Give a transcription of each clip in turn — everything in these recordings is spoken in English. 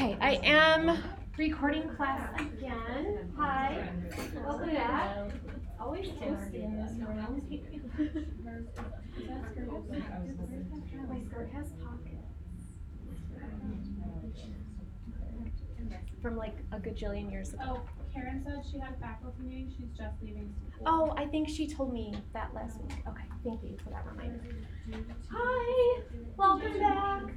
Okay, I am recording class again. Hi, welcome back. Always toasty in this room. My skirt has pockets. From like a gajillion years ago. Oh, Karen said she had a faculty meeting, she's just leaving school. Oh, I think she told me that last week. Okay, thank you for that reminder. Hi, welcome back.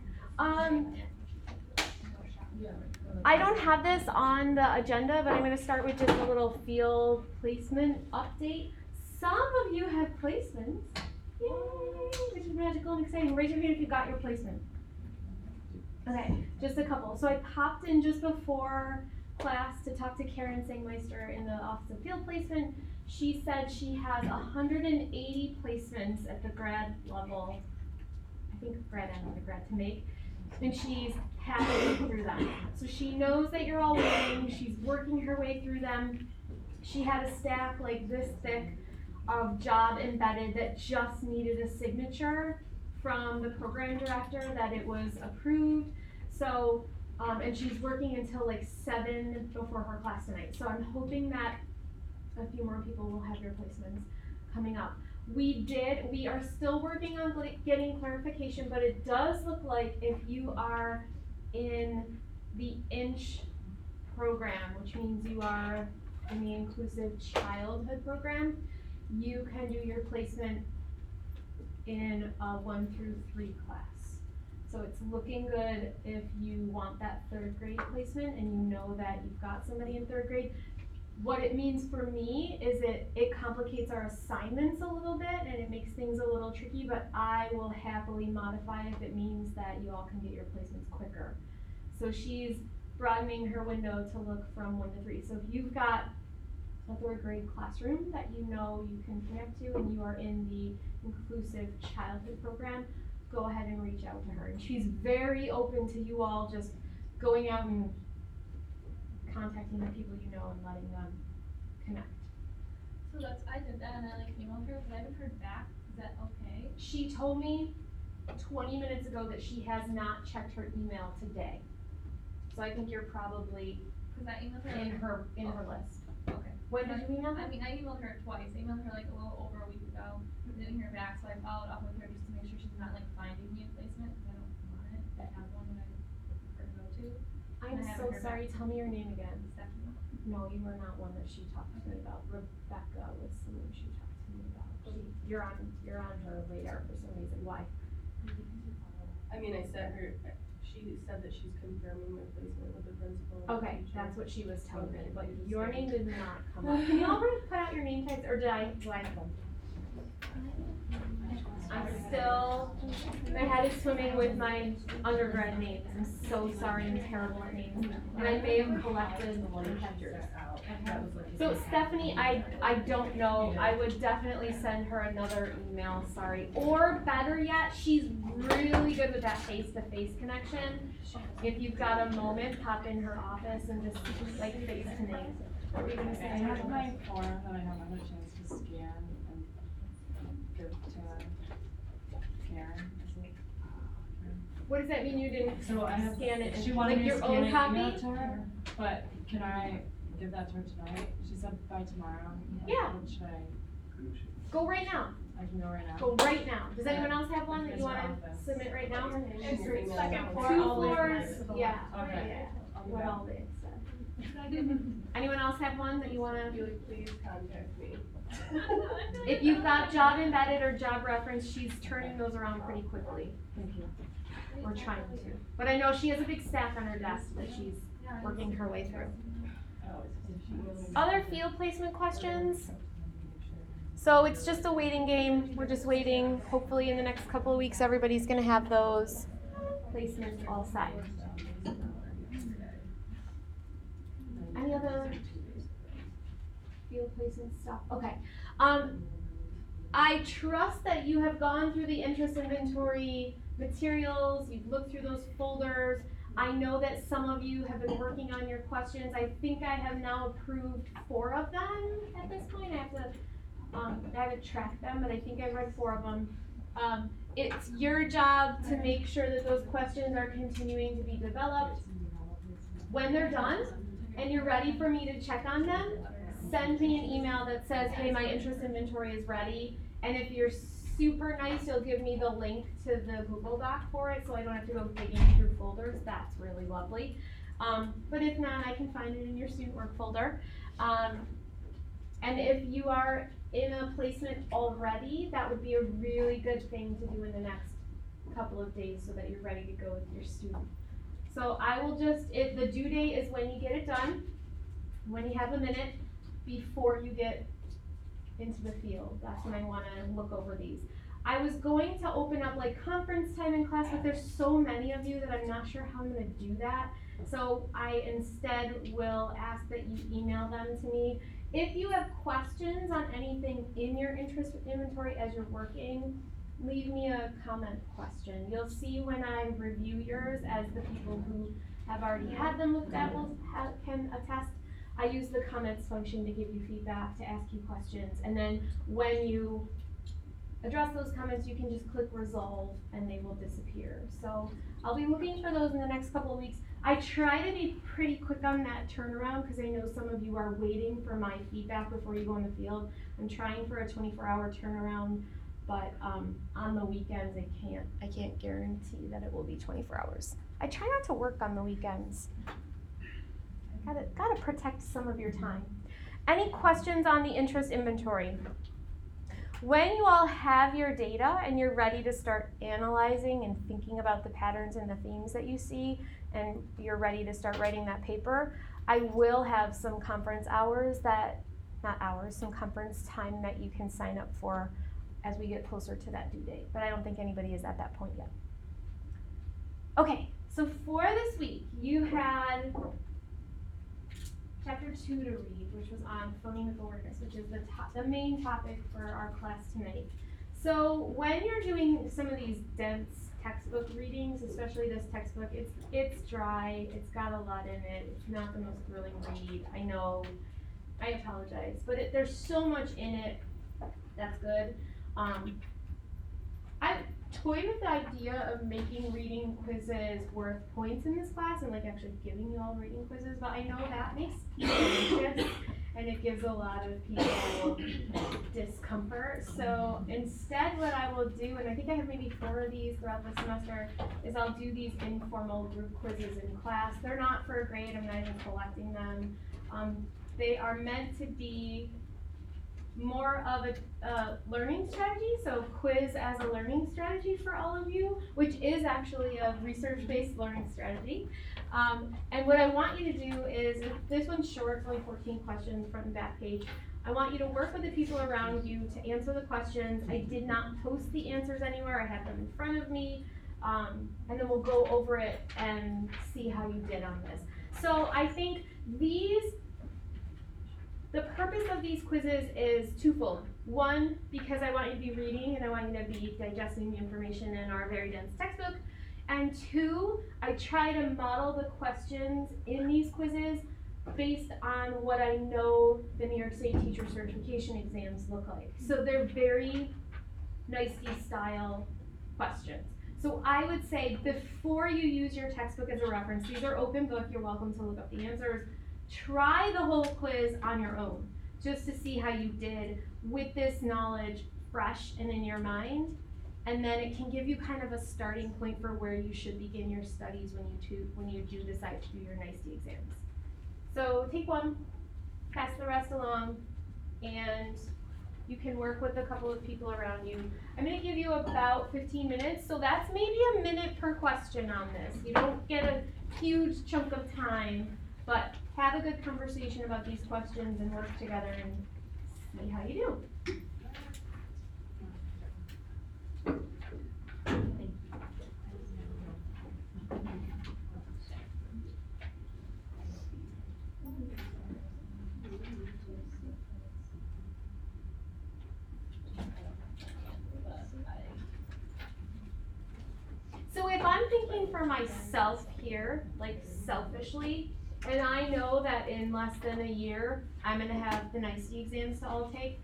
I don't have this on the agenda, but I'm going to start with just a little field placement update. Some of you have placements. Yay, which is magical and exciting. Raise your hand if you got your placement. Okay, just a couple. So I popped in just before class to talk to Karen Sangmeister in the Office of Field Placement. She said she has 180 placements at the grad level, I think grad and undergrad to make, and she's halfway through them. So she knows that you're all waiting, she's working her way through them. She had a stack like this thick of job embedded that just needed a signature from the program director that it was approved. So, and she's working until like 7 before her class tonight. So I'm hoping that a few more people will have your placements coming up. We are still working on getting clarification, but it does look like if you are in the INCH program, which means you are in the Inclusive Childhood program, you can do your placement in a 1 through 3 class. So it's looking good if you want that 3rd grade placement and you know that you've got somebody in 3rd grade. What it means for me is it complicates our assignments a little bit and it makes things a little tricky, but I will happily modify if it means that you all can get your placements quicker. So she's broadening her window to look from 1 to 3. So if you've got a 3rd grade classroom that you know you can connect to and you are in the Inclusive Childhood program, go ahead and reach out to her. And she's very open to you all just going out and contacting the people you know and letting them connect. So I did that and I emailed her, but I haven't heard back. Is that okay? She told me 20 minutes ago that she has not checked her email today. So I think you're probably in her list. Okay. When did you email her? I emailed her twice. I emailed her a little over a week ago. Didn't hear back, so I followed up with her just to make sure she's not finding me a placement because I don't want it. I have one that I prefer to go to. I'm so sorry. Tell me your name again. Stephanie. No, you were not one that she talked to me about. Rebecca was someone she talked to me about. You're on her radar for some reason. Why? I sent her. She said that she's confirming my placement with the principal. Okay, that's what she was telling me. But your name did not come up. Can you all put out your name tags, or do I have them? My head is swimming with my undergrad names. I'm so sorry, I'm terrible at names. And I may have collected pictures. So Stephanie, I don't know. I would definitely send her another email, sorry. Or better yet, she's really good with that face-to-face connection. If you've got a moment, pop in her office and just face to name. What were you gonna say? I have my form that I haven't had a chance to scan and give to Karen. What does that mean you didn't scan it? She wanted me to your scan own it, copy? email it to her, but can I give that to her tonight? She said by tomorrow. Yeah. Should I? Go right now. I can go right now. Go right now. Does anyone else have one that you want to submit right now? She's your email. Second floor. 2 all the way floors. to the Yeah. Okay. Yeah. I'll do What that. all they said. Anyone else have one that you want to? Please contact me. If you've got job embedded or job reference, she's turning those around pretty quickly. Thank you. We're trying to. But I know she has a big stack on her desk that she's working her way through. Other field placement questions? So it's just a waiting game. We're just waiting. Hopefully in the next couple of weeks, everybody's going to have those placements all set. Any other field placement stuff? Okay. I trust that you have gone through the interest inventory materials, you've looked through those folders. I know that some of you have been working on your questions. I think I have now approved 4 of them at this point. I haven't tracked them, but I think I read 4 of them. It's your job to make sure that those questions are continuing to be developed. When they're done and you're ready for me to check on them, send me an email that says, hey, my interest inventory is ready. And if you're super nice, you'll give me the link to the Google Doc for it so I don't have to go digging through folders. That's really lovely. But if not, I can find it in your student work folder. And if you are in a placement already, that would be a really good thing to do in the next couple of days so that you're ready to go with your student. So I will just, if the due date is when you get it done, when you have a minute before you get into the field, that's when I wanna look over these. I was going to open up like conference time in class, but there's so many of you that I'm not sure how I'm gonna do that. So I instead will ask that you email them to me. If you have questions on anything in your interest inventory as you're working, leave me a comment question. You'll see when I review yours, as the people who have already had them looked at can attest, I use the comments function to give you feedback, to ask you questions, and then when you address those comments, you can just click resolve and they will disappear. So I'll be looking for those in the next couple of weeks. I try to be pretty quick on that turnaround because I know some of you are waiting for my feedback before you go in the field. I'm trying for a 24-hour turnaround, but on the weekends I can't guarantee that it will be 24 hours. I try not to work on the weekends. Gotta protect some of your time. Any questions on the interest inventory? When you all have your data and you're ready to start analyzing and thinking about the patterns and the themes that you see, and you're ready to start writing that paper, I will have some conference hours some conference time that you can sign up for as we get closer to that due date. But I don't think anybody is at that point yet. Okay, so for this week, you had Chapter 2 to read, which was on phonemic awareness, which is the main topic for our class tonight. So when you're doing some of these dense textbook readings, especially this textbook, it's dry, it's got a lot in it, it's not the most thrilling read. I know, I apologize, but there's so much in it that's good. I toyed with the idea of making reading quizzes worth points in this class and like actually giving you all reading quizzes, but I know that makes people anxious and it gives a lot of people discomfort. So instead what I will do, and I think I have maybe 4 of these throughout the semester, is I'll do these informal group quizzes in class. They're not for a grade, I'm not even collecting them. They are meant to be more of a learning strategy, so quiz as a learning strategy for all of you, which is actually a research-based learning strategy. And what I want you to do is, this one's short, it's only 14 questions front and back page. I want you to work with the people around you to answer the questions. I did not post the answers anywhere, I have them in front of me, and then we'll go over it and see how you did on this. So I think the purpose of these quizzes is twofold. One, because I want you to be reading and I want you to be digesting the information in our very dense textbook. And 2, I try to model the questions in these quizzes based on what I know the New York State teacher certification exams look like. So they're very NICE style questions. So I would say before you use your textbook as a reference, these are open book, you're welcome to look up the answers. Try the whole quiz on your own, just to see how you did with this knowledge fresh and in your mind, and then it can give you kind of a starting point for where you should begin your studies when you do decide to do your NICE exams. So take one, pass the rest along, and you can work with a couple of people around you. I'm going to give you about 15 minutes, so that's maybe a minute per question on this. You don't get a huge chunk of time, but have a good conversation about these questions and work together and see how you do. So if I'm thinking for myself here, like selfishly, and I know that in less than a year, I'm gonna have the NICE exams to all take,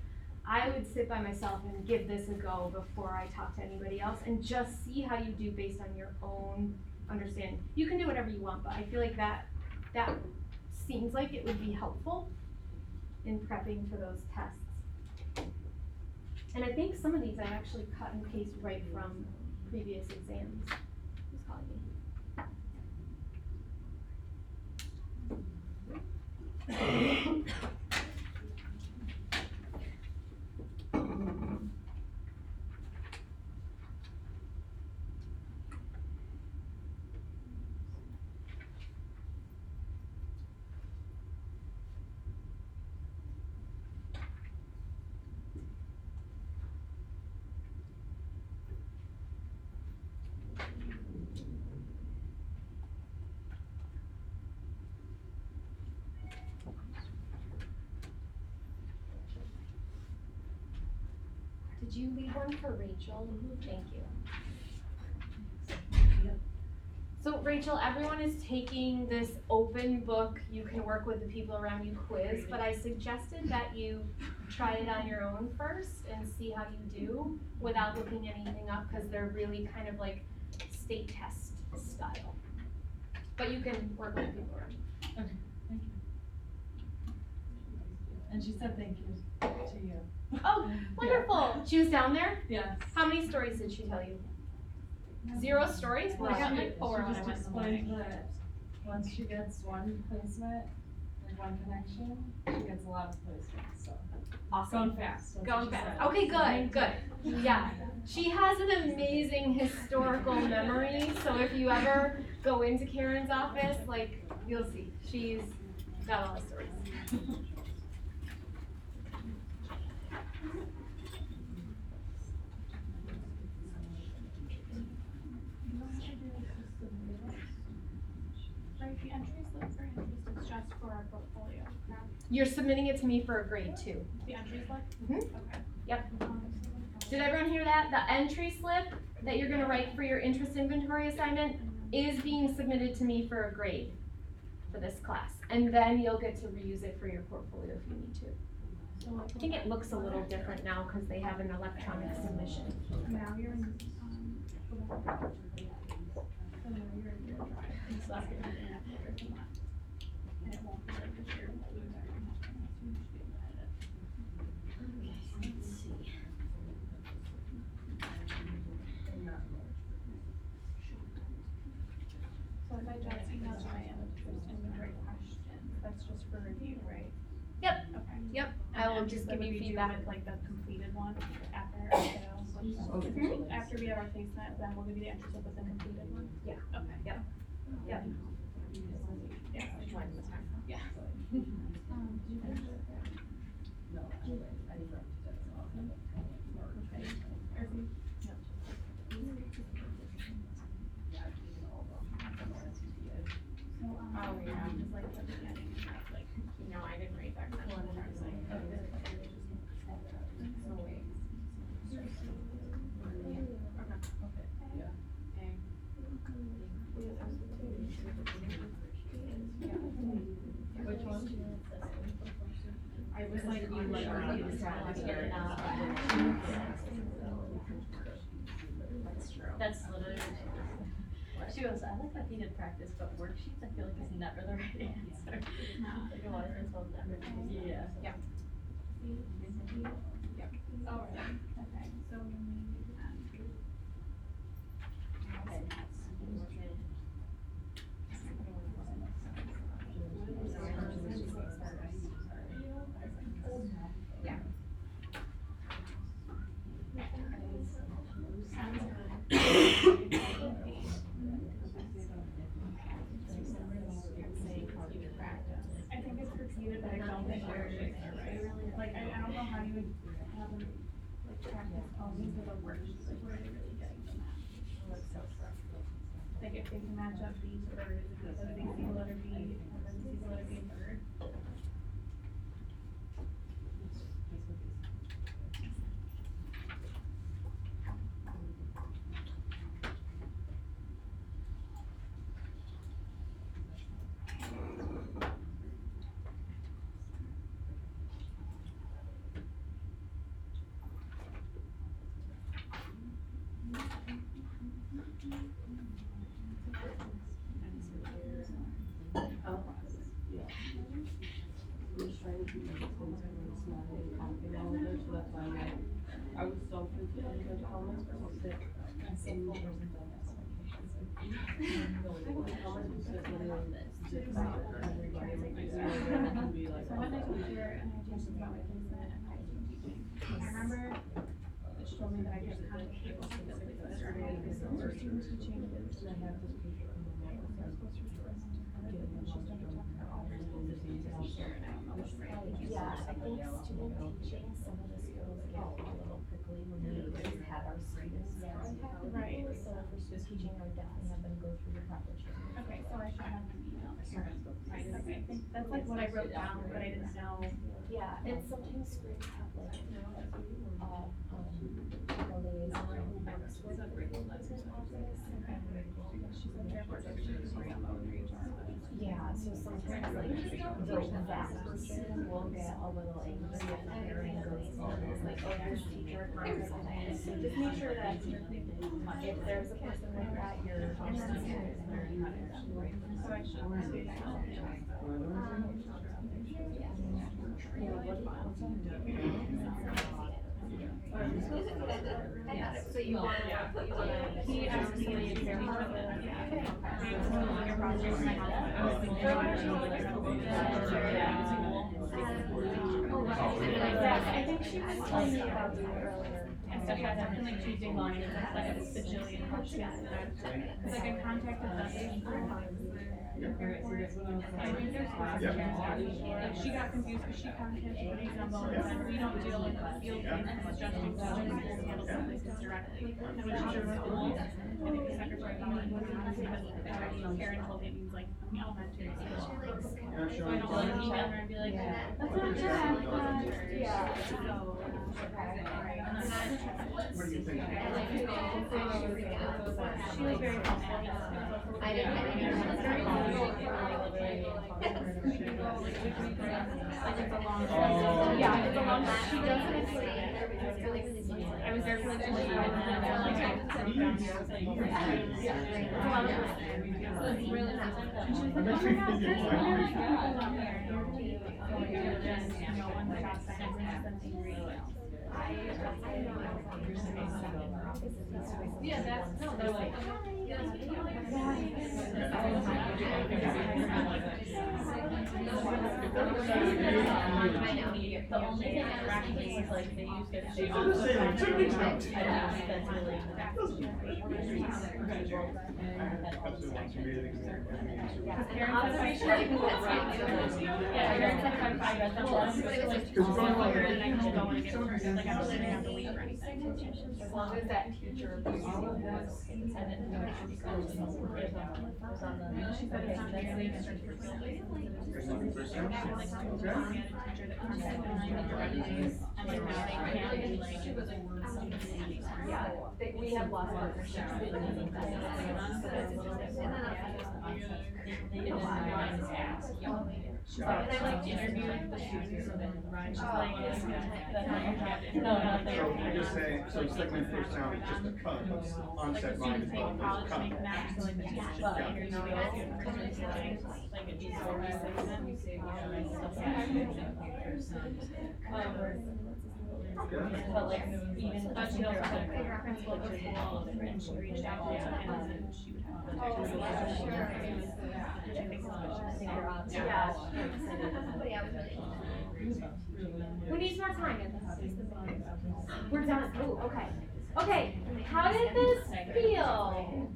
I would sit by myself and give this a go before I talk to anybody else and just see how you do based on your own understanding. You can do whatever you want, but I feel like that that seems like it would be helpful in prepping for those tests. And I think some of these I actually cut and paste right from previous exams. Who's calling me? Did you leave one for Rachel? Thank you. So Rachel, everyone is taking this open book, you can work with the people around you quiz, but I suggested that you try it on your own first and see how you do without looking anything up, because they're really kind of like state test style. But you can work with the people around you. Okay, thank you. And she said thank you to you. Oh, wonderful. She was down there? Yes. How many stories did she tell you? 0 stories? Well, Wow. she got like 4 when I just went in the explained morning. that once she gets one placement, like one connection, she gets a lot of placements, so. Awesome. Going fast. That's what Going she fast. said. Okay, good, good. Yeah. She has an amazing historical memory, so if you ever go into Karen's office, like, you'll see, she's got a lot of stories. Right, the entry slip for interest is just for our portfolio, correct? You're submitting it to me for a grade 2. The entry slip? Mhm. Okay. Yep. Did everyone hear that? The entry slip that you're gonna write for your interest inventory assignment is being submitted to me for a grade for this class. And then you'll get to reuse it for your portfolio if you need to. So like. I think it looks a little different now because they have an electronic submission. Now you're in, so now you're in your drive, and so that's gonna be an uploader from that. And it won't be like the shared folder that you're gonna have to, you should be able to edit. Let's see. So if I just email my interest inventory questions, that's just for review, right? Yep. Okay. Yep, And I will then just that give you would be due feedback. with, like the completed one after our sales. Mhm. After we have our placement, then we'll give you the entry slip with the completed one. Yeah. Okay. Yep. Yep. Yeah. Like one at a time. Yeah. Did you finish it? Or if you- So, Oh, yeah. just like the beginning, like, No, I didn't read that. Which one? I was like, you like, you was trying to get it out. That's true. That's literally what she goes, I like repeated practice, but worksheets, I feel like is never the right answer. Like a lot of times I'll never do. Yeah. Yeah. oh, yeah, okay, so we need that. Yeah. I think it's repeated, but I don't think worksheets are right. Like, I don't know how you would have them, like, practice only for the worksheets, like, where are they really getting from that? Like, if they can match up B to bird, because they see the letter B, and then they see the letter B in bird. So I met my teacher and I told her about my placement and my teaching. I remember that she told me that I just kind of came specifically for this area because those are student teaching and so I was closer to her. And she started talking about all her schools as a teacher and I don't know what's right. Yeah, I think student teaching, some of the schools get a little prickly when we just have our students contact with Right. people, so for student teaching, I would definitely have them go through the proper training. Okay, so I should have them email. Right, okay, I think that's like what I wrote down, but I didn't know. Yeah, and sometimes schools have like, a liaison who works with the placement office. She said there were different about HR, but. Yeah, so sometimes like, that person will get a little angry if the parent goes in, it's like, oh, this teacher contacted us. So just make sure that if there's a person like that, your student is learning how to actually. So I should do that. So you want, He asked me like if there was your project. yes, I think she was telling me about you earlier. And stuff like that, and like choosing lines, it's like a bajillion questions, and cause like I contacted them. Like she got confused because she contacted me on both, and we don't deal with the field cases, it's just in schools, schools handle some places directly. And when she said schools, I think the secretary thought like, because Karen told me it means like elementary school. So I don't like email her and be like, that's not good, Yeah. so. What do you think? She was very helpful. I didn't. Yeah, it's a long, she doesn't explain. I was there for like 25 minutes and like I just sat down here, I was like, it's a lot of work. So it's really nice. And she was like, oh my God, there's so many people down there. You're just, no one stops and everyone's sending great emails. Yeah, that's, no, they're like, The only thing I practice is like they use their. She was saying, "Check these out." Yeah, parents like if I read them once, like, and I can go and get over it, like I don't have to leave or anything. As long as that teacher. She said it's not nearly as strict for building. Yeah, we have lost partnerships. And I like interviewed the students and then Ryan, she's like, that's not your job. No, not their. So you're just saying, so it's like my first time, it's just a cut, onset line is Take about college, this cut. make math, so like the teacher just like interviews the student for things, like a G score assessment. But like, even, but she also had a reference book for school, and she reached out to them, and then she would have. Yeah. Who needs more time? We're done. Ooh, okay. Okay, how did this feel?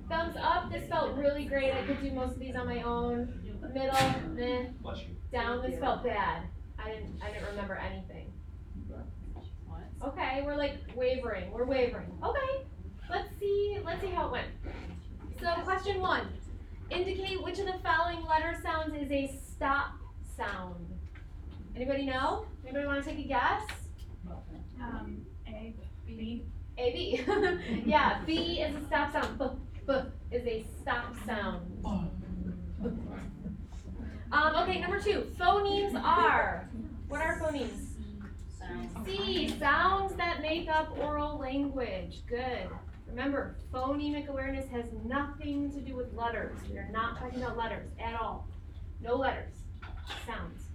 Thumbs up, this felt really great. I could do most of these on my own. Middle, meh. Down, this felt bad. I didn't remember anything. Okay, we're like wavering. We're wavering. Okay, let's see how it went. So question 1. Indicate which of the following letter sounds is a stop sound. Anybody know? Anybody want to take a guess? A, B. A, B. Yeah, B is a stop sound. B, B is a stop sound. Okay, number 2. Phonemes are. What are phonemes? C, sounds that make up oral language. Good. Remember, phonemic awareness has nothing to do with letters. We are not talking about letters at all. No letters. Sounds.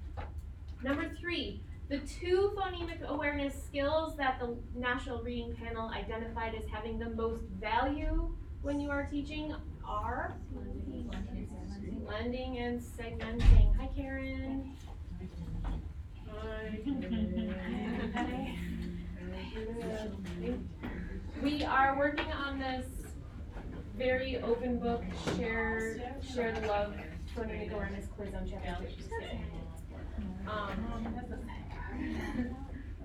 Number 3, The two phonemic awareness skills that the National Reading Panel identified as having the most value when you are teaching are blending and segmenting. Hi, Karen. Hi, Karen. We are working on this very open book, share the love, phonemic awareness quiz on chapter 2.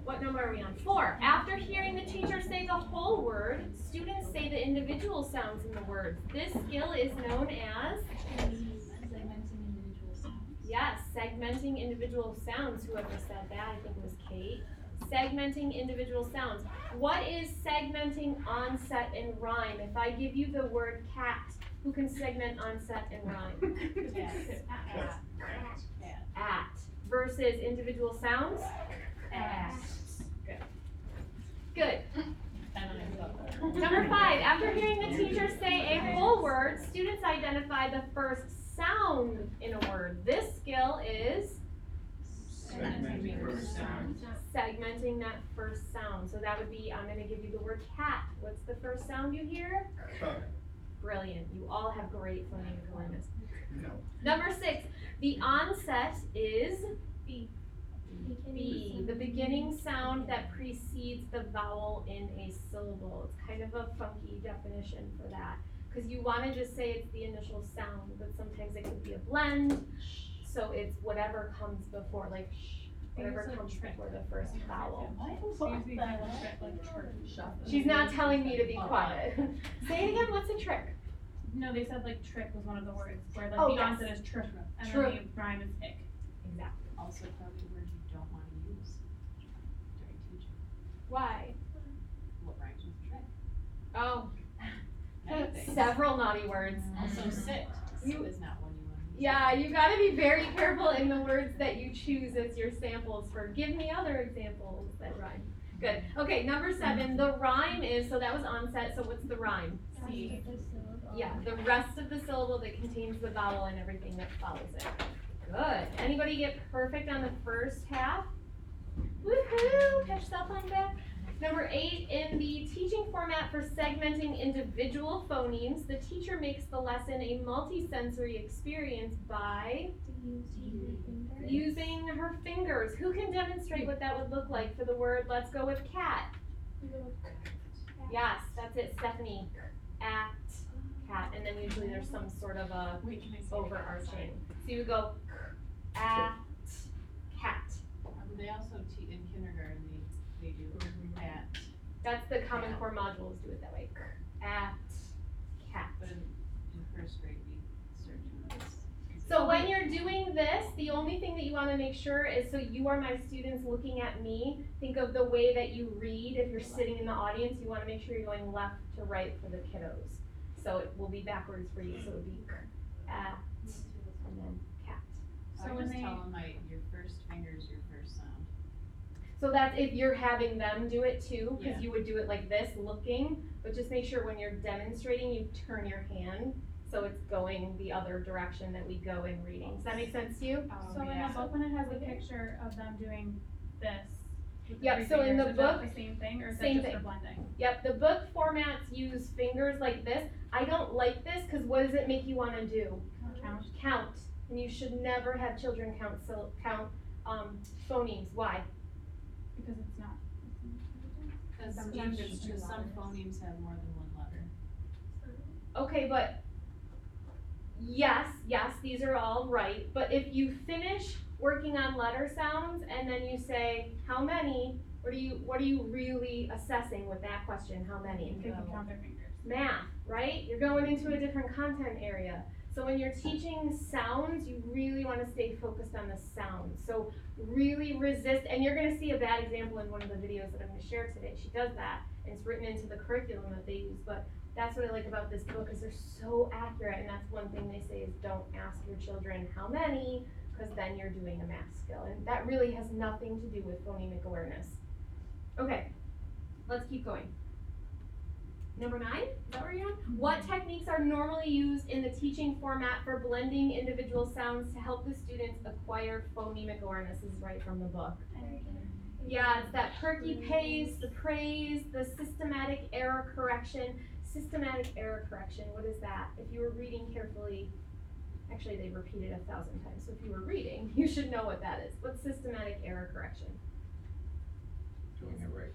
What number are we on? 4. After hearing the teacher say the whole word, students say the individual sounds in the words. This skill is known as? Segmenting individual sounds. Yes, segmenting individual sounds. Whoever said that, I think it was Kate. Segmenting individual sounds. What is segmenting onset and rhyme? If I give you the word cat, who can segment onset and rhyme? At. Versus individual sounds? At. Good. Number 5, after hearing the teacher say a whole word, students identify the first sound in a word. This skill is? Segmenting first sound. Segmenting that first sound. So that would be, I'm going to give you the word cat. What's the first sound you hear? Cut. Brilliant. You all have great phonemic awareness. No. Number 6, the onset is? B. The beginning sound that precedes the vowel in a syllable. It's kind of a funky definition for that. Because you want to just say it's the initial sound, but sometimes it could be a blend. So it's whatever comes before, like whatever comes before the first vowel. She's not telling me to be quiet. Say it again, what's a trick? No, they said like trick was one of the words, where like Oh, the yes. onset is trick, and True. then the rhyme is ick. Exactly. Also probably words you don't want to use during teaching. Why? What rhymes with trick? Oh, Many things. several naughty words. Also sit. You- Sit is not one you want to use. Yeah, you gotta be very careful in the words that you choose as your samples for. Give me other examples that rhyme. Good. Okay, number 7, the rhyme is, so that was onset, so what's the rhyme? C. Yeah, the rest of the syllable that contains the vowel and everything that follows it. Good. Anybody get perfect on the first half? Woohoo! Catch yourself on back. Number 8, in the teaching format for segmenting individual phonemes, the teacher makes the lesson a multisensory experience by using her fingers. Who can demonstrate what that would look like for the word? Let's go with cat. Yes, that's it, Stephanie. At cat, and then usually there's some sort of a Wait, can I see overarching. So you would go at cat. They also in kindergarten, they do at, That's the Common Core modules do it that way. At cat. but in first grade, we start doing this. So when you're doing this, the only thing that you want to make sure is, so you are my students looking at me, think of the way that you read. If you're sitting in the audience, you want to make sure you're going left to right for the kiddos. So it will be backwards for you, so it would be at and then cat. So I when just they- tell them your first finger is your first sound. So that's if you're having them do it too, Yeah. because you would do it like this, looking, but just make sure when you're demonstrating, you turn your hand so it's going the other direction that we go in reading. Does that make sense to you? So in the book, when it has a picture of them doing this. with the Yep, three so in fingers, the is that book- the same thing, or is that same just thing. for blending? Yep, the book formats use fingers like this. I don't like this because what does it make you want to do? Count. Count. And you should never have children count phonemes. Why? Because it's not. Because some phonemes have more than one letter. Okay, but yes, these are all right. But if you finish working on letter sounds and then you say, how many? What are you really assessing with that question? How many? They can count their fingers. Math, right? You're going into a different content area. So when you're teaching sounds, you really want to stay focused on the sounds. So really resist, and you're going to see a bad example in one of the videos that I'm going to share today. She does that, and it's written into the curriculum that they use. But that's what I like about this book, is they're so accurate, and that's one thing they say is don't ask your children how many, because then you're doing a math skill. And that really has nothing to do with phonemic awareness. Okay, let's keep going. Number 9, is that where you're on? What techniques are normally used in the teaching format for blending individual sounds to help the students acquire phonemic awareness? This is right from the book. Yeah, it's that perky pace, the praise, the systematic error correction. Systematic error correction, what is that? If you were reading carefully, actually they repeated 1,000 times, so if you were reading, you should know what that is. What's systematic error correction? Doing it right.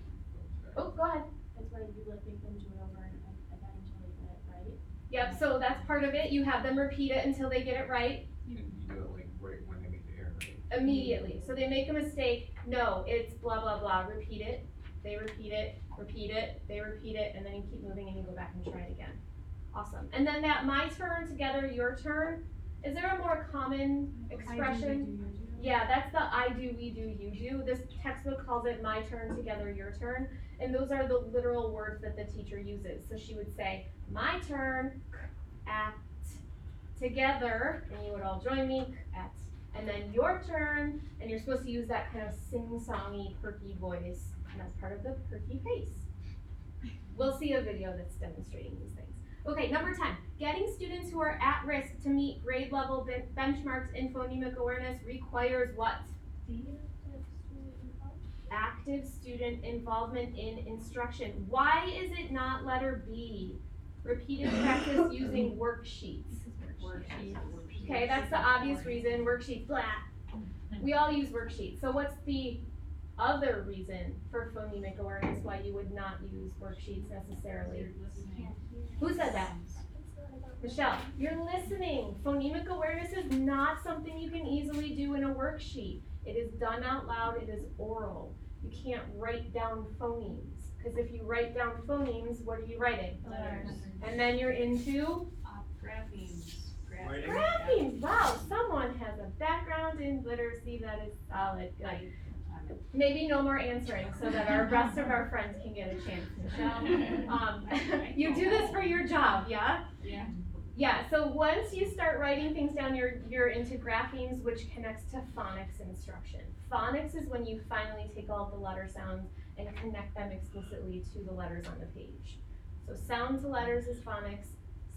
Oh, go ahead. That's where you like make them do it over and again until they get it right. Yep, so that's part of it. You have them repeat it until they get it right And you do it like right when they make the error, right? immediately. So they make a mistake. No, it's blah, blah, blah. Repeat it. They repeat it, they repeat it, and then you keep moving and you go back and try it again. Awesome. And then that my turn together, your turn. Is there a more common expression? Yeah, that's the I do, we do, you do. This textbook calls it my turn together, your turn. And those are the literal words that the teacher uses. So she would say, my turn, act, together, and you would all join me, at. And then your turn, and you're supposed to use that kind of sing-songy, perky voice. And that's part of the perky pace. We'll see a video that's demonstrating these things. Okay, number 10, getting students who are at risk to meet grade level benchmarks in phonemic awareness requires what? Active student involvement in instruction. Why is it not letter B? Repeated practice using worksheets. Okay, that's the obvious reason, worksheets, blah. We all use worksheets. So what's the other reason for phonemic awareness why you would not use worksheets necessarily? Who said that? Michelle, you're listening. Phonemic awareness is not something you can easily do in a worksheet. It is done out loud, it is oral. You can't write down phonemes, because if you write down phonemes, what are you writing? Letters. And then you're into Graphemes. graphemes. Wow, someone has a background in literacy. That is solid. Good. Maybe no more answering so that our rest of our friends can get a chance. Michelle, you do this for your job, yeah? Yeah. Yeah, so once you start writing things down, you're into graphemes, which connects to phonics instruction. Phonics is when you finally take all the letter sounds and connect them explicitly to the letters on the page. So sound to letters is phonics,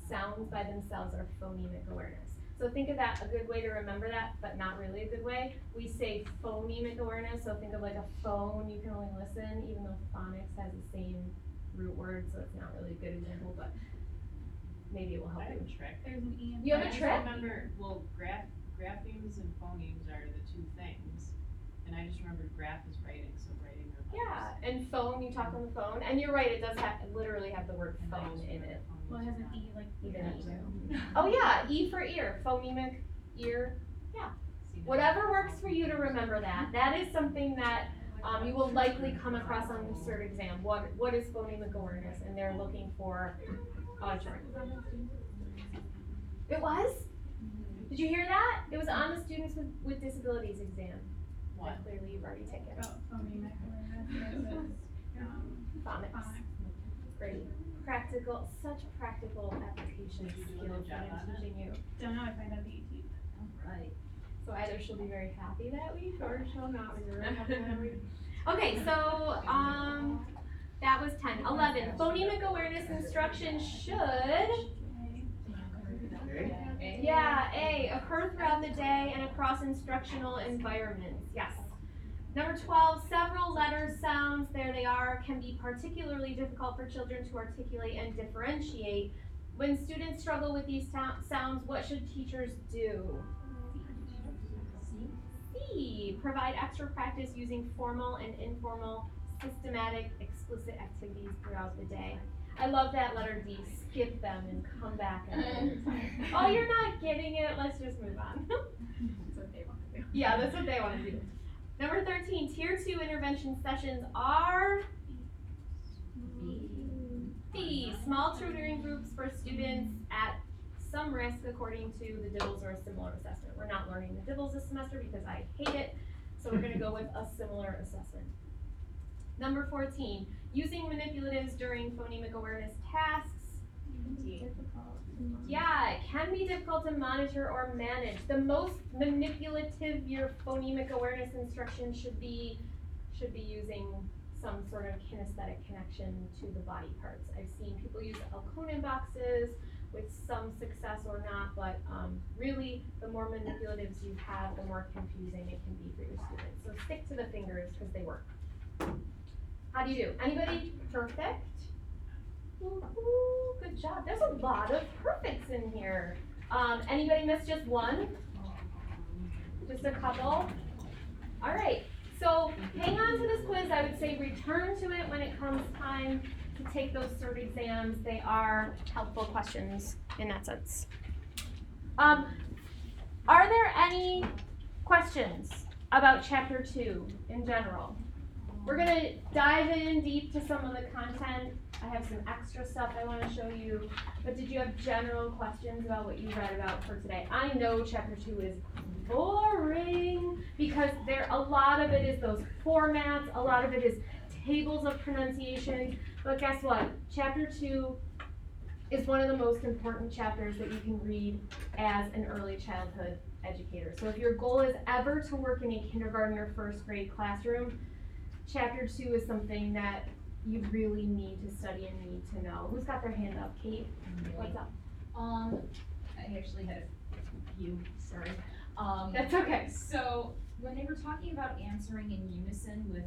sounds by themselves are phonemic awareness. So think of that, a good way to remember that, but not really a good way. We say phonemic awareness, so think of like a phone, you can only listen, even though phonics has the same root word, so it's not really a good example, but maybe it will help I you. have a trick. There's an E in You have there. a I trick? remember, well, graphemes and phonemes are the two things, and I just remembered graph is writing, so writing or letters. Yeah, and phone, you talk on the phone, and you're right, it does literally have the word And I phone just in remembered it. phonemes Well, it has and an E like Even that E. too. Oh yeah, E for ear, phonemic, ear, See, now whatever I'm works for you to remember that. That is something that you will likely come across on the CERT exam. What is phonemic awareness? And they're looking for auditory. It was? Did you hear that? It was on the students with disabilities exam. What? That clearly you've already taken. About phonemic awareness versus, Phonics. phonics. Great. Practical, such practical application Did you do a skills good that job I'm on it? teaching you. Don't know if I know the 18th. Alright. So either she'll be very happy that week or she'll not be very happy that week. Okay, so that was 10. 11. Phonemic awareness instruction should occur throughout the day and across instructional environments. Yes. Number 12, several letters, sounds, there they are, can be particularly difficult for children to articulate and differentiate. When students struggle with these sounds, what should teachers do? C. Provide extra practice using formal and informal, systematic, explicit activities throughout the day. I love that letter D. Skip them and come back another time. Oh, you're not getting it. Let's just move on. That's what they want to do. Yeah, that's what they want to do. Number 13, Tier 2 intervention sessions are B. Small tutoring groups for students at some risk according to the DIBELS or a similar assessment. We're not learning the DIBELS this semester because I hate it, so we're going to go with a similar assessment. Number 14, using manipulatives during phonemic awareness tasks. Yeah, it can be difficult to monitor or manage. The most manipulative your phonemic awareness instruction should be using some sort of kinesthetic connection to the body parts. I've seen people use Elkonin boxes with some success or not, but really, the more manipulatives you have, the more confusing it can be for your students. So stick to the fingers because they work. How do you do? Anybody perfect? Ooh, good job. There's a lot of perfects in here. Anybody miss just one? Just a couple? All right. So hang on to this quiz. I would say return to it when it comes time to take those cert exams. They are helpful questions in that sense. Are there any questions about chapter 2 in general? We're gonna dive in deep to some of the content. I have some extra stuff I want to show you, but did you have general questions about what you read about for today? I know chapter 2 is boring because a lot of it is those formats, a lot of it is tables of pronunciation, but guess what? Chapter 2 is one of the most important chapters that you can read as an early childhood educator. So if your goal is ever to work in a kindergarten or first grade classroom, chapter 2 is something that you really need to study and need to know. Who's got their hand up? Kate, what's up? I actually had a few, sorry. That's okay. So when they were talking about answering in unison with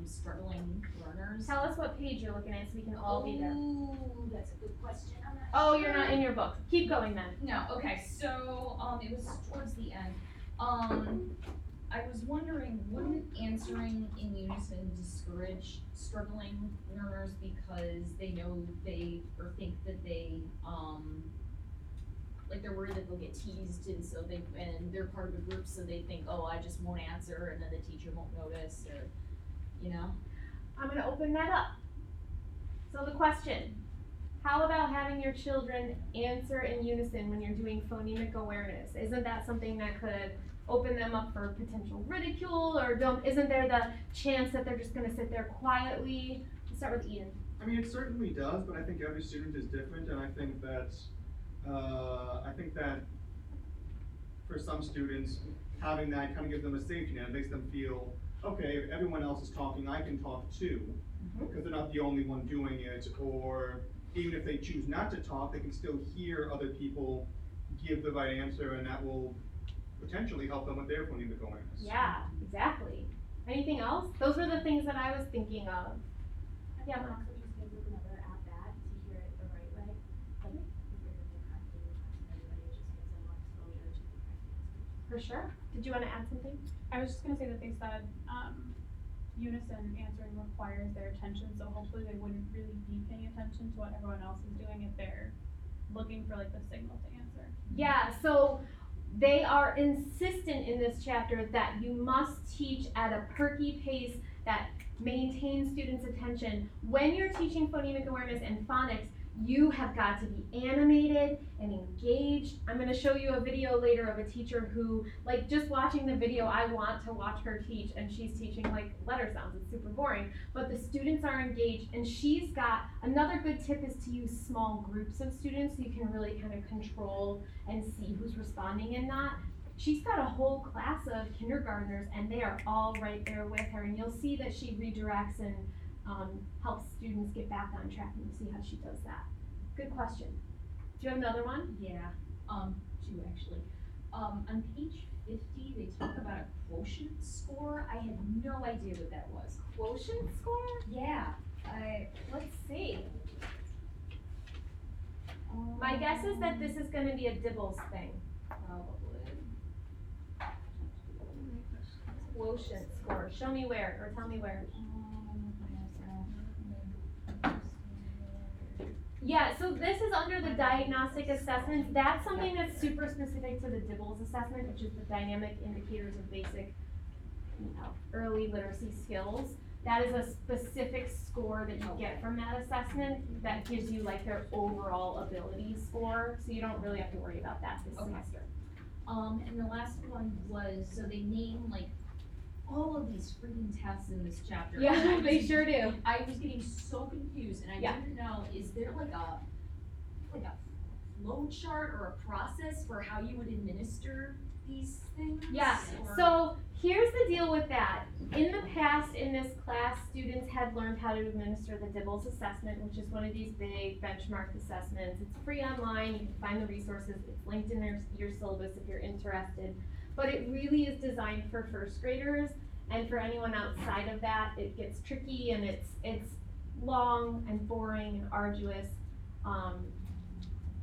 struggling learners. Tell us what page you're looking at so we can all be there. Ooh, that's a good question. I'm not Oh, sure. you're not in your book. Keep going then. No, okay, so, it was towards the end. I was wondering, wouldn't answering in unison discourage struggling learners because they know or think that like they're worried that they'll get teased and they're part of a group, so they think, oh, I just won't answer and then the teacher won't notice, or, you know? I'm gonna open that up. So the question, how about having your children answer in unison when you're doing phonemic awareness? Isn't that something that could open them up for potential ridicule, or isn't there the chance that they're just gonna sit there quietly? Let's start with Ian. I mean, it certainly does, but I think every student is different, and I think that for some students, having that kind of gives them a safety net. It makes them feel, okay, if everyone else is talking, I can talk too, because they're not the only one doing it, or even if they choose not to talk, they can still hear other people give the right answer, and that will potentially help them with their phonemic awareness. Yeah, exactly. Anything else? Those were the things that I was thinking of. Yeah, Mom. Also just gives us another at bat to hear it the right way. Like, if you're doing it correctly in class and everybody, it just gives them more exposure to the correct answers. For sure. Did you want to add something? I was just gonna say that they said, unison answering requires their attention, so hopefully they wouldn't really be paying attention to what everyone else is doing if they're looking for like the signal to answer. Yeah, so they are insistent in this chapter that you must teach at a perky pace that maintains students' attention. When you're teaching phonemic awareness and phonics, you have got to be animated and engaged. I'm going to show you a video later of a teacher who, like, just watching the video, I want to watch her teach, and she's teaching like letter sounds. It's super boring, but the students are engaged, and she's got another good tip is to use small groups of students so you can really kind of control and see who's responding and not. She's got a whole class of kindergartners, and they are all right there with her, and you'll see that she redirects and helps students get back on track, and you'll see how she does that. Good question. Do you have another one? Yeah, two actually. On page 50, they talk about a quotient score. I had no idea what that was. Quotient score? Yeah, Let's see. My guess is that this is going to be a Dibbles thing. probably. Quotient score. Show me where, or tell me where. Yeah, so this is under the diagnostic assessments. That's something that's super specific to the Dibbles assessment, which is the dynamic indicators of basic early literacy skills. That is a specific score that you get from that assessment that gives you like their overall ability score, so you don't really have to worry about that this semester. And the last one was, so they name like all of these freaking tests in this chapter. Yeah, they sure do. I was getting so confused, and I Yeah. didn't know, is there like a flow chart or a process for how you would administer these things? Yeah, Or- so here's the deal with that. In the past, in this class, students had learned how to administer the Dibbles assessment, which is one of these big benchmark assessments. It's free online, you can find the resources, it's linked in your syllabus if you're interested. But it really is designed for first graders, and for anyone outside of that, it gets tricky and it's long and boring and arduous.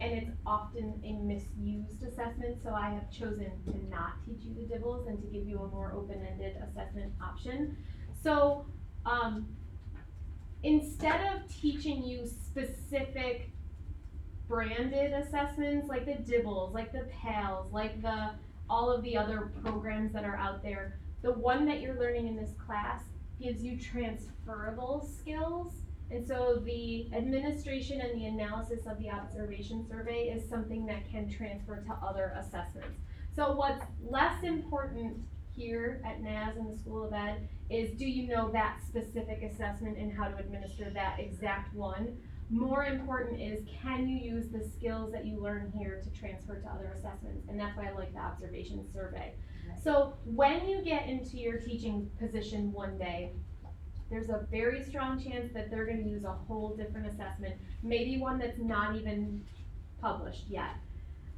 And it's often a misused assessment, so I have chosen to not teach you the Dibbles and to give you a more open-ended assessment option. So instead of teaching you specific branded assessments like the Dibbles, like the PALS, like all of the other programs that are out there, the one that you're learning in this class gives you transferable skills. And so the administration and the analysis of the observation survey is something that can transfer to other assessments. So what's less important here at NAS in the School of Ed is, do you know that specific assessment and how to administer that exact one? More important is, can you use the skills that you learn here to transfer to other assessments? And that's why I like the observation survey. So when you get into your teaching position one day, there's a very strong chance that they're going to use a whole different assessment, maybe one that's not even published yet.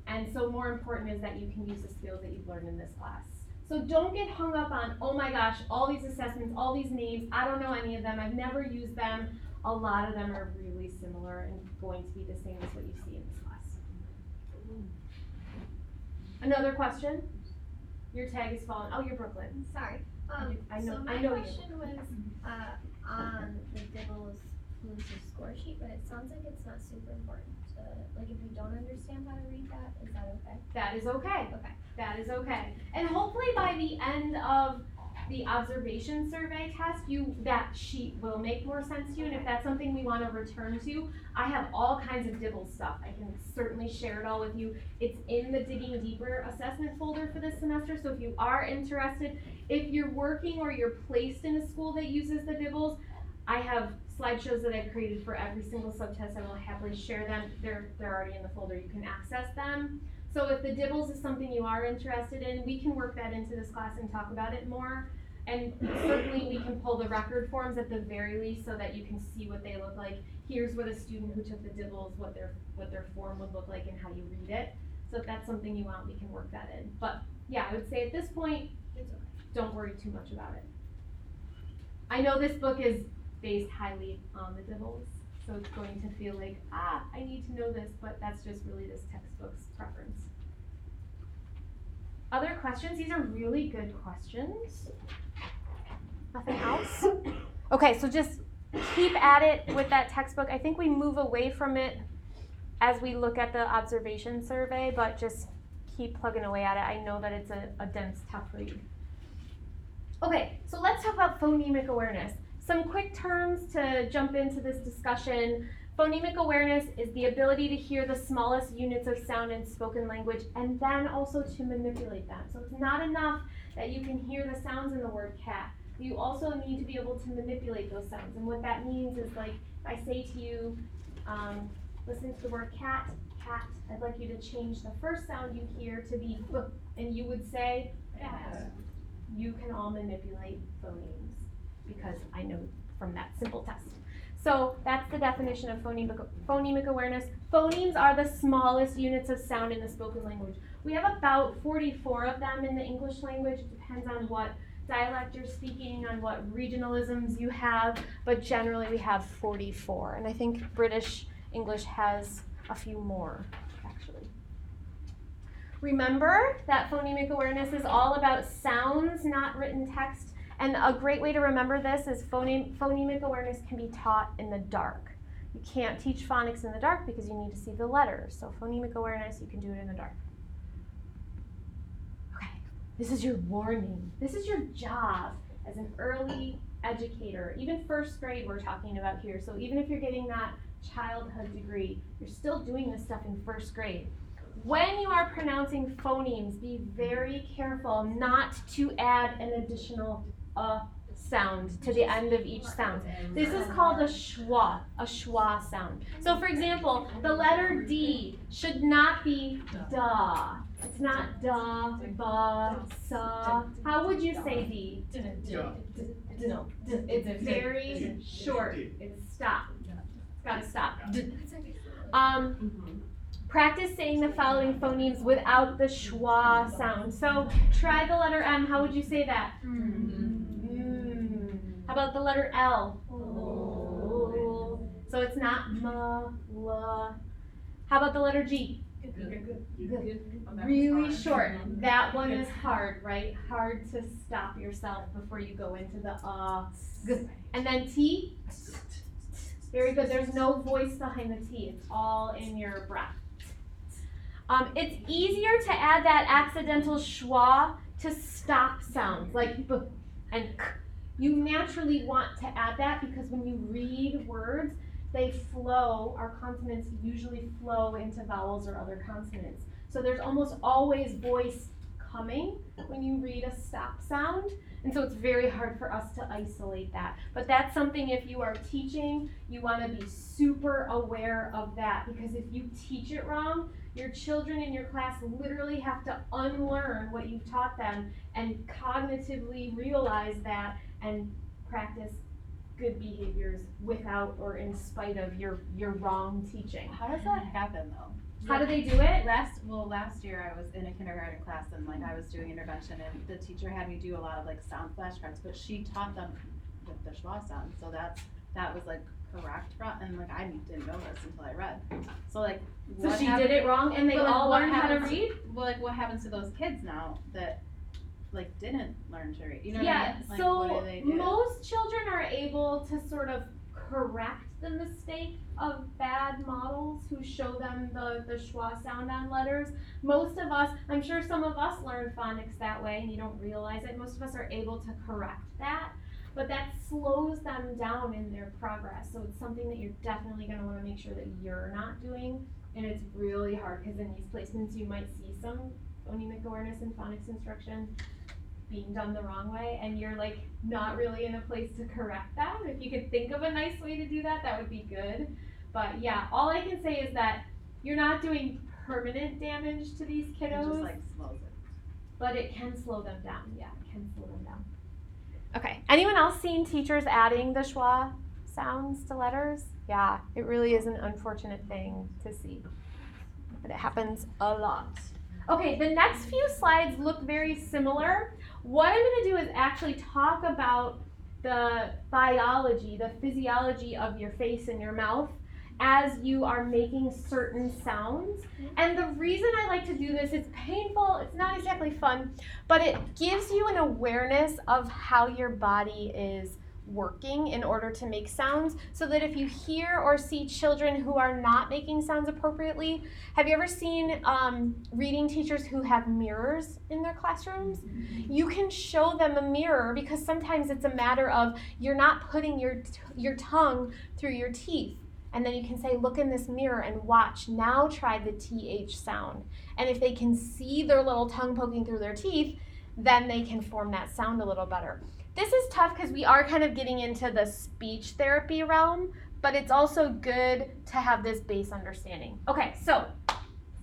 And so more important is that you can use the skills that you've learned in this class. So don't get hung up on, oh my gosh, all these assessments, all these names, I don't know any of them, I've never used them. A lot of them are really similar and going to be the same as what you see in this class. Another question? Your tag is falling. Oh, you're Brooklyn. Sorry. I know So my you. question was on the Dibbles Fluency score sheet, but it sounds like it's not super important to, like, if we don't understand how to read that, is that okay? That is okay. Okay. That is okay. And hopefully by the end of the observation survey test, that sheet will make more sense to you. And if that's something we want to return to, I have all kinds of Dibbles stuff. I can certainly share it all with you. It's in the Digging Deeper assessment folder for this semester. So if you are interested, if you're working or you're placed in a school that uses the Dibbles, I have slideshows that I've created for every single subtest. I will happily share them. They're already in the folder. You can access them. So if the Dibbles is something you are interested in, we can work that into this class and talk about it more. And certainly we can pull the record forms at the very least so that you can see what they look like. Here's what a student who took the Dibbles, what their form would look like and how you read it. So if that's something you want, we can work that in. But yeah, I would say at this point, It's okay. don't worry too much about it. I know this book is based highly on the Dibbles, so it's going to feel like, I need to know this, but that's just really this textbook's preference. Other questions? These are really good questions. Nothing else? Okay, so just keep at it with that textbook. I think we move away from it as we look at the observation survey, but just keep plugging away at it. I know that it's a dense, tough read. Okay, so let's talk about phonemic awareness. Some quick terms to jump into this discussion. Phonemic awareness is the ability to hear the smallest units of sound in spoken language and then also to manipulate them. So it's not enough that you can hear the sounds in the word cat. You also need to be able to manipulate those sounds. And what that means is, like, if I say to you, listen to the word cat, cat, I'd like you to change the first sound you hear to be b, and you would say cat. You can all manipulate phonemes because I know from that simple test. So that's the definition of phonemic awareness. Phonemes are the smallest units of sound in the spoken language. We have about 44 of them in the English language. It depends on what dialect you're speaking, on what regionalisms you have, but generally we have 44. And I think British English has a few more, actually. Remember that phonemic awareness is all about sounds, not written text. And a great way to remember this is phonemic awareness can be taught in the dark. You can't teach phonics in the dark because you need to see the letters. So phonemic awareness, you can do it in the dark. Okay, this is your warning. This is your job as an early educator. Even first grade we're talking about here. So even if you're getting that childhood degree, you're still doing this stuff in first grade. When you are pronouncing phonemes, be very careful not to add an additional sound to the end of each sound. This is called a schwa sound. So for example, the letter D should not be da. It's not da, ba, sa. How would you say D? It's very short. It's stop. It's gotta stop. Practice saying the following phonemes without the schwa sound. So try the letter M. How would you say that? How about the letter L? So it's not ma, la. How about the letter G? Really short. That one is hard, right? Hard to stop yourself before you go into the Good. And then T? Very good. There's no voice behind the T. It's all in your breath. It's easier to add that accidental schwa to stop sounds like b and k. You naturally want to add that because when you read words, they flow, our consonants usually flow into vowels or other consonants. So there's almost always voice coming when you read a stop sound. And so it's very hard for us to isolate that. But that's something, if you are teaching, you want to be super aware of that, because if you teach it wrong, your children in your class literally have to unlearn what you've taught them and cognitively realize that and practice good behaviors without or in spite of your wrong teaching. How does that happen though? How do they do it? Last year I was in a kindergarten class and like I was doing intervention and the teacher had me do a lot of like sound flashcards, but she taught them with the schwa sound, so that was like correct, and like I didn't know this until I read. So like, so she did it wrong and they all learned how to read? Well, like what happens to those kids now that like didn't learn to read? You know Yeah, what I mean? Like, so what do they do? most children are able to sort of correct the mistake of bad models who show them the schwa sound on letters. Most of us, I'm sure some of us learned phonics that way and you don't realize it. Most of us are able to correct that, but that slows them down in their progress. So it's something that you're definitely going to want to make sure that you're not doing. And it's really hard because in these placements you might see some phonemic awareness and phonics instruction being done the wrong way, and you're like not really in a place to correct that. If you could think of a nice way to do that, that would be good. But yeah, all I can say is that you're not doing permanent damage to these kiddos. It just like slows it. But it can slow them down. Yeah, it can slow them down. Okay, anyone else seen teachers adding the schwa sounds to letters? Yeah, it really is an unfortunate thing to see, but it happens a lot. Okay, the next few slides look very similar. What I'm going to do is actually talk about the biology, the physiology of your face and your mouth as you are making certain sounds. And the reason I like to do this, it's painful, it's not exactly fun, but it gives you an awareness of how your body is working in order to make sounds, so that if you hear or see children who are not making sounds appropriately, have you ever seen reading teachers who have mirrors in their classrooms? You can show them a mirror, because sometimes it's a matter of you're not putting your tongue through your teeth, and then you can say, look in this mirror and watch, now try the TH sound. And if they can see their little tongue poking through their teeth, then they can form that sound a little better. This is tough because we are kind of getting into the speech therapy realm, but it's also good to have this base understanding. Okay, so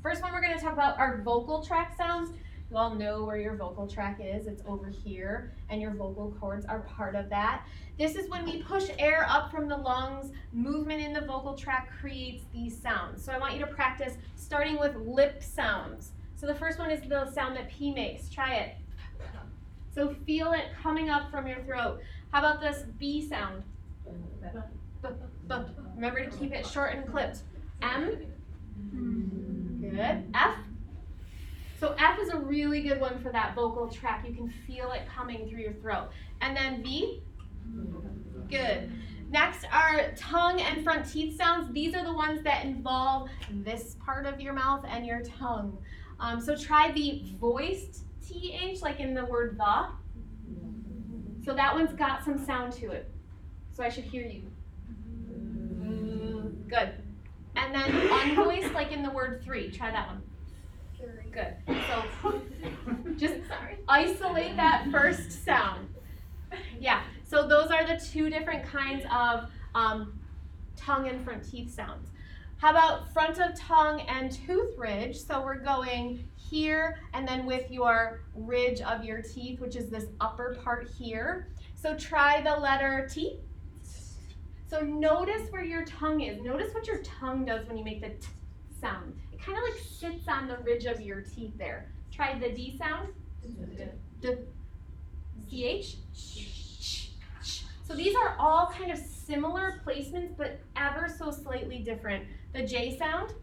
first one we're going to talk about are vocal tract sounds. You all know where your vocal tract is. It's over here, and your vocal cords are part of that. This is when we push air up from the lungs. Movement in the vocal tract creates these sounds. So I want you to practice starting with lip sounds. So the first one is the sound that P makes. Try it. So feel it coming up from your throat. How about this B sound? Remember to keep it short and clipped. M. Good. F. So F is a really good one for that vocal tract. You can feel it coming through your throat. And then V. Good. Next are tongue and front teeth sounds. These are the ones that involve this part of your mouth and your tongue. So try the voiced TH, like in the word the. So that one's got some sound to it. So I should hear you. Good. And then unvoiced, like in the word three. Try that one. Good. So just isolate that first sound. Yeah. So So those are the two different kinds of tongue and front teeth sounds. How about front of tongue and tooth ridge? So we're going here and then with your ridge of your teeth, which is this upper part here. So try the letter T. So notice where your tongue is. Notice what your tongue does when you make the T sound. It kind of like sits on the ridge of your teeth there. Try the D sound. D. CH. So these are all kind of similar placements, but ever so slightly different. The J sound,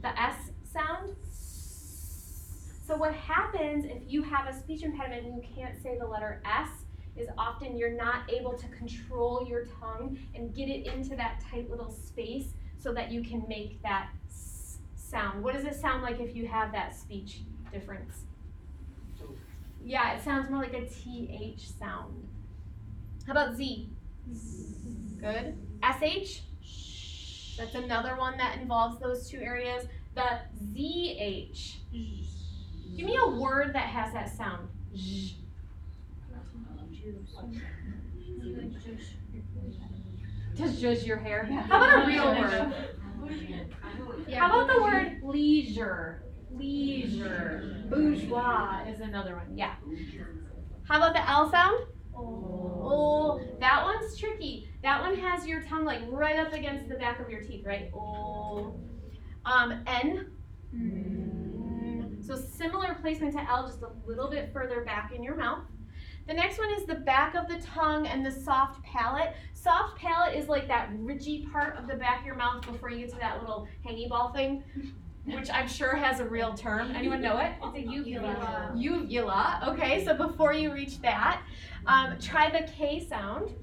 the S sound. So what happens if you have a speech impediment and you can't say the letter S is often you're not able to control your tongue and get it into that tight little space so that you can make that S sound. What does it sound like if you have that speech difference? Yeah, it sounds more like a TH sound. How about Z? Good. SH? That's another one that involves those two areas. The ZH. Give me a word that has that sound. Just zhuzh your hair. How about a real word? How about the word leisure? Leisure. Bourgeois is another one. Yeah. How about the L sound? Oh, that one's tricky. That one has your tongue like right up against the back of your teeth, right? Oh. N. So similar placement to L, just a little bit further back in your mouth. The next one is the back of the tongue and the soft palate. Soft palate is like that ridgy part of the back of your mouth before you get to that little hangy ball thing, which I'm sure has a real term. Anyone know it? It's a uvula. Uvula. Okay, so before you reach that, try the K sound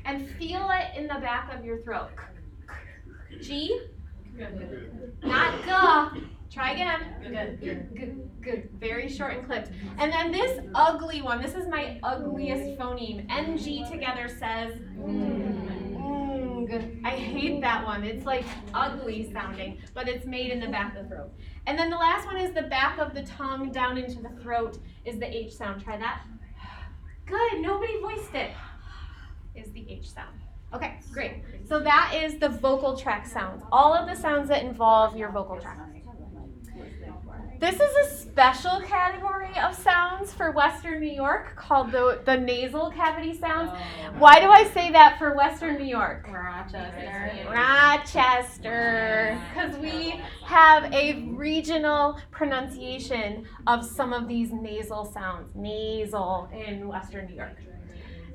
and feel it in the back of your throat. G. Not G. Try again. Good. Very short and clipped. And then this ugly one, this is my ugliest phoneme. NG together says ng. I hate that one. It's like ugly sounding, but it's made in the back of the throat. And then the last one is the back of the tongue down into the throat is the H sound. Try that. Good. Nobody voiced it. Is the H sound. Okay, great. So that is the vocal tract sounds. All of the sounds that involve your vocal tract. This is a special category of sounds for Western New York called the nasal cavity sounds. Why do I say that for Western New York? Rochester. Because we have a regional pronunciation of some of these nasal sounds. Nasal in Western New York.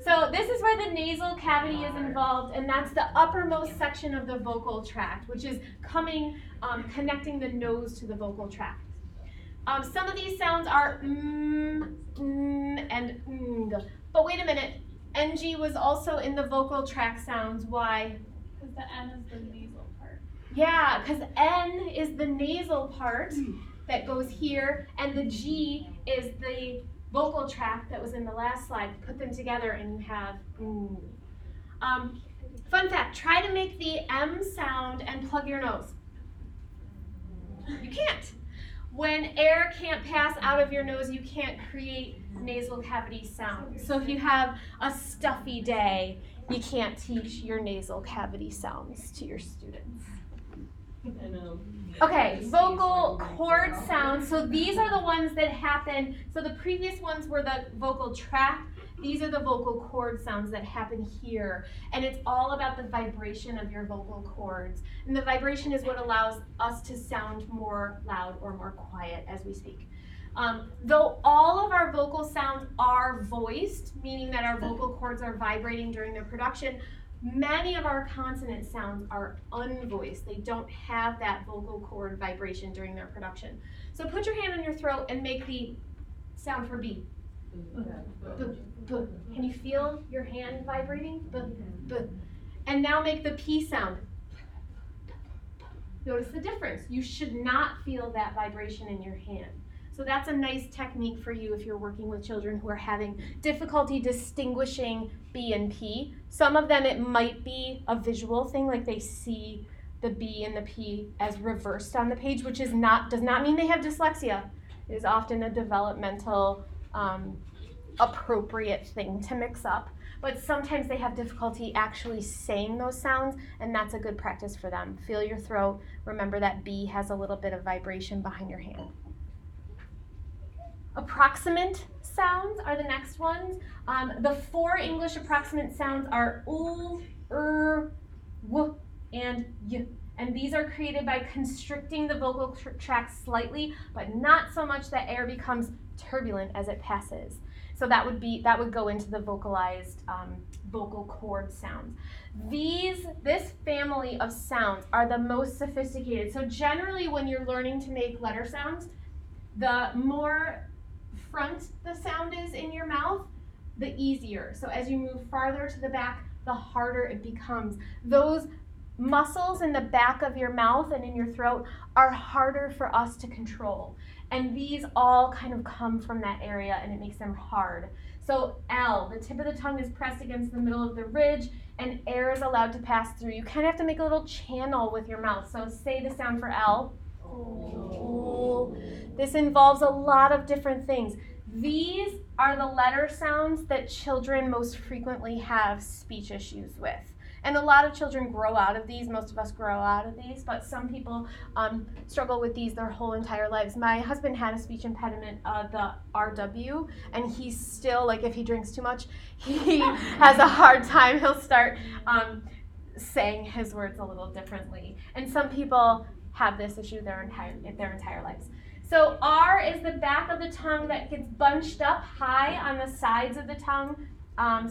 So this is where the nasal cavity is involved, and that's the uppermost section of the vocal tract, which is connecting the nose to the vocal tract. Some of these sounds are and ng. But wait a minute, NG was also in the vocal tract sounds. Why? Because the N is the nasal part. Yeah, because N is the nasal part that goes here, and the G is the vocal tract that was in the last slide. Put them together and you have fun fact, try to make the M sound and plug your nose. You can't. When air can't pass out of your nose, you can't create nasal cavity sound. So if you have a stuffy day, you can't teach your nasal cavity sounds to your students. I know. Okay, vocal cord sounds. So these are the ones that happen. So the previous ones were the vocal tract. These are the vocal cord sounds that happen here. And it's all about the vibration of your vocal cords. And the vibration is what allows us to sound more loud or more quiet as we speak. Though all of our vocal sounds are voiced, meaning that our vocal cords are vibrating during their production, many of our consonant sounds are unvoiced. They don't have that vocal cord vibration during their production. So put your hand on your throat and make the sound for B. B, b. Can you feel your hand vibrating? B, b. And now make the P sound. Notice the difference. You should not feel that vibration in your hand. So that's a nice technique for you if you're working with children who are having difficulty distinguishing B and P. Some of them it might be a visual thing, like they see the B and the P as reversed on the page, which does not mean they have dyslexia. It is often a developmental appropriate thing to mix up. But sometimes they have difficulty actually saying those sounds, and that's a good practice for them. Feel your throat. Remember that B has a little bit of vibration behind your hand. Approximant sounds are the next ones. The 4 English approximant sounds are oo, w, and y. And these are created by constricting the vocal tract slightly, but not so much that air becomes turbulent as it passes. So that would go into the vocalized vocal cord sounds. This family of sounds are the most sophisticated. So generally when you're learning to make letter sounds, the more front the sound is in your mouth, the easier. So as you move farther to the back, the harder it becomes. Those muscles in the back of your mouth and in your throat are harder for us to control. And these all kind of come from that area, and it makes them hard. So L, the tip of the tongue is pressed against the middle of the ridge, and air is allowed to pass through. You kind of have to make a little channel with your mouth. So say the sound for L. Oh. This involves a lot of different things. These are the letter sounds that children most frequently have speech issues with. And a lot of children grow out of these. Most of us grow out of these, but some people struggle with these their whole entire lives. My husband had a speech impediment, the RW, and he's still, like, if he drinks too much, he has a hard time. He'll start saying his words a little differently. And some people have this issue their entire lives. So R is the back of the tongue that gets bunched up high on the sides of the tongue,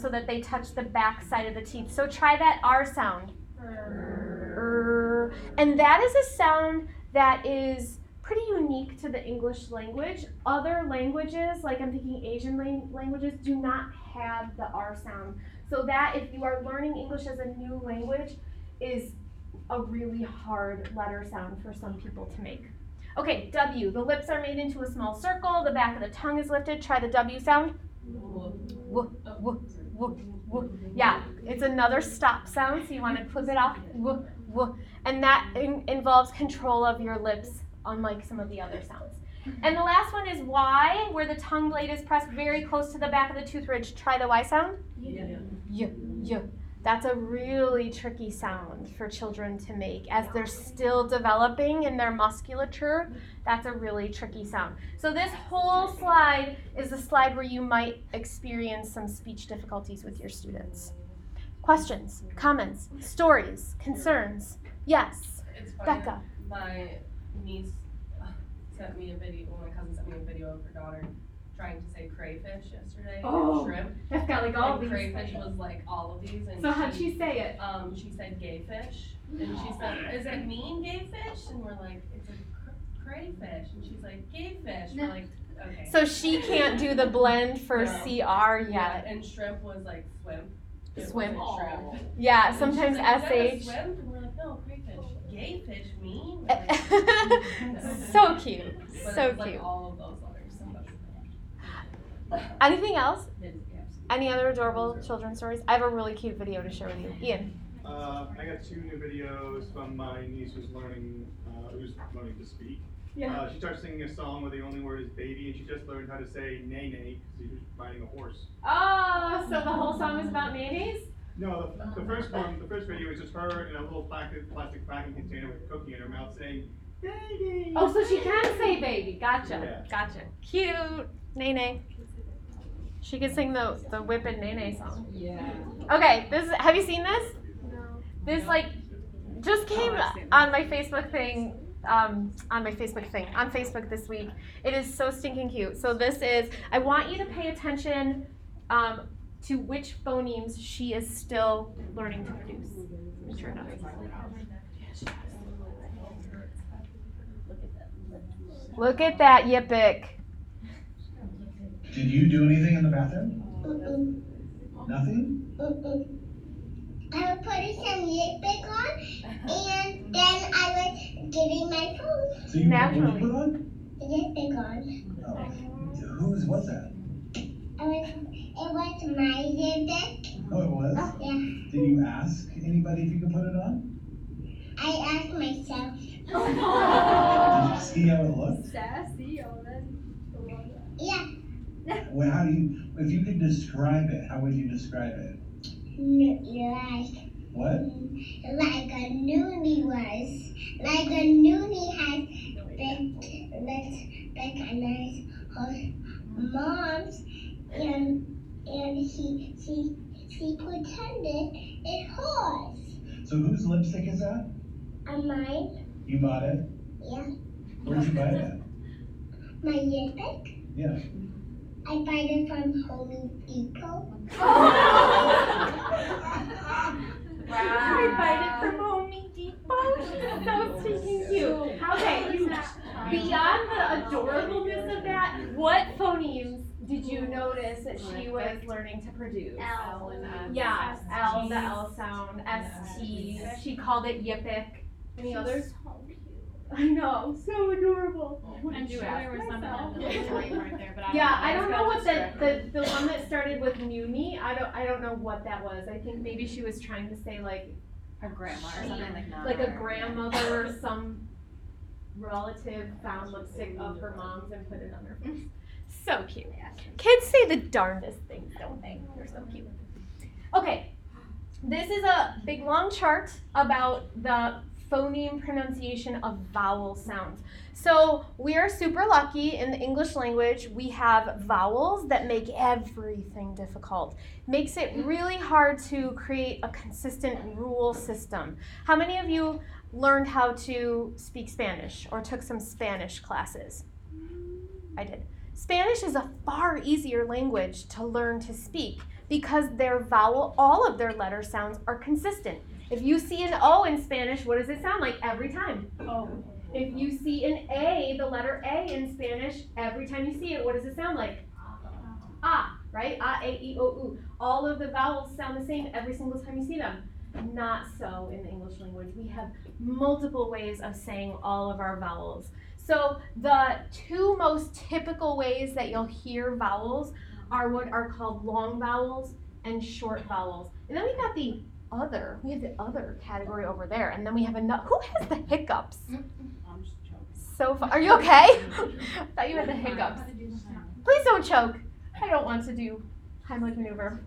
so that they touch the back side of the teeth. So try that R sound. And that is a sound that is pretty unique to the English language. Other languages, like I'm thinking Asian languages, do not have the R sound. So that, if you are learning English as a new language, is a really hard letter sound for some people to make. Okay, W. The lips are made into a small circle. The back of the tongue is lifted. Try the W sound. W, w, w, w. Yeah, it's another stop sound, so you want to flip it off. W, w. And that involves control of your lips, unlike some of the other sounds. And the last one is Y, where the tongue blade is pressed very close to the back of the tooth ridge. Try the Y sound. Y, y. That's a really tricky sound for children to make as they're still developing in their musculature. That's a really tricky sound. So this whole slide is the slide where you might experience some speech difficulties with your students. Questions, comments, stories, concerns? Yes, It's funny, Becca. my niece sent me a video, well, my cousin sent me a video of her daughter trying to say crayfish yesterday, and shrimp. That's got like all And these. crayfish was like all of these, and So how'd she say it? she said gay fish, and she said, "Is it mean gay fish?" And we're like, "It's a crayfish," and she's like, "Gay fish." We're like, okay. So she can't do the blend for No. CR Yeah, yet. and shrimp was like swim. It Swim. wasn't shrimp. Yeah, And sometimes she's like, "Is that a SH. swim?" And we're like, "No, crayfish." Gay fish mean? We're like, So cute, but so it was like cute. all of those letters. So that's Anything else? Any other adorable children's stories? I have a really cute video to share with you. Ian. I got 2 new videos from my niece who's learning to speak. Yeah. She started singing a song where the only word is baby, and she just learned how to say nay nay because she was riding a horse. Oh, so the whole song is about mayonnaise? No, the first video is just her in a little plastic packing container with a cookie in her mouth saying, baby! Oh, so she can say baby. Gotcha. Yeah. Gotcha. Cute. Nene. She can sing the Whip and Nene song. Yeah. Okay, have you seen this? No. This just came on my Facebook thing. On Facebook this week. It is so stinking cute. So this is, I want you to pay attention to which phonemes she is still learning to produce. Let me turn it on. Look at that yippic. Did you do anything in the bathroom? Nothing? I was putting some lipstick on, and then I was giving my phone So you Naturally. What did you put on? lipstick on. Oh. Whose was that? It was my lipstick. Oh, it was? Yeah. Did you ask anybody if you could put it on? I asked myself. Did you see how it looked? Sassy, oh, then. Yeah. Well, how do you, if you could describe it, how would you describe it? Like, What? like a noonie was. Like a noonie has big and nice moms, and she pretended it horse. So whose lipstick is that? Mine, You bought it? yeah. Where'd you buy that? My lipstick, Yeah. I buy it from Home Depot. I buy it from Home Depot. She's so stinking cute. Okay, beyond the adorableness of that, what phonemes did you notice that she was learning to produce? L and S. Yeah, L, the L sound, S-T. She called it yippic. Any others? I know, so adorable. I'm sure there were some of them that weren't there, but Yeah, I don't know what the one that started with Numi, I don't know what that was. I think maybe she was trying to say like Her grandma or something like that. like a grandmother or some relative found lipstick of her mom's and put it on her face. So cute. Kids say the darndest things, don't they? They're so cute. Okay, this is a big long chart about the phoneme pronunciation of vowel sounds. So we are super lucky in the English language. We have vowels that make everything difficult. Makes it really hard to create a consistent rule system. How many of you learned how to speak Spanish or took some Spanish classes? I did. Spanish is a far easier language to learn to speak because all of their letter sounds are consistent. If you see an O in Spanish, what does it sound like every time? O. If you see an A, the letter A in Spanish, every time you see it, what does it sound like? Ah, right? A, E, O, U. All of the vowels sound the same every single time you see them. Not so in the English language. We have multiple ways of saying all of our vowels. So the two most typical ways that you'll hear vowels are what are called long vowels and short vowels. And then we have the other category over there. And then we have another. Who has the hiccups? I'm just joking. So far. Are you okay? I thought you had the hiccups. Please don't choke. I don't want to do Heimlich maneuver.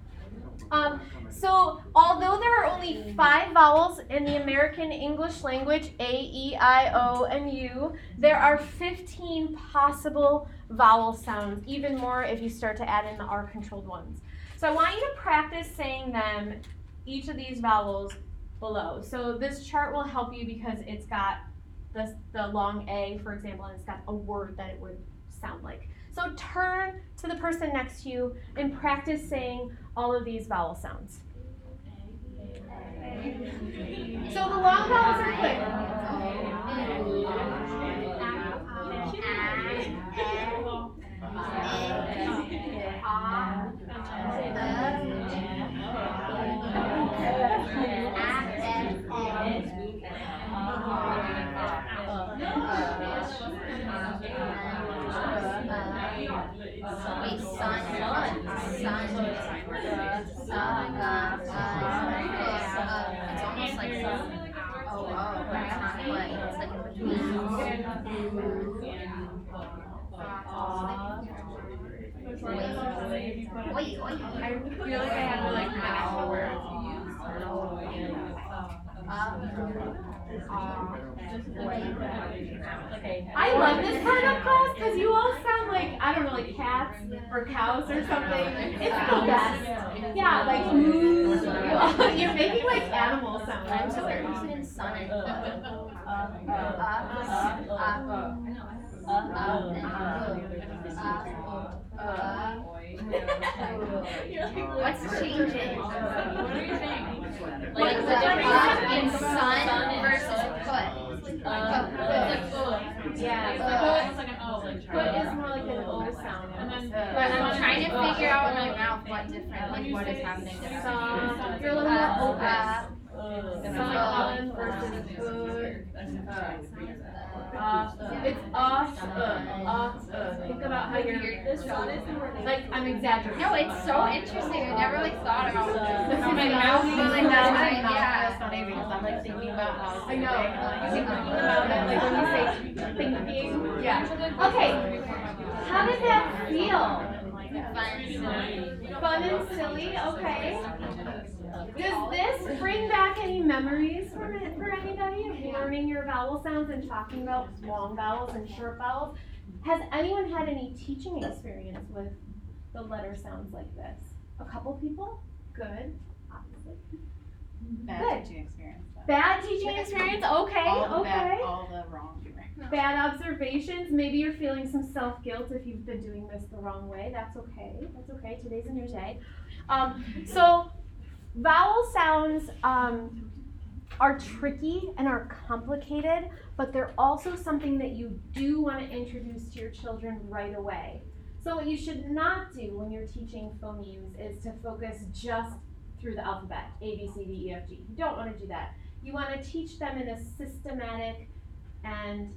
So although there are only 5 vowels in the American English language, A, E, I, O, and U, there are 15 possible vowel sounds, even more if you start to add in the R-controlled ones. So I want you to practice saying them, each of these vowels below. So this chart will help you because it's got the long A, for example, and it's got a word that it would sound like. So turn to the person next to you and practice saying all of these vowel sounds. So the long vowels are quick. Wait, sun. It's almost like it's like in between. I feel like I have to like finish the words to use. I love this part of class because you all sound like, I don't know, like cats or cows or something. It's the best. Yeah, like you're making like animal sounds. I'm so interested in sun and what's changing? What are you saying? Like the difference in sun versus put. Yeah, It's like an O, like put is more like an O sound. And then But I'm trying to figure out in my mouth what different, like what is happening. Some, you're a little more open. Sun versus put. It's think about how you're like I'm exaggerating. No, it's so interesting. I never like thought about it. My mouth feels like that. Yeah. I'm like thinking about how I know. Thinking about it, like when you say thinking. Yeah. Okay. How did that feel? Fun and silly, okay. Does this bring back any memories for anybody of learning your vowel sounds and talking about long vowels and short vowels? Has anyone had any teaching experience with the letter sounds like this? A couple people? Good, obviously. Bad teaching experience. Though. Bad teaching experience, okay, okay. All the wrong doing. Bad observations, maybe you're feeling some self-guilt if you've been doing this the wrong way. That's okay, today's a new day. So vowel sounds are tricky and are complicated, but they're also something that you do want to introduce to your children right away. So what you should not do when you're teaching phonemes is to focus just through the alphabet, A, B, C, D, E, F, G. You don't want to do that. You want to teach them in a systematic and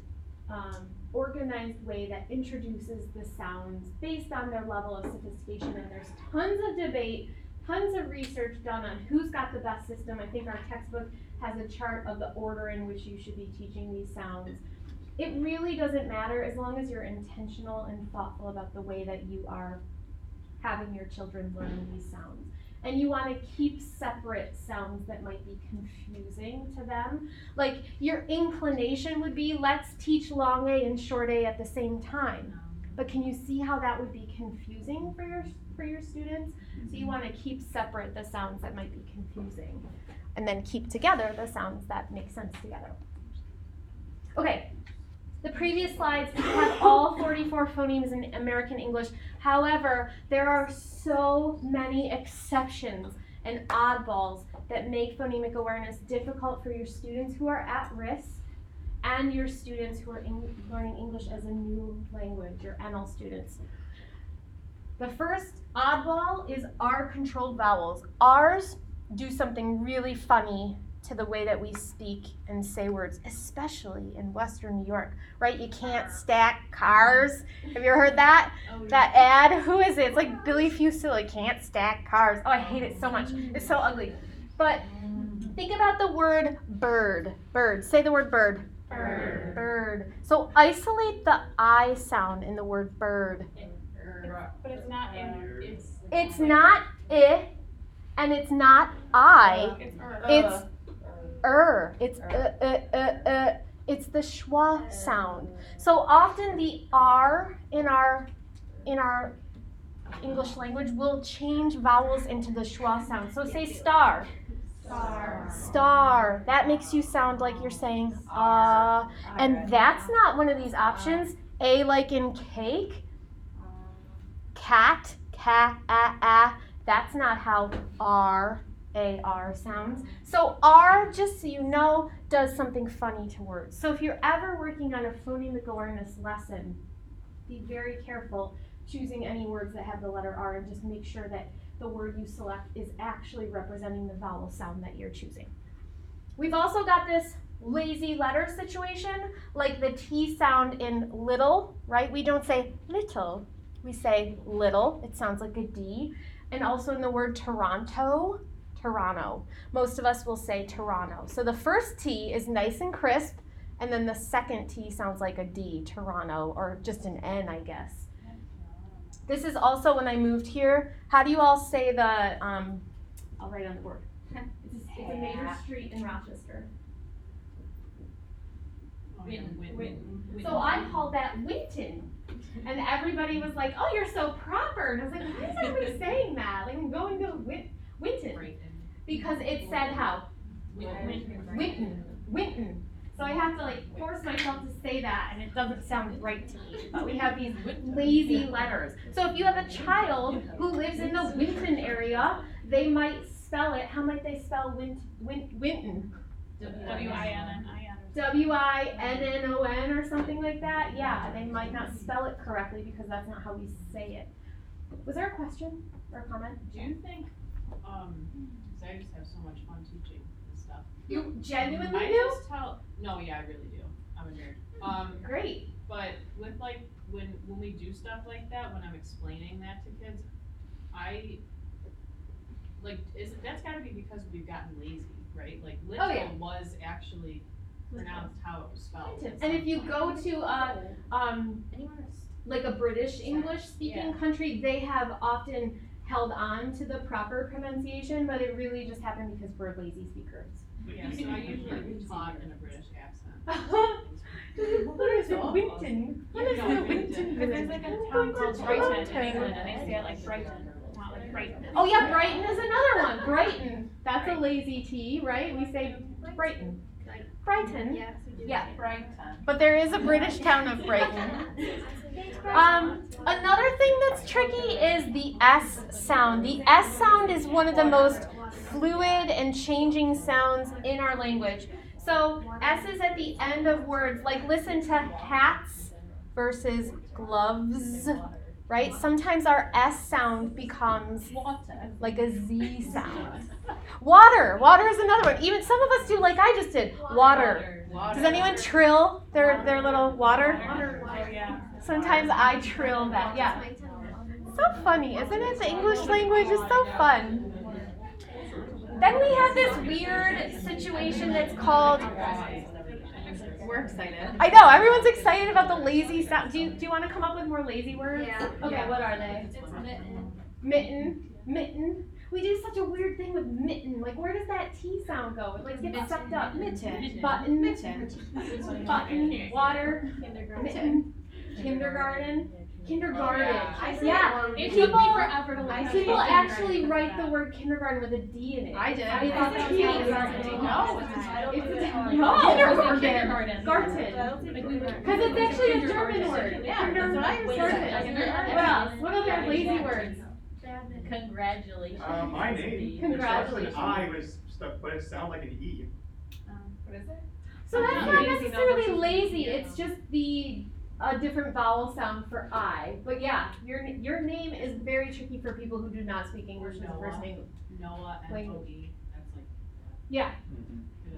organized way that introduces the sounds based on their level of sophistication. And there's tons of debate, tons of research done on who's got the best system. I think our textbook has a chart of the order in which you should be teaching these sounds. It really doesn't matter as long as you're intentional and thoughtful about the way that you are having your children learn these sounds. And you want to keep separate sounds that might be confusing to them. Like your inclination would be, let's teach long A and short A at the same time. But can you see how that would be confusing for your students? So you want to keep separate the sounds that might be confusing, and then keep together the sounds that make sense together. Okay. The previous slides have all 44 phonemes in American English. However, there are so many exceptions and oddballs that make phonemic awareness difficult for your students who are at risk and your students who are learning English as a new language, your NL students. The first oddball is R-controlled vowels. R's do something really funny to the way that we speak and say words, especially in Western New York, right? You can't stack cars. Have you ever heard that? That ad? Who is it? It's like Billy Fusilli, can't stack cars. Oh, I hate it so much. It's so ugly. But think about the word bird. Bird. Say the word bird. Bird. Bird. So isolate the I sound in the word bird. But it's not It's not I, and it's not I. It's It's it's the schwa sound. So often the R in our English language will change vowels into the schwa sound. So say star. Star. Star. That makes you sound like you're saying and that's not one of these options. A like in cake. Cat. That's not how R sounds. So R, just so you know, does something funny to words. So if you're ever working on a phonemic awareness lesson, be very careful choosing any words that have the letter R and just make sure that the word you select is actually representing the vowel sound that you're choosing. We've also got this lazy letter situation, like the T sound in little, right? We don't say little, we say little. It sounds like a D. And also in the word Toronto. Most of us will say Toronto. So the first T is nice and crisp, and then the second T sounds like a D, Toronto, or just an N, I guess. This is also when I moved here. How do you all say the, I'll write on the board. It's a major street in Rochester. Winton. So I called that Winton. And everybody was like, oh, you're so proper. And I was like, why is everybody saying that? Like, I'm going to Winton. Because it said how? Winton. So I have to like force myself to say that, and it doesn't sound right to me. But we have these lazy letters. So if you have a child who lives in the Winton area, they might spell it. How might they spell Winton? W-I-N-N-O-N or something like that? Yeah, they might not spell it correctly because that's not how we say it. Was there a question or a comment? Do you think, because I just have so much fun teaching this stuff. You genuinely I do? just no, yeah, I really do. I'm a nerd. Great. But with like, when we do stuff like that, when I'm explaining that to kids, that's gotta be because we've gotten lazy, right? Like, little was actually pronounced how it was spelled. And if you go to like a British English speaking country, they have often held on to the proper pronunciation, but it really just happened because we're lazy speakers. Yeah, so I usually talk in a British accent. What is it? Winton. What is No, it? Winton. But there's like a town called Brighton in England, and they say it like Brighton, not like Brighton. Oh yeah, Brighton is another one. Brighton. That's a lazy T, right? We say Brighton. Brighton. Yeah. Brighton. But there is a British town of Brighton. Another thing that's tricky is the S sound. The S sound is one of the most fluid and changing sounds in our language. So S is at the end of words, like listen to hats versus gloves, right? Sometimes our S sound becomes like a Z sound. Water is another one. Even some of us do like I just did, water. Does anyone trill their little water? Sometimes I trill that, yeah. So funny, isn't it? The English language is so fun. Then we have this weird situation that's called, We're excited. I know, everyone's excited about the lazy sound. Do you want to come up with more lazy words? Yeah. Okay, what are they? It's mitten. Mitten. We do such a weird thing with mitten. Like, where does that T sound go? It like gets sucked up. Mitten. Button. Mitten. Water. Mitten. Kindergarten. I say Yeah. it People, forever to learn how to people say actually write the word kindergarten with a D in it. I did. I thought that was kindergarten. No, It's kindergarten. Because it's actually a German word. Yeah, that's what I said. Kindergarten. What else? What other lazy words? Congratulations. My name. Congratulations. It starts with an I, but it sounds like an E. What is it? So that's not necessarily lazy. It's just a different vowel sound for I. But yeah, your name is very tricky for people who do not speak English as a first language. Noah, N-O-E, that's like. Yeah.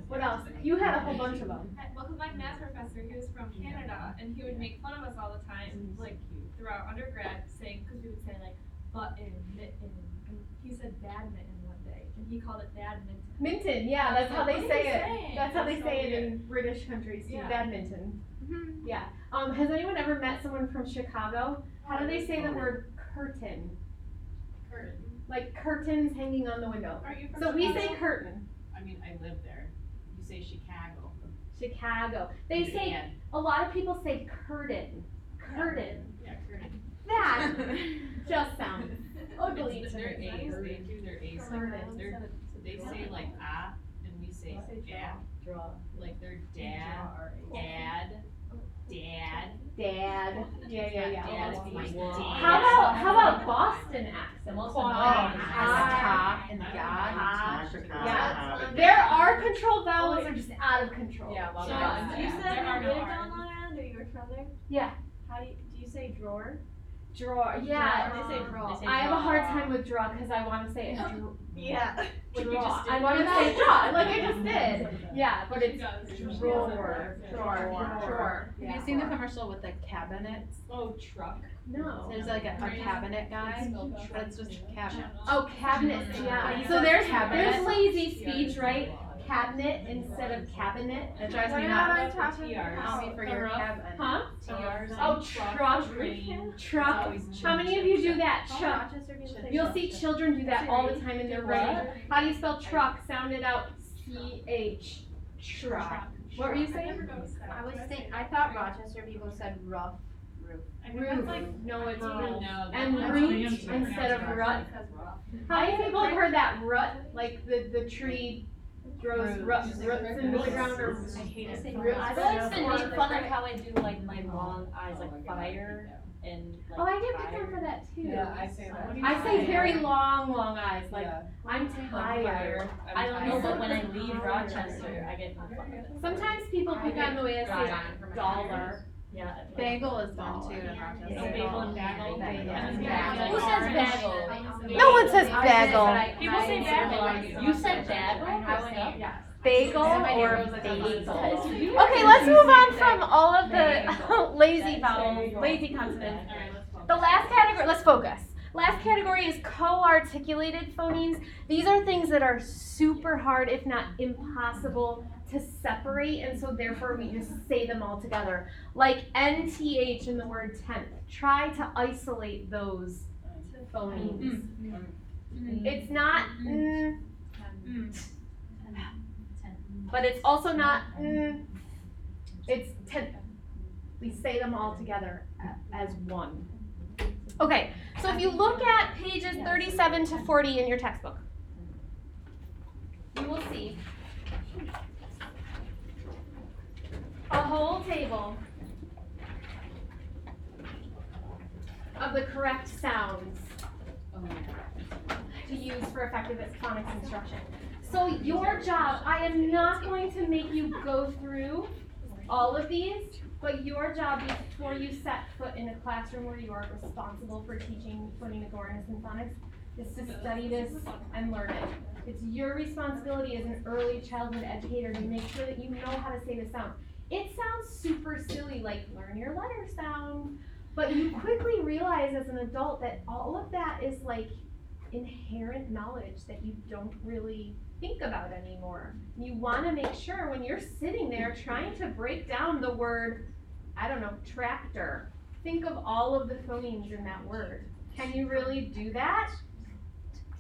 What else? You had a whole bunch of them. Well, because my math professor, he was from Canada, and he would make fun of us all the time, like throughout undergrad, saying, because we would say like button, mitten, and he said badminton one day, and he called it badminton. Minton, yeah, that's how they What say are you it. saying? That's how they That's say so it in British countries too. Yeah. Badminton. Yeah. Has anyone ever met someone from Chicago? How do they say the word curtain? Curtain. Like curtains hanging on the window. Are you from So we Chicago? say curtain. I mean, I live there. You say Chicago. Chicago. They say, And- a lot of people say curtain. Curtain. Yeah, curtain. That just sounds ugly to Their me. A's, they do their A's like this. They say like ah, and we say dad. Like their dad, dad. Dad. Yeah. Dad's my dad. How about Boston accent? And Yeah. There are controlled vowels, they're just out of control. Yeah, a lot So, of us. you said There are you no lived R's. on Long Island, or you were from there? Yeah. How do you say drawer? Drawer. Yeah. They say draw. They say I have a hard time with draw because I want to say it. Yeah. Draw. I want to say draw, like I just did. Yeah, but it's drawer. Have you seen the commercial with the cabinets? Oh, truck. No. There's like a cabinet guy, but it's just cabinet. Oh, cabinets. Yeah. So there's lazy speech, right? Cabinet instead of cabinet. It drives me What am I nuts. talking Call me for your cabinet. Huh? TRs. Oh, truck. Truck. How many of you do that? Truck. You'll see children do that all the time in their writing. How do you spell truck? Sound it out. CH. Truck. What were you saying? I thought Rochester people said rough roof. Roof. No, it's roof. No, And root instead of rut. How many people have heard that rut? Like the tree grows roots into the ground or I hate it. roots. I like to make fun of how I do like my long eyes, like fire and like Oh, I get picked on for that too. Yeah, I say that. I say very long eyes. Like I'm tired. I don't know, but when I leave Rochester, I get Sometimes people pick on the way I say dollar. yeah. Bagel is fun too in Rochester. Oh, bagel and bagel. Bagel. Who says bagel? No one says bagel. People say bagel. You said bagel? Bagel or bagel. Okay, let's move on from all of the lazy vowels, lazy consonants. The last category, let's focus. Last category is co-articulated phonemes. These are things that are super hard, if not impossible, to separate, and so therefore we just say them all together. Like NTH in the word tenth. Try to isolate those phonemes. It's not but it's also not it's tenth. We say them all together as one. Okay, so if you look at pages 37 to 40 in your textbook, you will see a whole table of the correct sounds to use for effective phonics instruction. So your job, I am not going to make you go through all of these, but your job before you set foot in a classroom where you are responsible for teaching phonemic awareness and phonics is to study this and learn it. It's your responsibility as an early childhood educator to make sure that you know how to say the sound. It sounds super silly, like learn your letter sound, but you quickly realize as an adult that all of that is like inherent knowledge that you don't really think about anymore. You want to make sure when you're sitting there trying to break down the word, I don't know, tractor, think of all of the phonemes in that word. Can you really do that?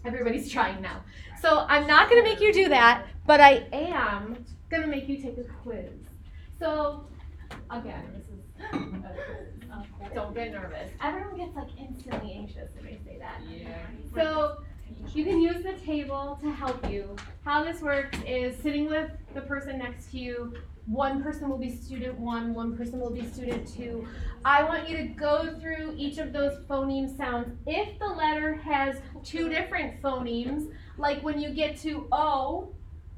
Everybody's trying now. So I'm not going to make you do that, but I am going to make you take a quiz. So again, this is a quiz. Don't get nervous. Everyone gets like instantly anxious when I say that. Yeah. So you can use the table to help you. How this works is sitting with the person next to you. One person will be student 1, one person will be student 2. I want you to go through each of those phoneme sounds. If the letter has 2 different phonemes, like when you get to O,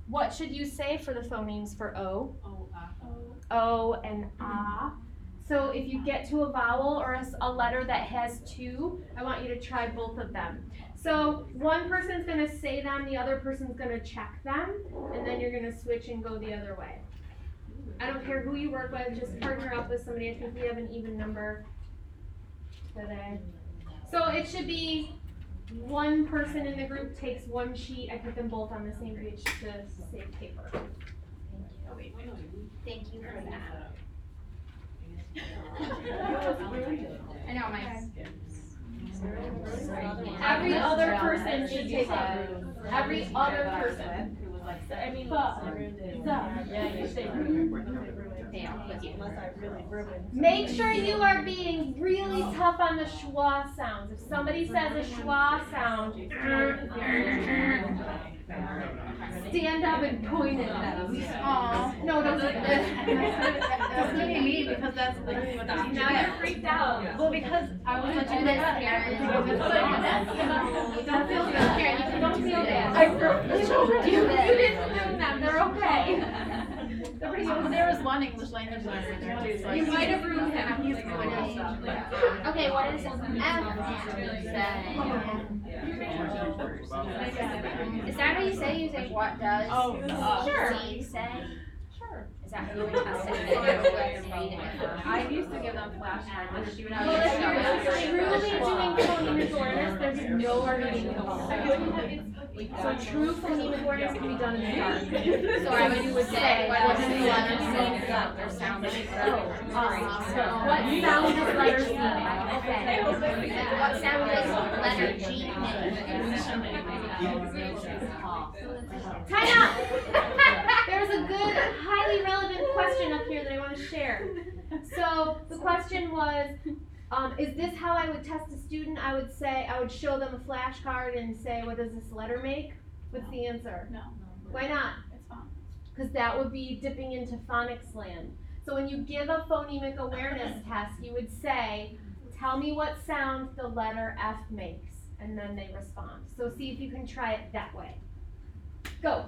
what should you say for the phonemes for O? O and ah. So if you get to a vowel or a letter that has 2, I want you to try both of them. So one person's going to say them, the other person's going to check them, and then you're going to switch and go the other way. I don't care who you work with, just partner up with somebody. I think we have an even number today. So it should be one person in the group takes one sheet. I put them both on the same page to save paper. Thank you for that. I know, my. Every other person should take it. Every other person. I mean, Make sure you are being really tough on the schwa sounds. If somebody says a schwa sound, stand up and point at them. Aw. No, don't do that. That's gonna be me because that's literally what I'm Now you're freaked out. Well, because I was Do this, Karen. Don't feel bad. Don't feel bad. I broke the children. You didn't bring them. They're okay. There was one English language learner there too. So You might have ruined him. He's Okay, what is F say? Is that how you say? You say what does? Sure. C say? Sure. Is that how you test it? I used to give them flashcards when she would have. Well, if you're truly doing phonemic awareness, there's no reading involved. So true phonemic awareness can be done in the dark. So I would say, what does the letter C make or sound like? What sound does letter C make? Okay. What sound does letter G Time out! There's a good, highly relevant question up here that I want to share. So the question was, is this how I would test a student? I would show them a flashcard and say, what does this letter make? What's the answer? No. Why not? It's fine. Because that would be dipping into phonics land. So when you give a phonemic awareness test, you would say, tell me what sound the letter F makes, and then they respond. So see if you can try it that way. Go.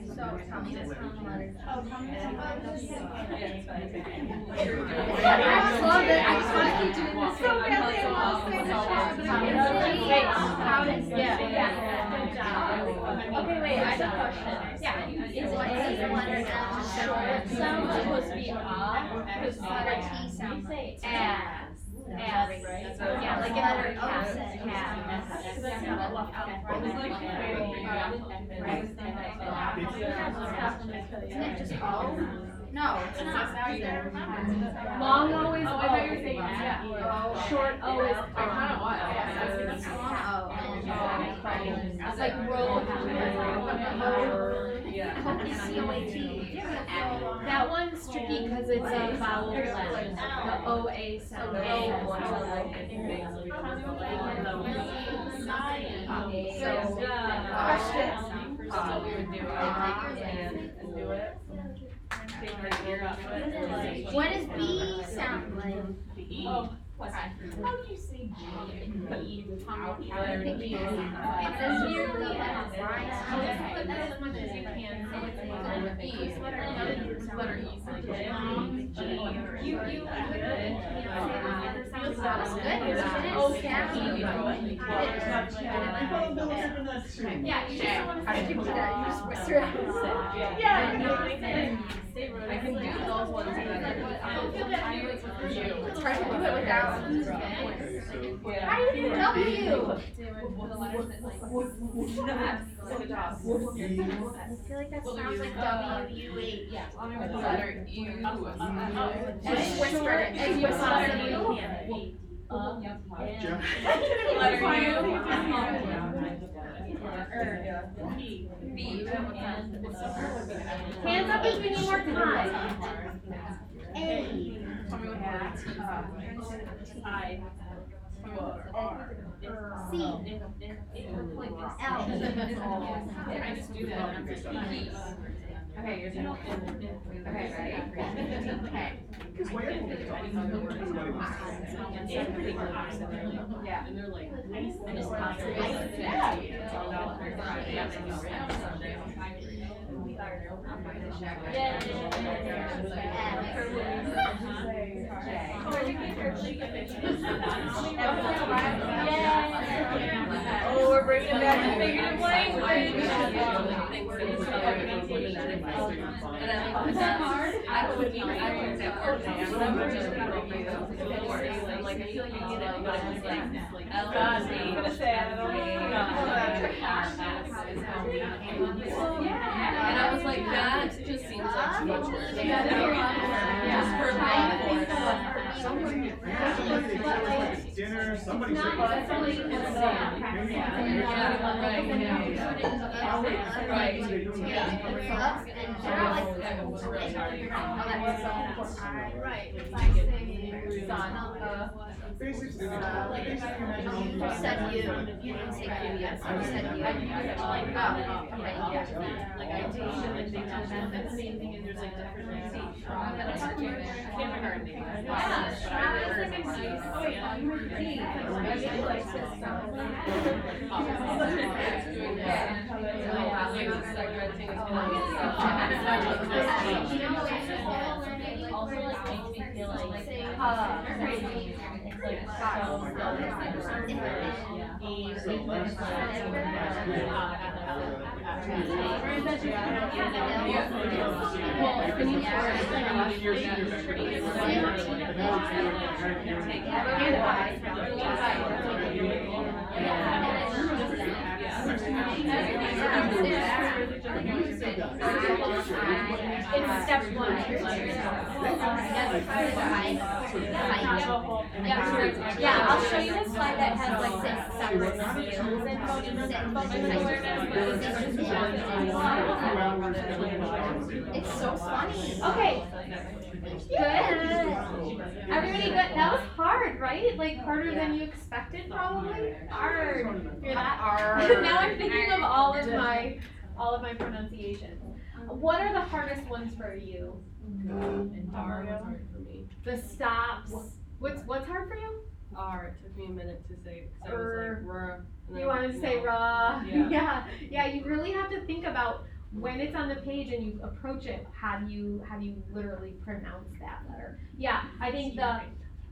So tell me the sound the letter G. Oh, tell me the sound. I just love it. I just want to keep doing this. So badly, I want to say the How does Good job. Okay, wait, I have a question. Yeah. Is what does the letter F short sound supposed to be because letter T sounds like ass. Yeah, like letter F. Isn't it just O? No, it's not. Long O is Oh, I thought you were O. saying that. Short O is I kinda was. It's long O and It's like road. C-O-A-T. That one's tricky because it's a vowel blend. The OA sound. So we would do it and do it. Take our ear out of it. What does B sound like? Oh, how do you say G and B? Letter D. It says here the Put that as much as you can. So it's Letter E. Letter E is like G. You could That's good. Oh, Yeah. Yeah, you just want to How did you do that? You just whispered out. Yeah. I can do those ones better. It's hard to do it without. Yeah. How do you do W? I feel like that sounds like W-U-H. Letter U. Just whisper it. Just whisper it. Jeff? Letter U. B. Hands up if we need more time. A. C. L. I just do that. Okay, you're doing. Okay, ready? Okay. Because why everyone is talking about the word, everybody wants to say it. Yeah. And they're like, I just Oh, we're bringing back the figurative language. And I like put that hard. I would say like I feel like you get it, but it was like L I'm gonna say I don't and I was like, that just seems like too much work. Just for Dinner, somebody said. Basically, You said you. You didn't say you. You said you. Oh, okay, yeah. like I teach and like they teach them the same thing and there's like different things. Kindergarten. Also like makes me feel like It's step one. Yeah, I'll show you a slide that has like 6 separate skills and It's so funny. Okay. Good. Everybody good? That was hard, right? Like harder than you expected probably? Hard. Hear that? Now I'm thinking of all of my pronunciations. What are the hardest ones for you? R was hard for me. The stops. What's hard for you? R, it took me a minute to say, because I was like, R. You wanted to say raw. Yeah. Yeah, you really have to think about when it's on the page and you approach it, how do you literally pronounce that letter? Yeah, I think the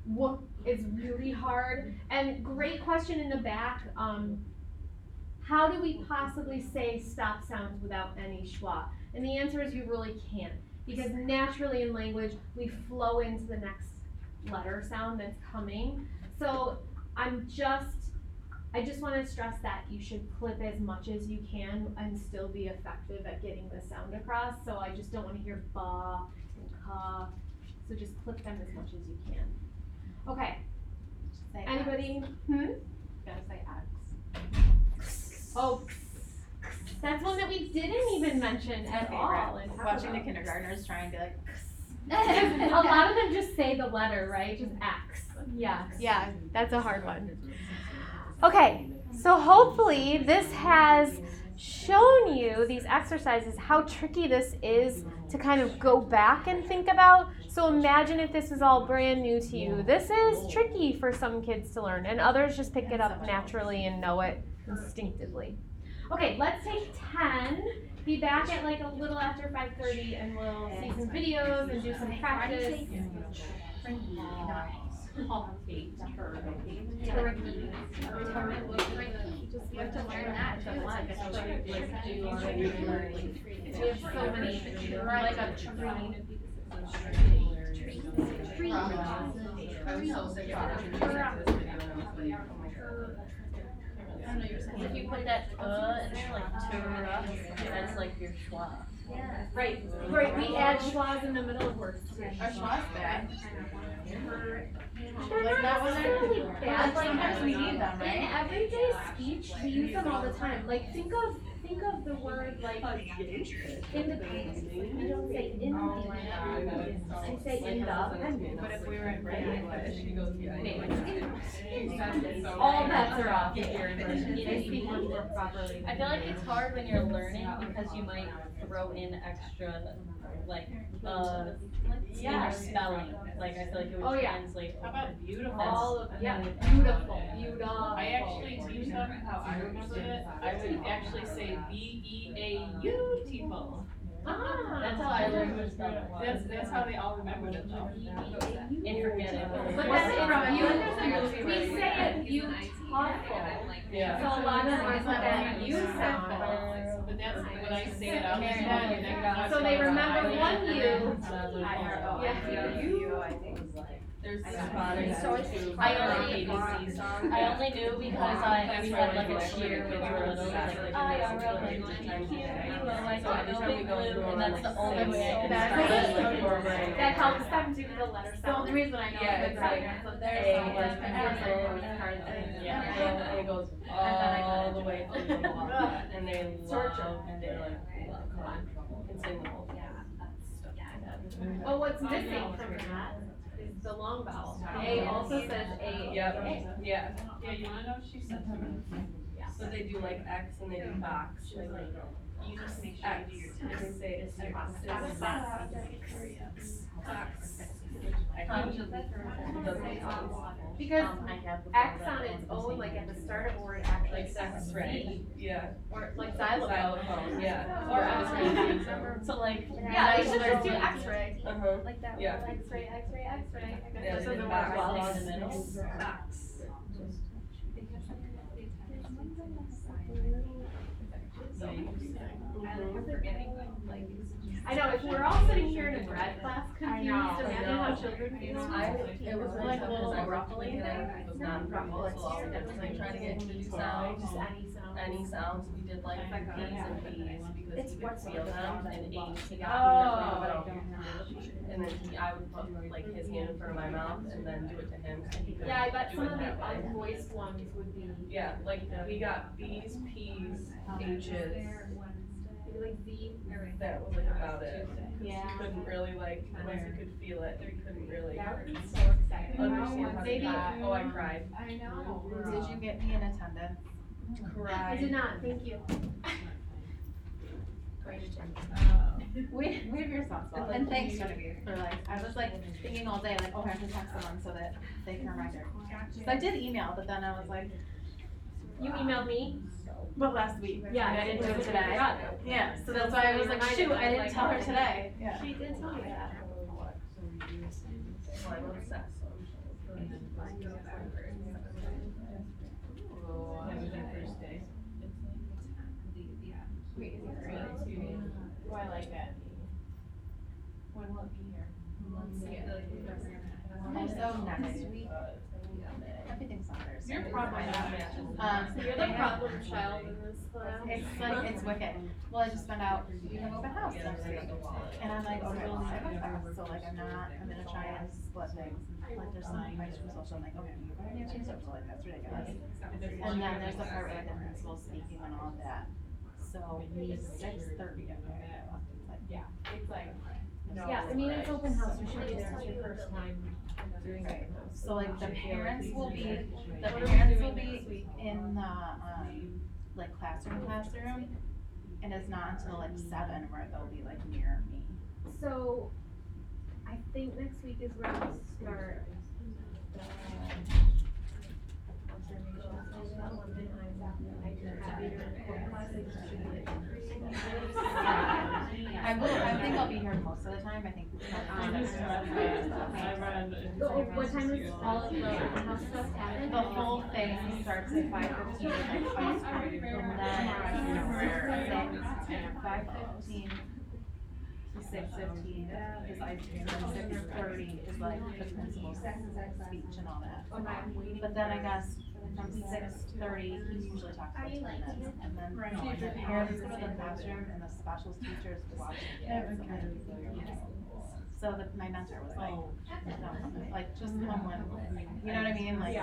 w is really hard. And great question in the back. How do we possibly say stop sounds without any schwa? And the answer is you really can't, because naturally in language we flow into the next letter sound that's coming. So I'm just I just wanna stress that you should clip as much as you can and still be effective at getting the sound across, so I just don't wanna hear ba and ka, so just clip them as much as you can. Okay, Say anybody, Gotta say X. oh, that's one that we didn't even mention at all. and talk Watching the about. kindergartners try and be like. A lot of them just say the letter, right? Just X. Yeah. Yeah, that's a hard one. Okay, so hopefully this has shown you these exercises, how tricky this is to kind of go back and think about. So imagine if this is all brand new to you. This is tricky for some kids to learn, and others just pick it up naturally and know it instinctively. Okay, let's take 10. Be back at like a little after 5:30 and we'll see some videos and do some practice. You have to learn that to flex. We have so many, like a tree. I'm so sick of watching this video. If you put that in there, like tura, that's like your schwa. Yeah. Right, right, we add schwas in the middle of words. Our schwa's bad. They're Like that not one necessarily there? bad. Sometimes we need them, In right? everyday speech, we use them all the time. Like think of the word like in the past. We don't say in the. I say in the. But if we were in English, She goes, yeah, All bets are off if you're English. They speak much more properly. I feel like it's hard when you're learning because you might throw in extra, like, in your spelling. Like, I feel like it Oh, would yeah. translate How over. about beautiful? All of beautiful. I actually teach them how I remembered it. I would actually say beautiful. That's how I learned to spell it. That's how they all remembered it though. And forget it. But that's it. We say it beautiful. Yeah. So a lot of them are put that U sound. But that's when I say it out loud. So they remember one U. There's spotters too. I only knew because we had like a cheer when we were little, like I wrote like so every time we go through, and that's the only way I can start. That helps them do the letter sound. The only reason I know Yeah, is it's like, like so A, there's yeah, it goes all the way to the bottom, and they love, and they're like, and sing the whole thing. Well, what's missing from that is the long vowel. A also says A. Yep, yeah. Yeah, you wanna know what she said to me? So they do like X and they do box, like You just make sure X, you do your and they say it's box. Because X on its own, like at the start of a word, actually Like says X-ray, yeah. or like xylophone. Xylophone, yeah. Or X-ray. So like, Yeah, they should just do X-ray. Uh-huh. Like that. Yeah. X-ray, X-ray, X-ray. Yeah, So and the box. word in the middle. Box. I know, if we're all sitting here in a grad class confused, imagine how children feel. It was really cool because I worked with him, it was non-verbal, so all we did was like try to get him to do sounds. Just any sound. Any sounds, we did like P's and B's because he could feel them, and A's he Oh. got. And then I would put like his hand in front of my mouth and then do it to him so he could Yeah, I bet do some it of the that way. unvoiced ones would be Yeah, like we got B's, P's, H's, maybe like Z. that was like about it. Yeah. He couldn't really like, once he could feel it, he couldn't really That would be so exciting. understand how to Maybe- do it. Oh, I cried. I know. Did you get me in attendance? I did not, thank you. We have your soft spot. And thanks, Genevieve, for like, I was like thinking all day, like, oh, I have to text someone so that they can remind her. So I did email, but then I was like, You emailed me? but last week. Yeah, and I didn't do it I today. forgot. Yeah, so that's why I was like, shoot, I didn't tell her today. Yeah. She did tell me that. So I'm obsessed, so I'm Oh, I like it. When will it be here? So next week. Everything's on Thursday. You're problem. So you're the problem child in this class. It's like, it's wicked. Well, I just found out we have open house next week. And I'm like, okay, well, I have a class, so like I'm gonna try and split things. Like there's some high school social, I'm like, okay, you go to your team social, like that's ridiculous. And then there's the part where like the principal's speaking and all of that. So 6:30, okay. Yeah, it's like. Yeah, I mean, it's open house, you should be there, it's your first time doing Right. open house. So like the parents will be in the, like classroom, and it's not until like 7 where they'll be like near me. So, I think next week is where we start the observation, that one time, I just have your classes should be I think I'll be here most of the time, I think. What time does all of the house stuff happen? The whole thing starts at 5:15 with like ice cream, and then 5:15 to 6:15 is ice cream, and 6:30 is like the principal's speech and all that. But then I guess from 6:30, he usually talks for 10 minutes, and then the parents go to the classroom and the specials teachers watch the kids. So my mentor was like, like just come when, you know what I mean? Like,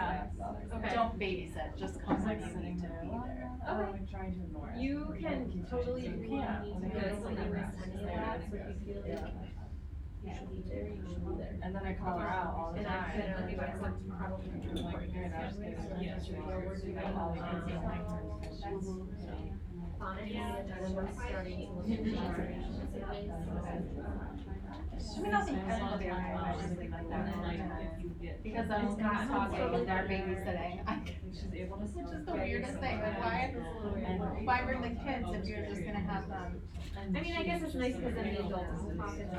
don't babysit, just come when you need to be there. Okay. You can totally, if you need to go, so you miss any of that, so if you feel like you should be there, you should be there. And then I call her out all the And I time. could, like, probably Like, you're not just gonna we're doing all the things. Honestly, and we're starting to look at I mean, nothing personal there, I just leave like that. Because I'm not talking and they're babysitting. She's able to. It's just the weirdest thing, like why bring the kids if you're just gonna have them? I mean, I guess it's nice because then the adults can talk and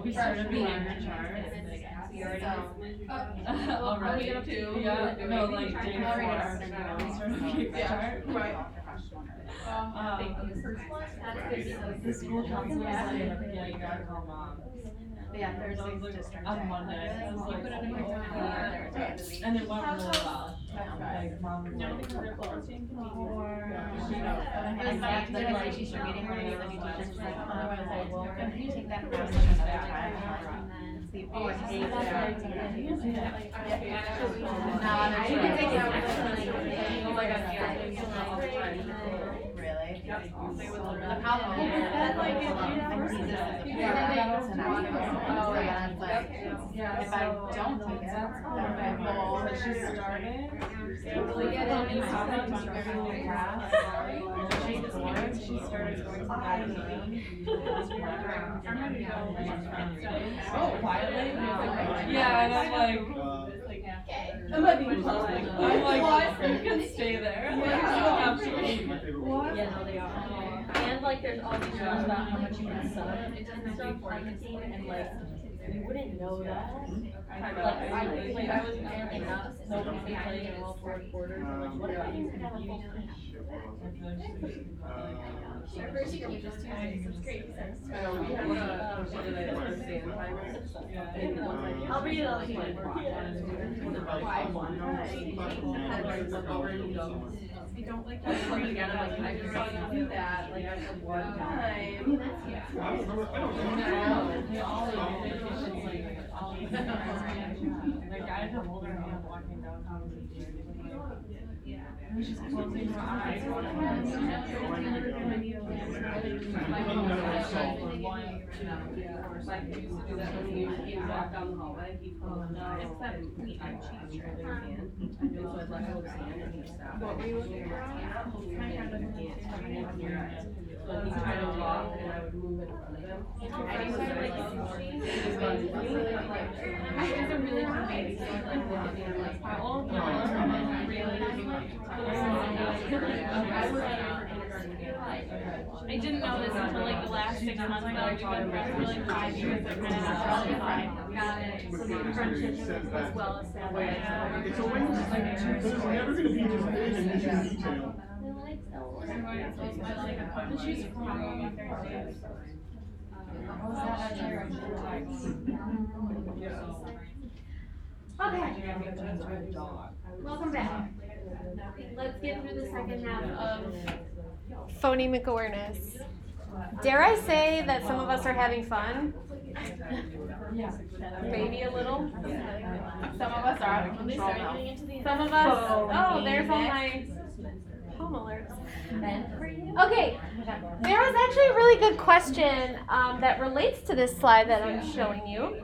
We started being in charge. Already too. Yeah, no, like day before. We started being in charge. Right. The school council was like, yeah, you gotta call mom. Yeah, Thursday's district. On Monday, I was like, and it went really well. Like, mom was like, It was like the like teacher meeting where the teacher was like, I was like, well, can you take that class another time? See, oh, I hate that. You can take it. Oh my God. Really? The problem is, I see this as a parent, and I was like, if I don't take it, then my whole. But she started, and probably took every whole class. She bored, she started going to that meeting. I'm ready to go. Oh, quietly? Yeah, and I'm like, I'm like, you can stay there. Like, you don't have to leave. What? Yeah, no, they are. And like, there's all these rules about how much you can sub and stuff, like, and like, you wouldn't know that. Like, I was apparently not so busy playing in all 4 quarters, I'm like, what if I didn't have a full time? Our first year, we just Tuesdays, it's great. I'll read it all to I don't like that word together, like, I just saw you do that, like, at one time. Like, I had to hold her hand walking downtown. And she's closing her eyes. Like, we used to do that when you walk down the hallway, he'd pull it down. Except we are cheaper. And so I'd let go of his hand and he'd stop. What were you looking for? But he'd try to walk and I would move in front of him. I used to like sushi. I was a really good baby, so I like how old? I didn't know this until like the last 6 months, but I've been friends for like 5 years, they're kind of totally fine. Got it. So the friendship is well established. It's always, there's never gonna be just big initial detail. She's from Thursdays. Okay. Welcome back. Let's get through the second half of phonemic awareness. Dare I say that some of us are having fun? Maybe a little. Some of us are out of control now. Some of us, oh, there's all my home alerts. Okay, there was actually a really good question that relates to this slide that I'm showing you.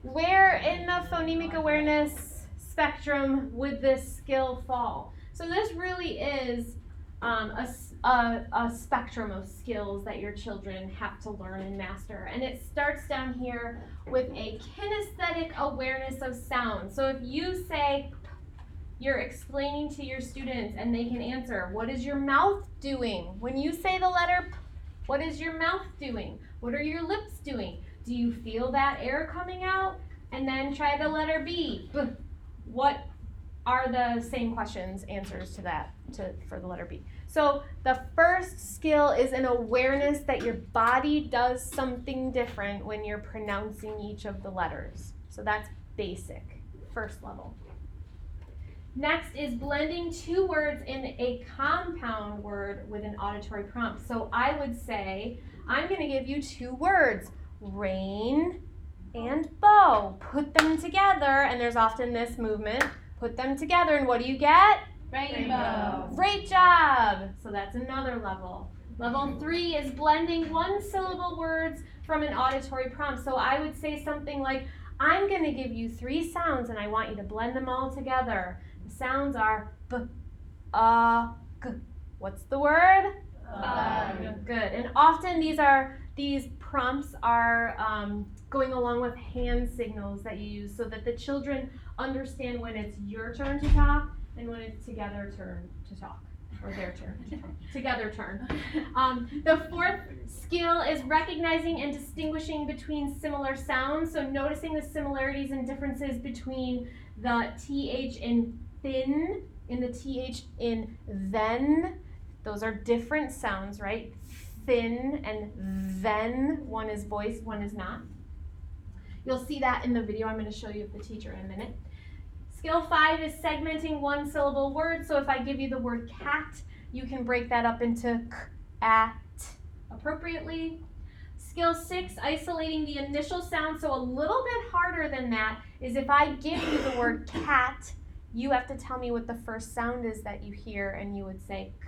Where in the phonemic awareness spectrum would this skill fall? So this really is a spectrum of skills that your children have to learn and master. And it starts down here with a kinesthetic awareness of sound. So if you say, you're explaining to your students and they can answer, what is your mouth doing? When you say the letter P, what is your mouth doing? What are your lips doing? Do you feel that air coming out? And then try the letter B. B. What are the same questions, answers to that, for the letter B? So the first skill is an awareness that your body does something different when you're pronouncing each of the letters. So that's basic, first level. Next is blending two words in a compound word with an auditory prompt. So I would say, I'm going to give you two words, rain and bow. Put them together, and there's often this movement. Put them together, and what do you get? Rainbow. Great job. So that's another level. Level 3 is blending one-syllable words from an auditory prompt. So I would say something like, I'm going to give you 3 sounds, and I want you to blend them all together. The sounds are b, g. What's the word? Good. And often these prompts are going along with hand signals that you use so that the children understand when it's your turn to talk and when it's together turn to talk, or their turn, together turn. The fourth skill is recognizing and distinguishing between similar sounds. So noticing the similarities and differences between the TH in thin and the TH in then. Those are different sounds, right? Thin and then. One is voice, one is not. You'll see that in the video I'm going to show you of the teacher in a minute. Skill 5 is segmenting one-syllable words. So if I give you the word cat, you can break that up into k, at appropriately. Skill 6, isolating the initial sound. So a little bit harder than that is if I give you the word cat, you have to tell me what the first sound is that you hear, and you would say k.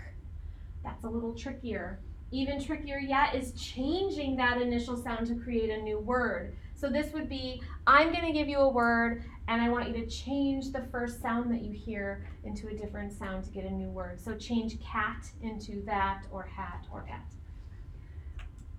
That's a little trickier. Even trickier yet is changing that initial sound to create a new word. So this would be, I'm going to give you a word, and I want you to change the first sound that you hear into a different sound to get a new word. So change cat into that, or hat, or at.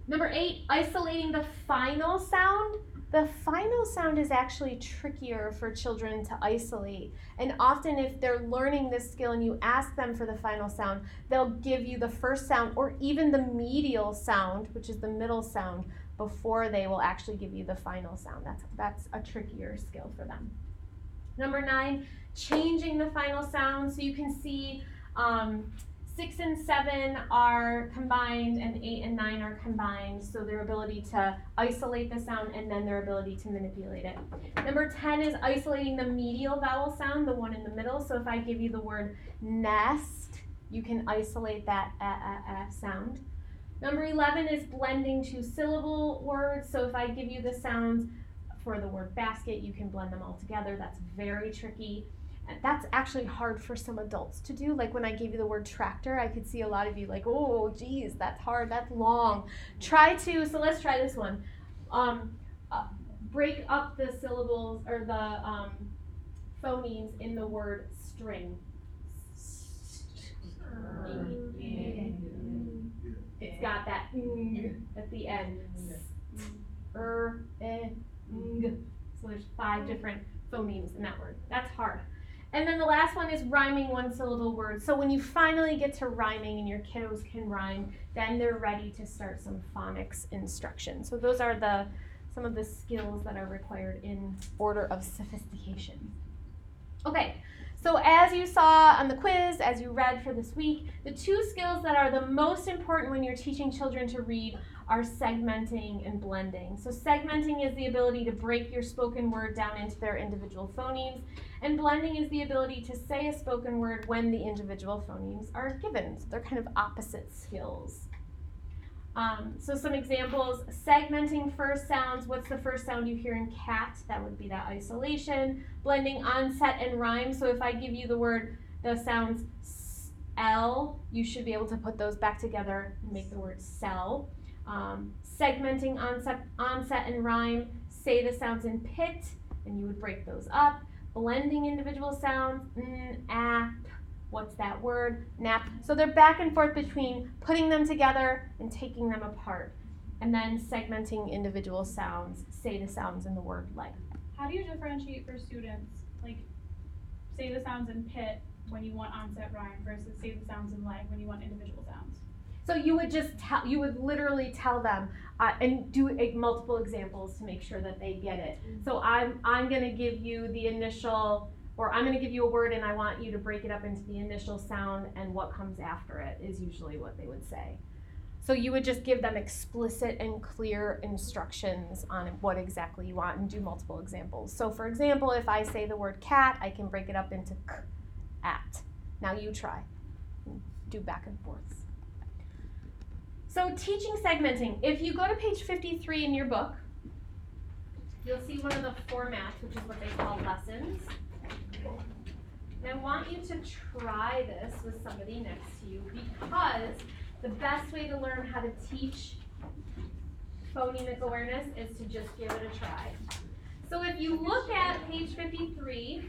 Number 8, isolating the final sound. The final sound is actually trickier for children to isolate. And often if they're learning this skill and you ask them for the final sound, they'll give you the first sound or even the medial sound, which is the middle sound, before they will actually give you the final sound. That's a trickier skill for them. Number 9, changing the final sound. So you can see 6 and 7 are combined and 8 and 9 are combined. So their ability to isolate the sound and then their ability to manipulate it. Number 10 is isolating the medial vowel sound, the one in the middle. So if I give you the word nest, you can isolate that sound. Number 11 is blending 2-syllable words. So if I give you the sounds for the word basket, you can blend them all together. That's very tricky. And that's actually hard for some adults to do. Like when I gave you the word tractor, I could see a lot of you like, oh, geez, that's hard, that's long. So let's try this one. Break up the syllables or the phonemes in the word string. It's got that ng at the end. Ng. So there's 5 different phonemes in that word. That's hard. And then the last one is rhyming one-syllable words. So when you finally get to rhyming and your kiddos can rhyme, then they're ready to start some phonics instruction. So those are some of the skills that are required in order of sophistication. Okay, so as you saw on the quiz, as you read for this week, the 2 skills that are the most important when you're teaching children to read are segmenting and blending. So segmenting is the ability to break your spoken word down into their individual phonemes, and blending is the ability to say a spoken word when the individual phonemes are given. So they're kind of opposite skills. So some examples, segmenting first sounds. What's the first sound you hear in cat? That would be that isolation. Blending onset and rhyme. So if I give you the sounds L, you should be able to put those back together and make the word sell. Segmenting onset and rhyme. Say the sounds in pit, and you would break those up. Blending individual sounds, app. What's that word? Nap. So they're back and forth between putting them together and taking them apart. And then segmenting individual sounds, say the sounds in the word like. How do you differentiate for students, like, say the sounds in pit when you want onset rhyme versus say the sounds in leg when you want individual sounds? So you would literally tell them and do multiple examples to make sure that they get it. So I'm gonna give you the initial, or I'm going to give you a word and I want you to break it up into the initial sound and what comes after it is usually what they would say. So you would just give them explicit and clear instructions on what exactly you want and do multiple examples. So for example, if I say the word cat, I can break it up into k, at. Now you try. Do back and forth. So teaching segmenting. If you go to page 53 in your book, you'll see one of the formats, which is what they call lessons. And I want you to try this with somebody next to you because the best way to learn how to teach phonemic awareness is to just give it a try. So if you look at page 53,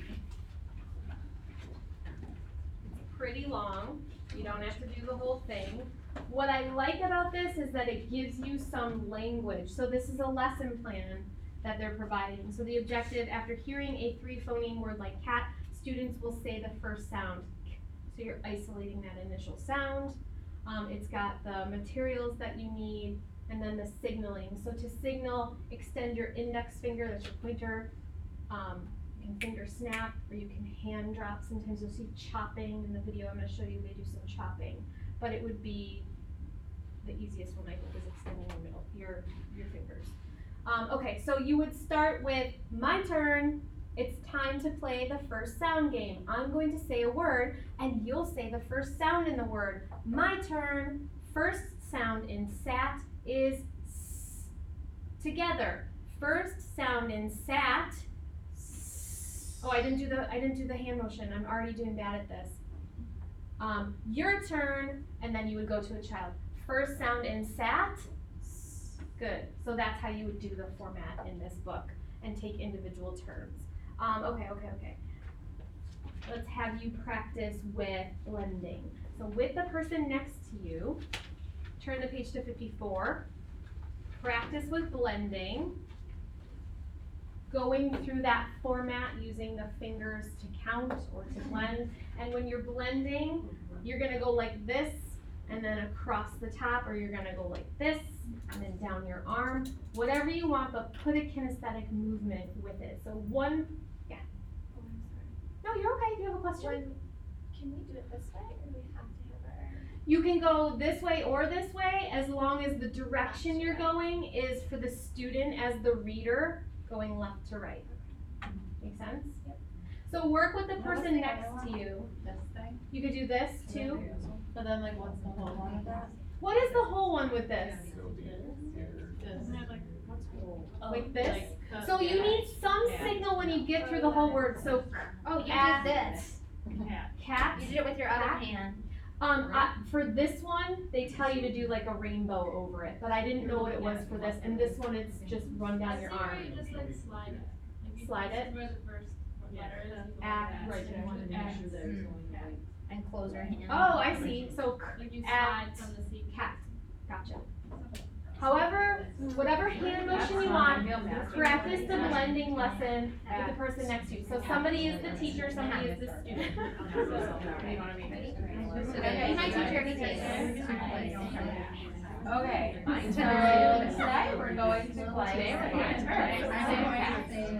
it's pretty long. You don't have to do the whole thing. What I like about this is that it gives you some language. So this is a lesson plan that they're providing. So the objective, after hearing a 3-phoneme word like cat, students will say the first sound. So you're isolating that initial sound. It's got the materials that you need, and then the signaling. So to signal, extend your index finger, that's your pointer. You can finger snap, or you can hand drop. Sometimes you'll see chopping in the video. I'm gonna show you they do some chopping. But it would be, the easiest one I think is extending your fingers. Okay, so you would start with, my turn, it's time to play the first sound game. I'm going to say a word, and you'll say the first sound in the word. My turn, first sound in sat is s. Together, first sound in sat, s. Oh, I didn't do the hand motion. I'm already doing bad at this. Your turn, and then you would go to a child. First sound in sat, s. Good. So that's how you would do the format in this book and take individual terms. Okay. Let's have you practice with blending. So with the person next to you, turn the page to 54. Practice with blending. Going through that format using the fingers to count or to blend. And when you're blending, you're gonna go like this and then across the top, or you're gonna go like this and then down your arm. Whatever you want, but put a kinesthetic movement with it. So yeah. Oh, I'm sorry. No, you're okay. Do you have a question? Can we do it this way, or do we have to have our? You can go this way or this way, as long as the direction you're going is for the student as the reader going left to right. Make sense? Yep. So work with the person next to you. This thing? You could do this too. But then like what's the whole one of that? What is the whole one with this? Isn't it like, what's cool? Like this? So you need some signal when you get through the whole word. So Oh, you Cat. did this. cat. You did it with your other Cat. hand. For this one, they tell you to do like a rainbow over it, but I didn't know what it was for this. And this one, it's just run down your arm. You just like slide it. Like, you Slide it. Where the first letter is. Act. Right, you wanted to make sure that it was going right. And close your hand. Oh, I see. So Like you slide Act. from the seat. cat. Gotcha. However, whatever hand motion you want, practice the blending lesson with the person next to you. So somebody is the teacher, somebody is the student. Okay, hi teacher, me too. Okay, so today we're going to play.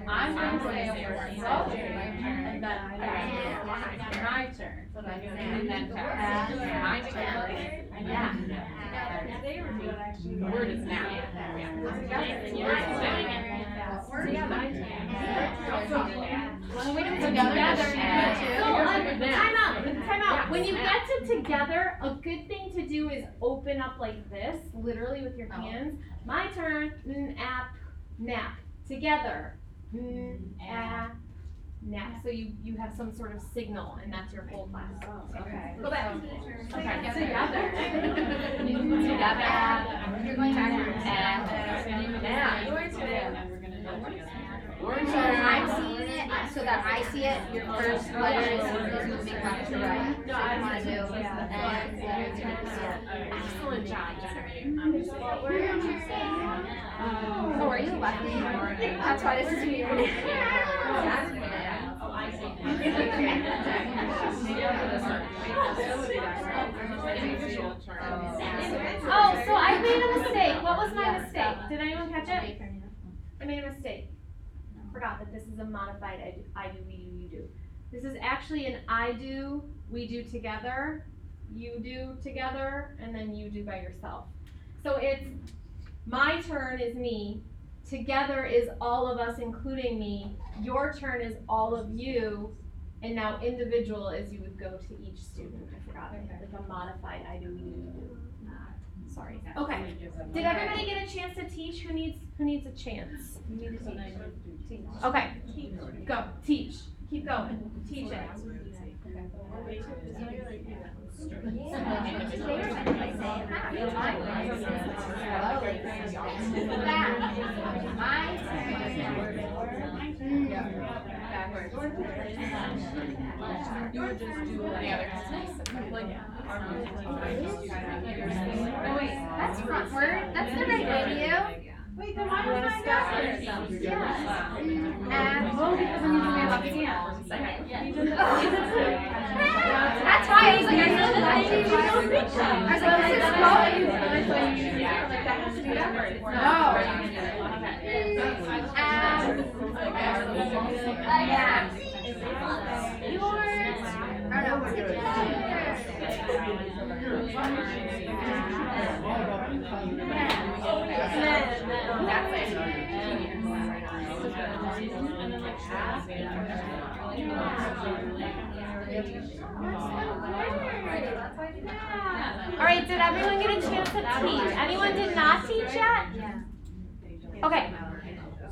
I'm going to say a word, so, and then my turn. And then pass. My turn. Yeah. Today we're doing actually. The word is now. When we do together, time out. When you get to together, a good thing to do is open up like this, literally with your hands. My turn, nap. Together, nap. So you have some sort of signal, and that's your whole class. Okay. Go back. Okay. Together. Together. You're going backwards. Yeah, your turn. And we're gonna do it together. So I'm seeing it, so that I see it, your first letter is moving left to right. No, So I you wanna was do, just- and Excellent job. oh, are you lefty? That's why this is weird. Oh, so I made a mistake. What was my mistake? Did anyone catch it? I made a mistake. Forgot that this is a modified I do, we do, you do. This is actually an I do, we do together, you do together, and then you do by yourself. So it's my turn is me, together is all of us including me, your turn is all of you, and now individual is you would go to each student. I forgot it. Like a modified I do, we do, you do. Sorry. Okay. Did everybody get a chance to teach? Who needs a chance? You need to teach. Okay. Go. Teach. Keep going. Teach it. You would just do like the other Oh wait, that's frontward, that's the right way to you. Wait, then why was mine backwards? Yeah. Oh, because I'm using my left hand. That's why I was like, I know that I didn't know picture. I was like, this is going. Like that has to be backwards. No. All right, did everyone get a chance to teach? Anyone did not teach yet? Okay,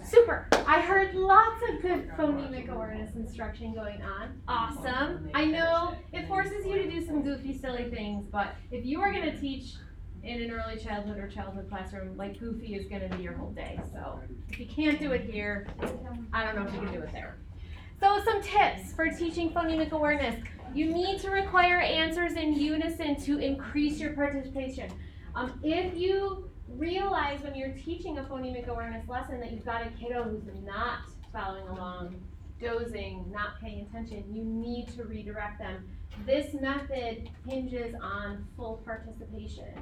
super. I heard lots of good phonemic awareness instruction going on. Awesome. I know it forces you to do some goofy, silly things, but if you are gonna teach in an early childhood or childhood classroom, like goofy is gonna be your whole day. So if you can't do it here, I don't know if you can do it there. So some tips for teaching phonemic awareness. You need to require answers in unison to increase your participation. If you realize when you're teaching a phonemic awareness lesson that you've got a kiddo who's not following along, dozing, not paying attention, you need to redirect them. This method hinges on full participation.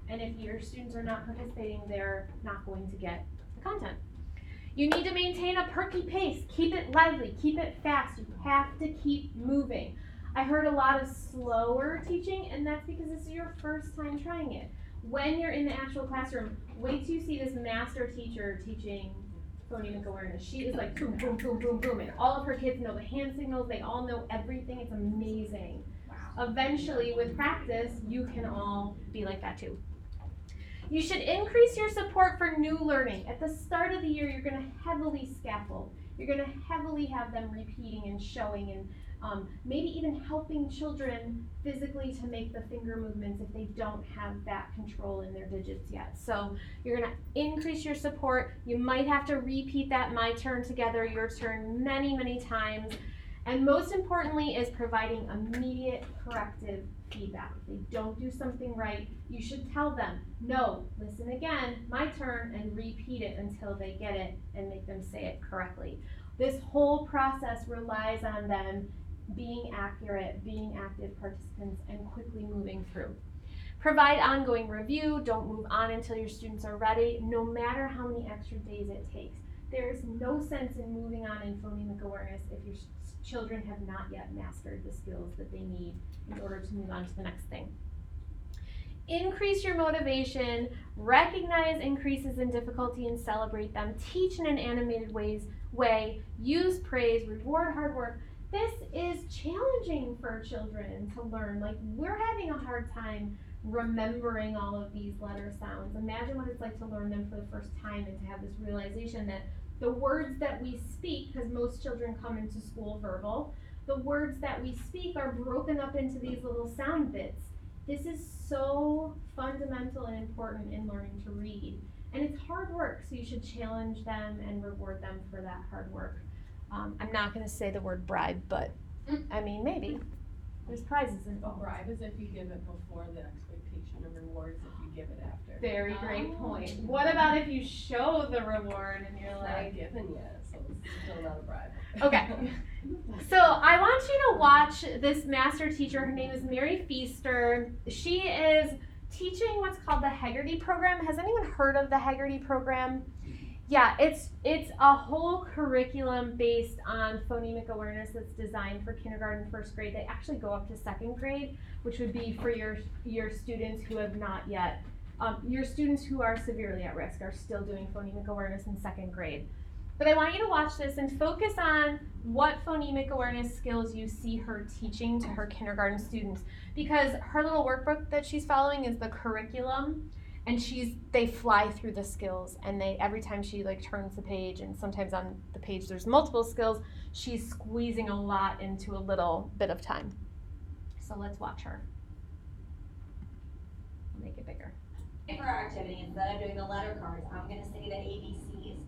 And if your students are not participating, they're not going to get the content. You need to maintain a perky pace. Keep it lively, keep it fast. You have to keep moving. I heard a lot of slower teaching, and that's because this is your first time trying it. When you're in the actual classroom, wait till you see this master teacher teaching phonemic awareness. She is like boom, boom, boom, boom, boom, and all of her kids know the hand signals, they all know everything. It's amazing. Eventually, with practice, you can all be like that too. You should increase your support for new learning. At the start of the year, you're going to heavily scaffold. You're going to heavily have them repeating and showing and maybe even helping children physically to make the finger movements if they don't have that control in their digits yet. So you're going to increase your support. You might have to repeat that my turn together, your turn many, many times. And most importantly is providing immediate corrective feedback. If they don't do something right, you should tell them, no, listen again, my turn, and repeat it until they get it and make them say it correctly. This whole process relies on them being accurate, being active participants, and quickly moving through. Provide ongoing review. Don't move on until your students are ready, no matter how many extra days it takes. There is no sense in moving on in phonemic awareness if your children have not yet mastered the skills that they need in order to move on to the next thing. Increase your motivation, recognize increases in difficulty and celebrate them, teach in an animated way, use praise, reward hard work. This is challenging for children to learn. Like, we're having a hard time remembering all of these letter sounds. Imagine what it's like to learn them for the first time and to have this realization that the words that we speak, because most children come into school verbal, the words that we speak are broken up into these little sound bits. This is so fundamental and important in learning to read. And it's hard work, so you should challenge them and reward them for that hard work. I'm not going to say the word bribe, but I mean, maybe. There's prizes A involved. bribe is if you give it before the expectation of rewards, if you give it after. Very great point. What about if you show the reward and you're It's like, not given yet, so it's still not a bribe. okay. So I want you to watch this master teacher. Her name is Mary Feaster. She is teaching what's called the Heggerty program. Has anyone heard of the Heggerty program? Yeah, it's a whole curriculum based on phonemic awareness that's designed for kindergarten, first grade. They actually go up to second grade, which would be for your students who have not yet, your students who are severely at risk are still doing phonemic awareness in second grade. But I want you to watch this and focus on what phonemic awareness skills you see her teaching to her kindergarten students, because her little workbook that she's following is the curriculum. And they fly through the skills, and every time she turns the page, and sometimes on the page there's multiple skills, she's squeezing a lot into a little bit of time. So let's watch her. I'll make it bigger. For our activity, instead of doing the letter cards, I'm going to say the ABCs.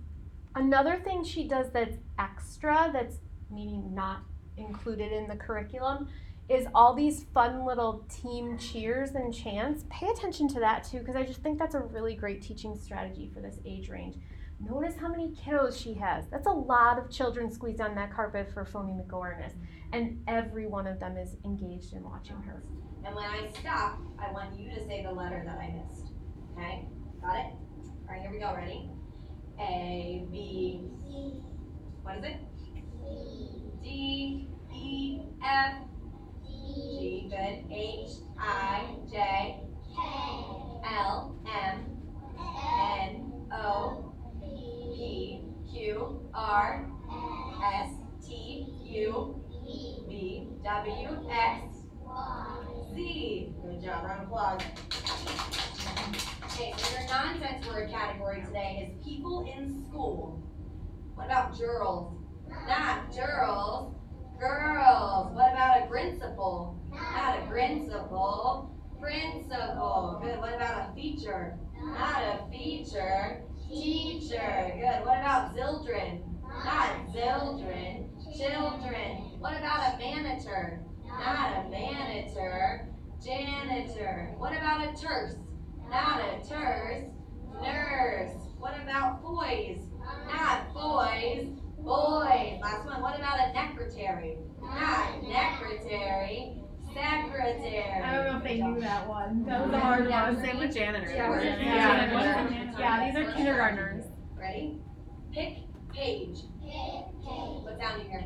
Another thing she does that's extra, that's meaning not included in the curriculum, is all these fun little team cheers and chants. Pay attention to that too, because I just think that's a really great teaching strategy for this age range. Notice how many kiddos she has. That's a lot of children squeezed on that carpet for phonemic awareness, and every one of them is engaged in watching her. And when I stop, I want you to say the letter that I missed. Okay? Got it? All right, here we go. Ready? A, B, C. What is it? C. D, E, F, G, good. H, I, J, K, L, M, N, O, P, Q, R, S, T, U, V, W, X, Z. Good job, round of applause. Okay, so your nonsense word category today is people in school. What about girls? Not girls. Girls. What about a principal? Not a principal. Principal. Good. What about a feature? Not a feature. Teacher. Good. What about zildren? Not zildren. Children. What about a manager? Not a manager. Janitor. What about a terse? Not a terse. Nurse. What about boys? Not boys. Boys. Last one. What about a necretary? Not necretary. Secretary. I don't know if they knew that one. That was a hard hard one. one. Same with janitor. Yeah, these are kindergartners. Ready? Pick page. Put down your hair.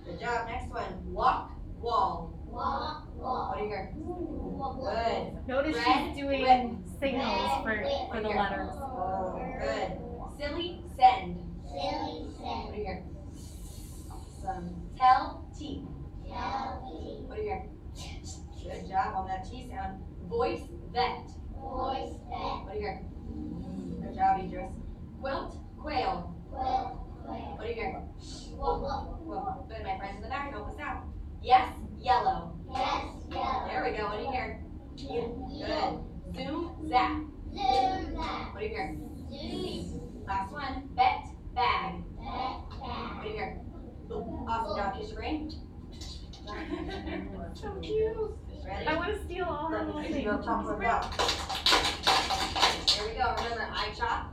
Good job. Next one. Walk wall. What do you hear? Good. Notice Red, she's doing whip. signals for the letters. Oh, good. Silly send. What do you hear? Awesome. Tell teeth. What do you hear? Good job on that T sound. Voice vet. What do you hear? Good job, Idris. Quilt quail. What do you hear? Whoa. Good, my friends in the back, help us out. Yes, yellow. There we go. What do you hear? Good. Zoom zap. What do you hear? Last one. Bet bag. What do you hear? Awesome job. Use your brain. So cute. Ready? I want to steal all her Let little me see things. your proper block. There we go. Remember, I chop,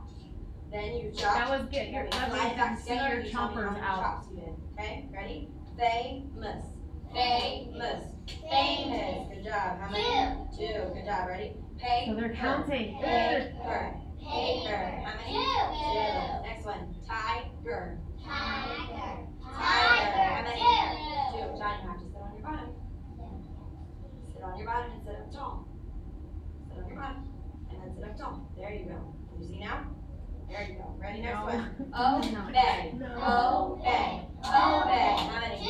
then you chop. That was good. That Slide was back see together, your you tell me how choppers many out. chops you did. Okay, ready? Famous. famous, famous. Good job. How many? Two. Good job. Ready? Pay. So they're counting. Paper. Paper. How many? Two. Next one. Tiger. Tiger. How many? Two. John, you have to sit on your bottom. Sit on your bottom and sit up tall. Sit on your bottom and then sit up tall. There you go. Can you see now? There you go. Ready? Next one. Obey. Obey. Obey. How many? Two.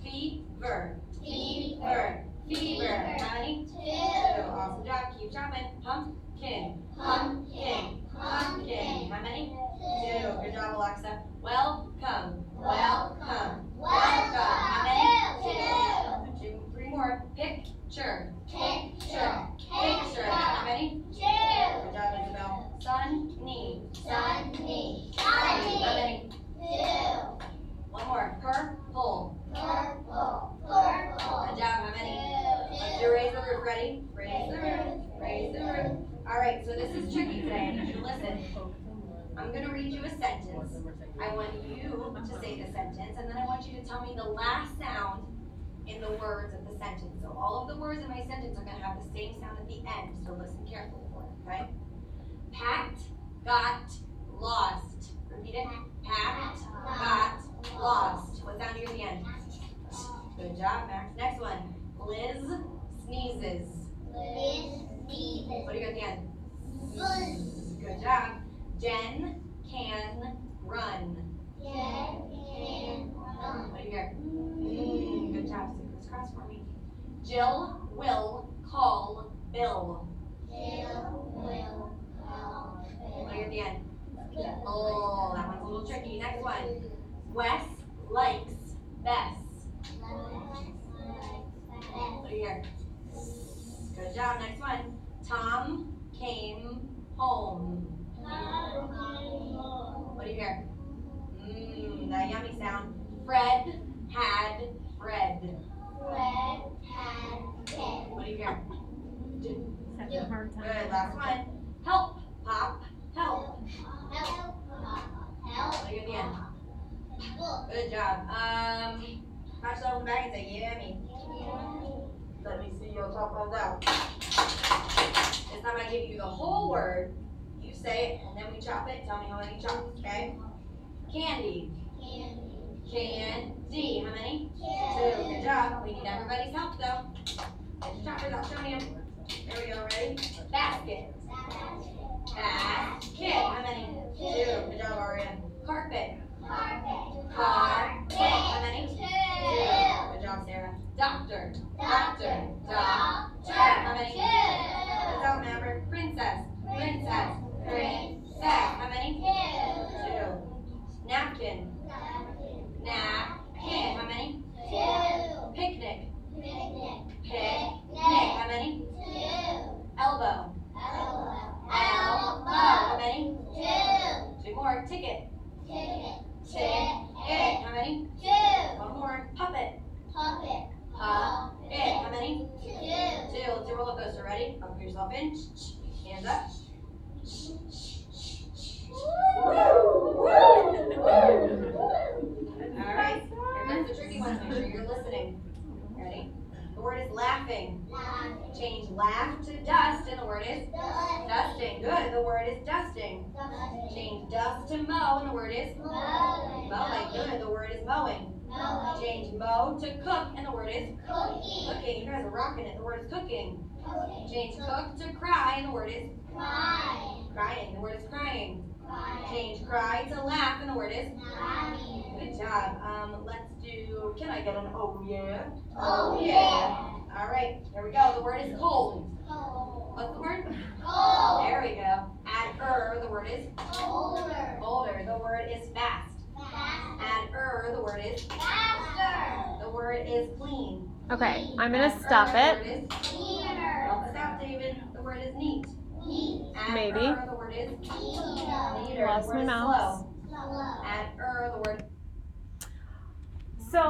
Fever. Fever. Fever. How many? Two. Awesome job. Keep chopping. Pumpkin. Pumpkin. Pumpkin. How many? Two. Good job, Alexa. Welcome. Welcome. Welcome. How many? Two. Three more. Picture. Picture. Picture. How many? Good job, Isabel. Sunny. Sunny. How many? One more. Purple. Good job. How many? Let's do raise the roof. Ready? Raise the roof. Raise the roof. All right. So this is tricky today. I need you to listen. I'm gonna read you a sentence. I want you to say the sentence, and then I want you to tell me the last sound in the words of the sentence. So all of the words in my sentence are gonna have the same sound at the end. So listen carefully for it. Okay? Pat got lost. Repeat it. Pat got lost. What sound do you hear at the end? Good job, Max. Next one. Liz sneezes. What do you got at the end? Good job. Jen can run. What do you hear? Good job. Say crisscross for me. Jill will call Bill. What do you hear at the end? Oh, that one's a little tricky. Next one. Wes likes Bess. What do you hear? Good job. Next one. Tom came home. What do you hear? That yummy sound. Fred had bread. What do you hear? Having a hard time. Good. Last one. Help, Pop. Help. What do you hear at the end? Good job. Pat yourself on the back and say, yummy. Let me see your top those out. This time I give you the whole word. You say it, and then we chop it. Tell me how many chops, okay? Candy. Candy. How many? Two. Good job. We need everybody's help, though. Get your choppers out. Show me them. There we go. Ready? Basket. Basket. How many? Two. Good job, Aria. Carpet. Carpet. How many? Two. Good job, Sarah. Doctor. Doctor. How many? Good job, Maverick. Princess. Princess. How many? Two. Napkin. Napkin. How many? Picnic. How many? Elbow. How many? Two more. Ticket. How many? One more. Puppet. How many? Two. Let's do a roller coaster. Ready? Up yourself in. Hands up. Alright, here comes the tricky ones. Make sure you're listening. Ready? The word is laughing. Change laugh to dust, and the word is dusting. Good. The word is dusting. Change dust to mow, and the word is mowing. Good. The word is mowing. Change mow to cook, and the word is cooking. You guys are rocking it. The word is cooking. Change cook to cry, and the word is crying. The word is crying. Change cry to laugh, and the word is good job. Let's do, can I get an oh yeah? Oh yeah. All right, here we go. The word is cold. What's the word? Cold. There we go. Add the word is older. Older. The word is fast. Add the word is faster. The word is clean. Okay, I'm gonna stop it. The word is cleaner. Don't stop, David. The word is neat. Add Maybe. The word is neater. Lost The word my is mouse. slow. Add the word. So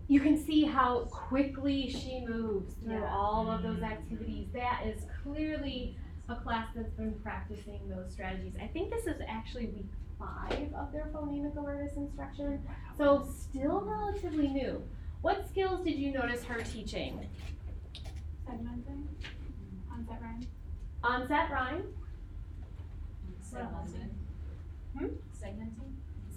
you can see how quickly she moves through all of those activities. That is clearly a class that's been practicing those strategies. I think this is actually week 5 of their phonemic awareness instruction. So still relatively new. What skills did you notice her teaching? Segmenting, onset rhyme. Onset rhyme, Segmenting?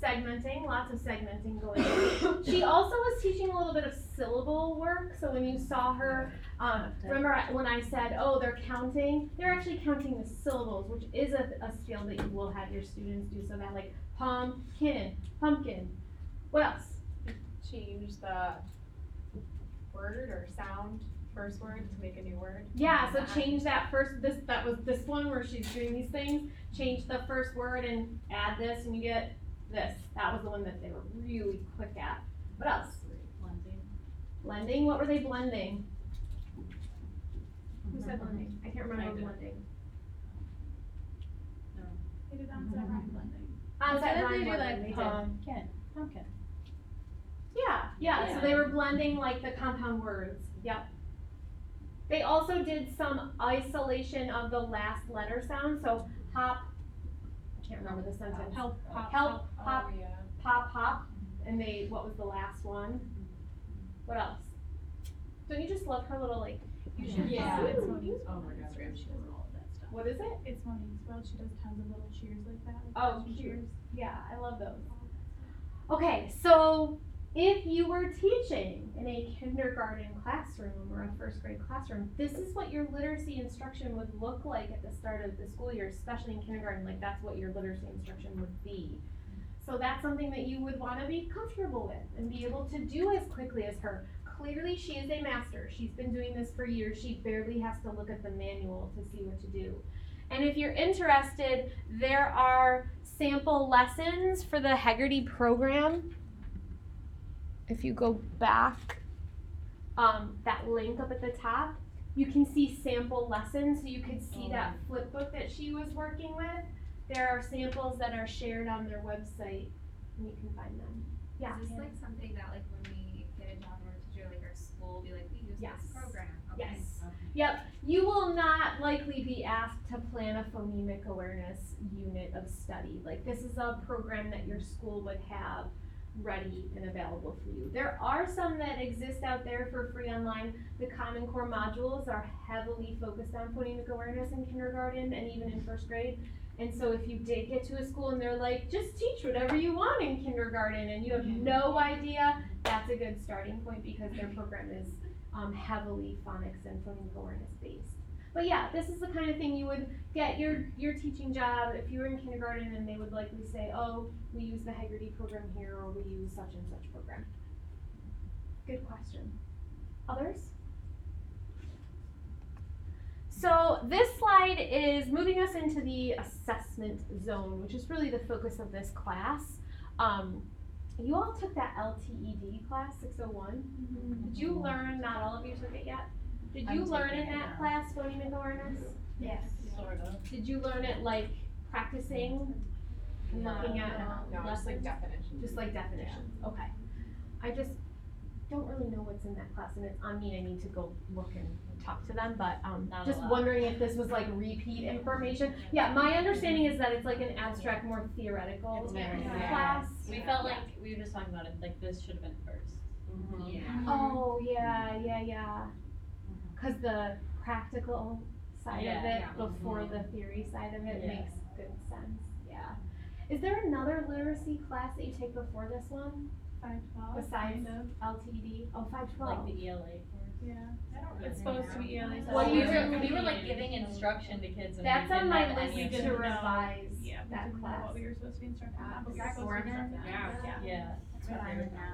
segmenting, lots of segmenting going on. She also was teaching a little bit of syllable work, so when you saw her, remember when I said, oh, they're counting? They're actually counting the syllables, which is a skill that you will have your students do, so that like pumpkin, pumpkin. What else? Change the word or sound, first word to make a new word. Yeah, so change that first, that was this one where she's doing these things, change the first word and add this and you get this. That was the one that they were really quick at. What else? Blending. Blending, what were they blending? Who said blending? I can't remember I did. blending. They did onset rhyme blending. Onset rhyme They do blending, like they did. pumpkin. Yeah, so they were blending like the compound words, yep. They also did some isolation of the last letter sound, so hop, I can't remember the sentence. Help, pop, Help, Oh, pop, yeah. pop, hop, and they, what was the last one? What else? Don't you just love her little like, Yeah. It's Monique's Oh my world. God. She does all of that stuff. what is it? It's Monique's world. She does tons of little cheers like that. Like Oh, cheers. cheers. Yeah, I love those. Okay, so if you were teaching in a kindergarten classroom or a first grade classroom, this is what your literacy instruction would look like at the start of the school year, especially in kindergarten, like that's what your literacy instruction would be. So that's something that you would want to be comfortable with and be able to do as quickly as her. Clearly, she is a master. She's been doing this for years. She barely has to look at the manual to see what to do. And if you're interested, there are sample lessons for the Heggerty program. If you go back, that link up at the top, you can see sample lessons. So you could see that flip book that she was working with. There are samples that are shared on their website, and you can find them. Yeah. Is this like something that like when we get a job in order to do, like our school will be like, we use Yes. this program? Okay. Yes. Yep. You will not likely be asked to plan a phonemic awareness unit of study. Like this is a program that your school would have ready and available for you. There are some that exist out there for free online. The Common Core modules are heavily focused on phonemic awareness in kindergarten and even in first grade. And so if you did get to a school and they're like, just teach whatever you want in kindergarten and you have no idea, that's a good starting point because their program is heavily phonics and phonemic awareness based. But yeah, this is the kind of thing you would get your teaching job if you were in kindergarten and they would likely say, oh, we use the Heggerty program here or we use such and such program. Good question. Others? So this slide is moving us into the assessment zone, which is really the focus of this class. You all took that LTED class, 601. Did you learn, not all of you took it yet? Did you learn in that class phonemic awareness? Yes. Sort of. Did you learn it like practicing and looking at No, just like definitions. just like definitions? Okay. I just don't really know what's in that class and it's on me. I need to go look and talk to them, but Not just a lot. wondering if this was like repeat information. Yeah, my understanding is that it's like an abstract, more theoretical It's very class. We felt like, we were just talking about it, like this should have been first. Yeah. Oh, yeah. Cause the practical side of it Yeah. before the theory side of it Yeah. makes good sense, yeah. Is there another literacy class that you take before this one, 512. besides kind of. LTD? Oh, 512. Like the ELA course. Yeah. It's supposed to be ELA. Well, we you were like giving instruction to kids and That's we on didn't my have any list of to them. revise Yeah, we that didn't know class. what we were supposed to be instructing on, but we were supposed to Before instruct then? them. Yeah. That's what I'm in now.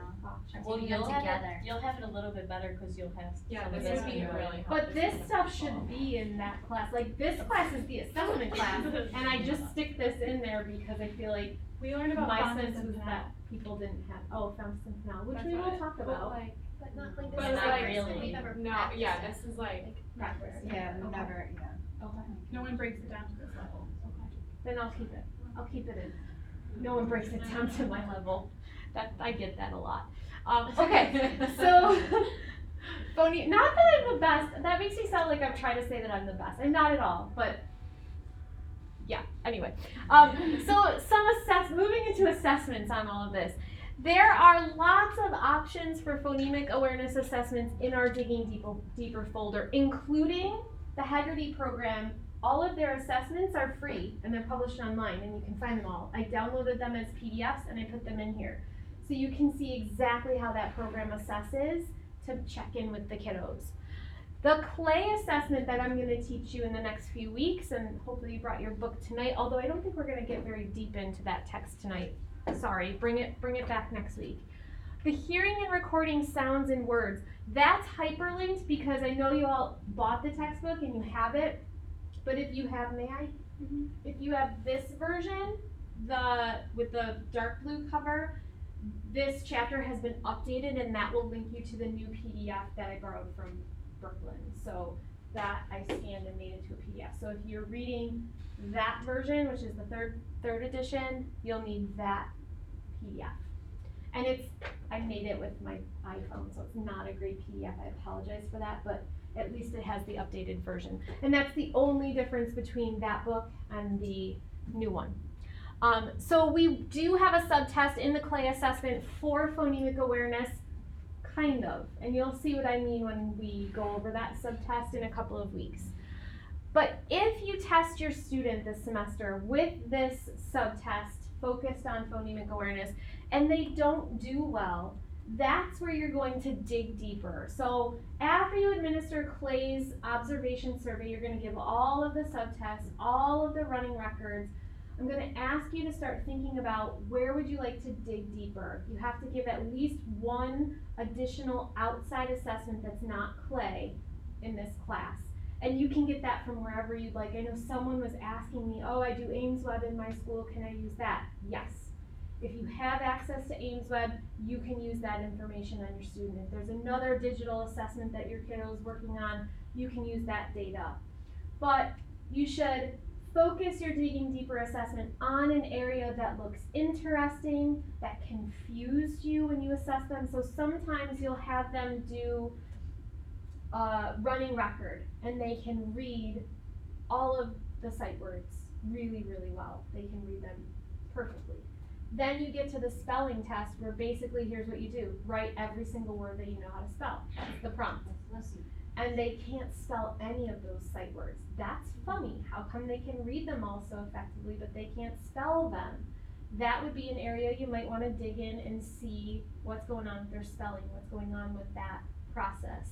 Well, Taking you'll them have together. it, you'll have it a little bit better because you'll have Yeah, some of this this would be on your really own. But this stuff should be in that class. Like this class is the assessment class, and I just stick this in there because I feel like We learned about my fountains sense was and that people didn't have. Oh, fountains and canal, which That's we will what talk But about. like, But not like but this. it's Not like, really. We've never no, practiced yeah, it. this is like, Practice. yeah, Okay. never, yeah. Okay. no one breaks it down to this level. Okay. Then I'll keep it. I'll keep it in. No one breaks it down to my level. That I get that a lot. Okay, so phony. Not that I'm the best. That makes me sound like I'm trying to say that I'm the best. I'm not at all. But yeah. Anyway, so moving into assessments on all of this. There are lots of options for phonemic awareness assessments in our Digging Deeper folder, including the Haggerty program. All of their assessments are free and they're published online and you can find them all. I downloaded them as PDFs and I put them in here. So you can see exactly how that program assesses to check in with the kiddos. The clay assessment that I'm going to teach you in the next few weeks, and hopefully you brought your book tonight, although I don't think we're going to get very deep into that text tonight. Sorry, bring it back next week. The hearing and recording sounds and words, that's hyperlinked because I know you all bought the textbook and you have it, but if you have, if you have this version, with the dark blue cover, this chapter has been updated and that will link you to the new PDF that I borrowed from Brooklyn. So that I scanned and made into a PDF. So if you're reading that version, which is the third edition, you'll need that PDF. And I made it with my iPhone, so it's not a great PDF. I apologize for that, but at least it has the updated version. And that's the only difference between that book and the new one. So we do have a subtest in the clay assessment for phonemic awareness, kind of. And you'll see what I mean when we go over that subtest in a couple of weeks. But if you test your student this semester with this subtest focused on phonemic awareness and they don't do well, that's where you're going to dig deeper. So after you administer Clay's observation survey, you're going to give all of the subtests, all of the running records. I'm going to ask you to start thinking about where would you like to dig deeper. You have to give at least one additional outside assessment that's not Clay in this class. And you can get that from wherever you'd like. I know someone was asking me, oh, I do AIMSweb in my school, can I use that? Yes. If you have access to AIMSweb, you can use that information on your student. If there's another digital assessment that your kiddo is working on, you can use that data. But you should focus your Digging Deeper assessment on an area that looks interesting, that confused you when you assess them. So sometimes you'll have them do a running record and they can read all of the sight words really, really well. They can read them perfectly. Then you get to the spelling test where basically here's what you do. Write every single word that you know how to spell. That's the prompt. And they can't spell any of those sight words. That's funny. How come they can read them all so effectively, but they can't spell them? That would be an area you might want to dig in and see what's going on with their spelling, what's going on with that process.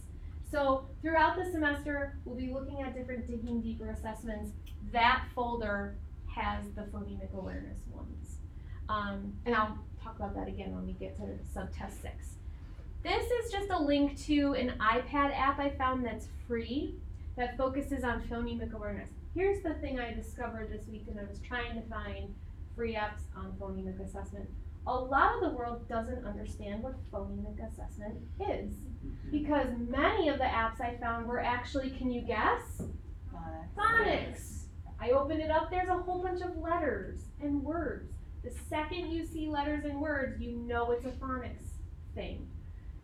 So throughout the semester, we'll be looking at different Digging Deeper assessments. That folder has the phonemic awareness ones. And I'll talk about that again when we get to subtest 6. This is just a link to an iPad app I found that's free that focuses on phonemic awareness. Here's the thing I discovered this week when I was trying to find free apps on phonemic assessment. A lot of the world doesn't understand what phonemic assessment is because many of the apps I found were actually, can you guess? Phonics. I opened it up, there's a whole bunch of letters and words. The second you see letters and words, you know it's a phonics thing.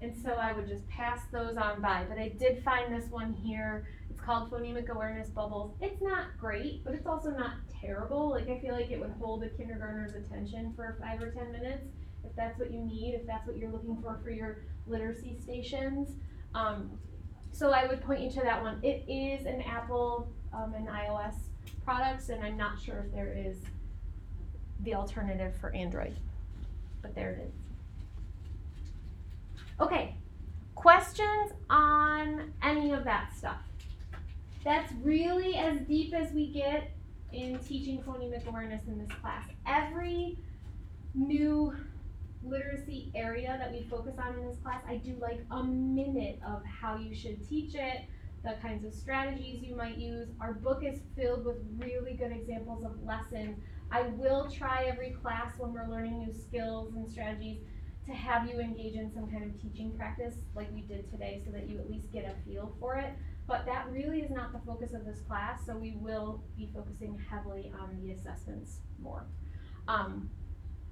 And so I would just pass those on by. But I did find this one here. It's called Phonemic Awareness Bubbles. It's not great, but it's also not terrible. Like, I feel like it would hold a kindergartner's attention for 5 or 10 minutes if that's what you need, if that's what you're looking for your literacy stations. So I would point you to that one. It is an Apple and iOS products, and I'm not sure if there is the alternative for Android, but there it is. Okay, questions on any of that stuff? That's really as deep as we get in teaching phonemic awareness in this class. Every new literacy area that we focus on in this class, I do like a minute of how you should teach it, the kinds of strategies you might use. Our book is filled with really good examples of lessons. I will try every class when we're learning new skills and strategies to have you engage in some kind of teaching practice like we did today so that you at least get a feel for it. But that really is not the focus of this class, so we will be focusing heavily on the assessments more. And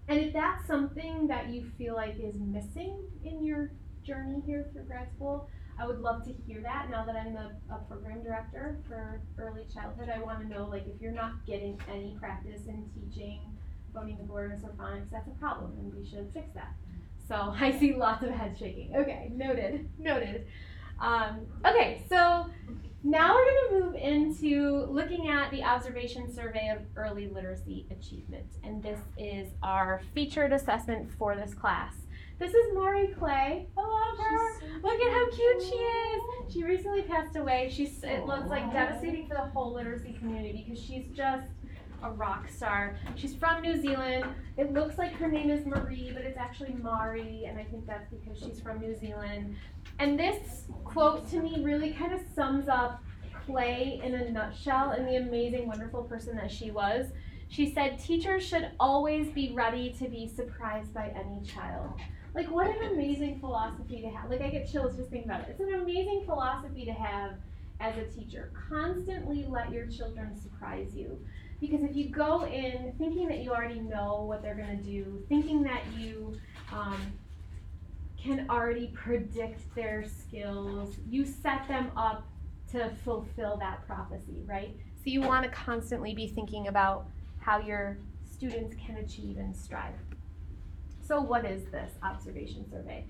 if that's something that you feel like is missing in your journey here through grad school, I would love to hear that. Now that I'm a program director for early childhood, I want to know, like, if you're not getting any practice in teaching phoning and boarding or phonics, that's a problem, and we should fix that. So I see lots of heads shaking. Okay, noted. Okay, so now we're going to move into looking at the observation survey of early literacy achievement, and this is our featured assessment for this class. This is Mari Clay. I love her. Look at how cute she is. She recently passed away. It looks like devastating for the whole literacy community because she's just a rock star. She's from New Zealand. It looks like her name is Marie, but it's actually Mari, and I think that's because she's from New Zealand. And this quote to me really kind of sums up Clay in a nutshell and the amazing, wonderful person that she was. She said, "Teachers should always be ready to be surprised by any child." Like, what an amazing philosophy to have. Like, I get chills just thinking about it. It's an amazing philosophy to have as a teacher. Constantly let your children surprise you. Because if you go in thinking that you already know what they're going to do, thinking that you can already predict their skills, you set them up to fulfill that prophecy, right? So you want to constantly be thinking about how your students can achieve and strive. So what is this observation survey?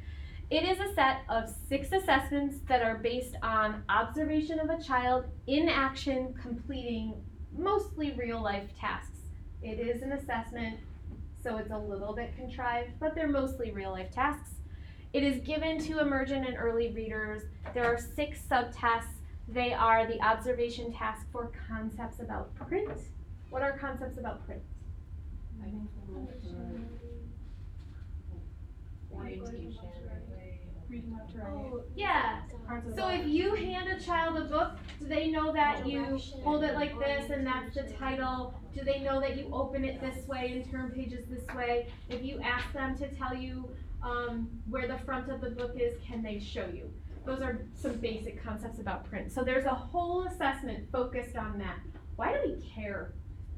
It is a set of 6 assessments that are based on observation of a child in action completing mostly real life tasks. It is an assessment, so it's a little bit contrived, but they're mostly real life tasks. It is given to emergent and early readers. There are 6 subtests. They are the observation task for concepts about print. What are concepts about print? Orientation. Reading left to right. Oh, yeah. So if you hand a child a book, do they know that you hold it like this and that's the title? Do they know that you open it this way and turn pages this way? If you ask them to tell you where the front of the book is, can they show you? Those are some basic concepts about print. So there's a whole assessment focused on that. Why do we care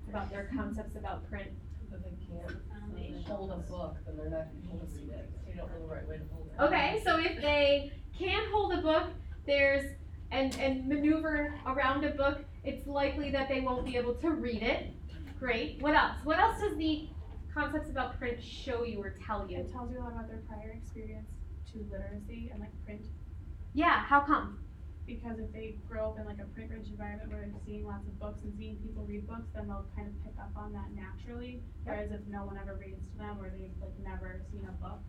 about their concepts about print? But they can't hold a book, then they're not able to see it. They don't know the right way to hold it. Okay, so if they can't hold a book, and maneuver around a book, it's likely that they won't be able to read it. Great. What else? What else does the concepts about print show you or tell you? It tells you a lot about their prior experience to literacy and like print. Yeah, how come? Because if they grow up in like a print-rich environment where they're seeing lots of books and seeing people read books, then they'll kind of pick up on that naturally. Whereas if no one ever reads to them or they've like never seen a book,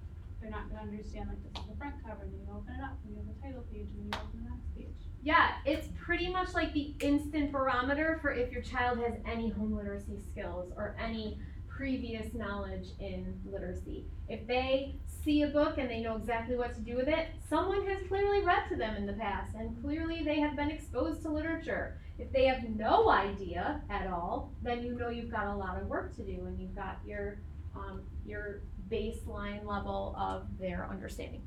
they're not gonna understand like this is the front cover, and then you open it up and you have the title page and then you open the next page. Yeah, it's pretty much like the instant barometer for if your child has any home literacy skills or any previous knowledge in literacy. If they see a book and they know exactly what to do with it, someone has clearly read to them in the past and clearly they have been exposed to literature. If they have no idea at all, then you know you've got a lot of work to do and you've got your baseline level of their understanding.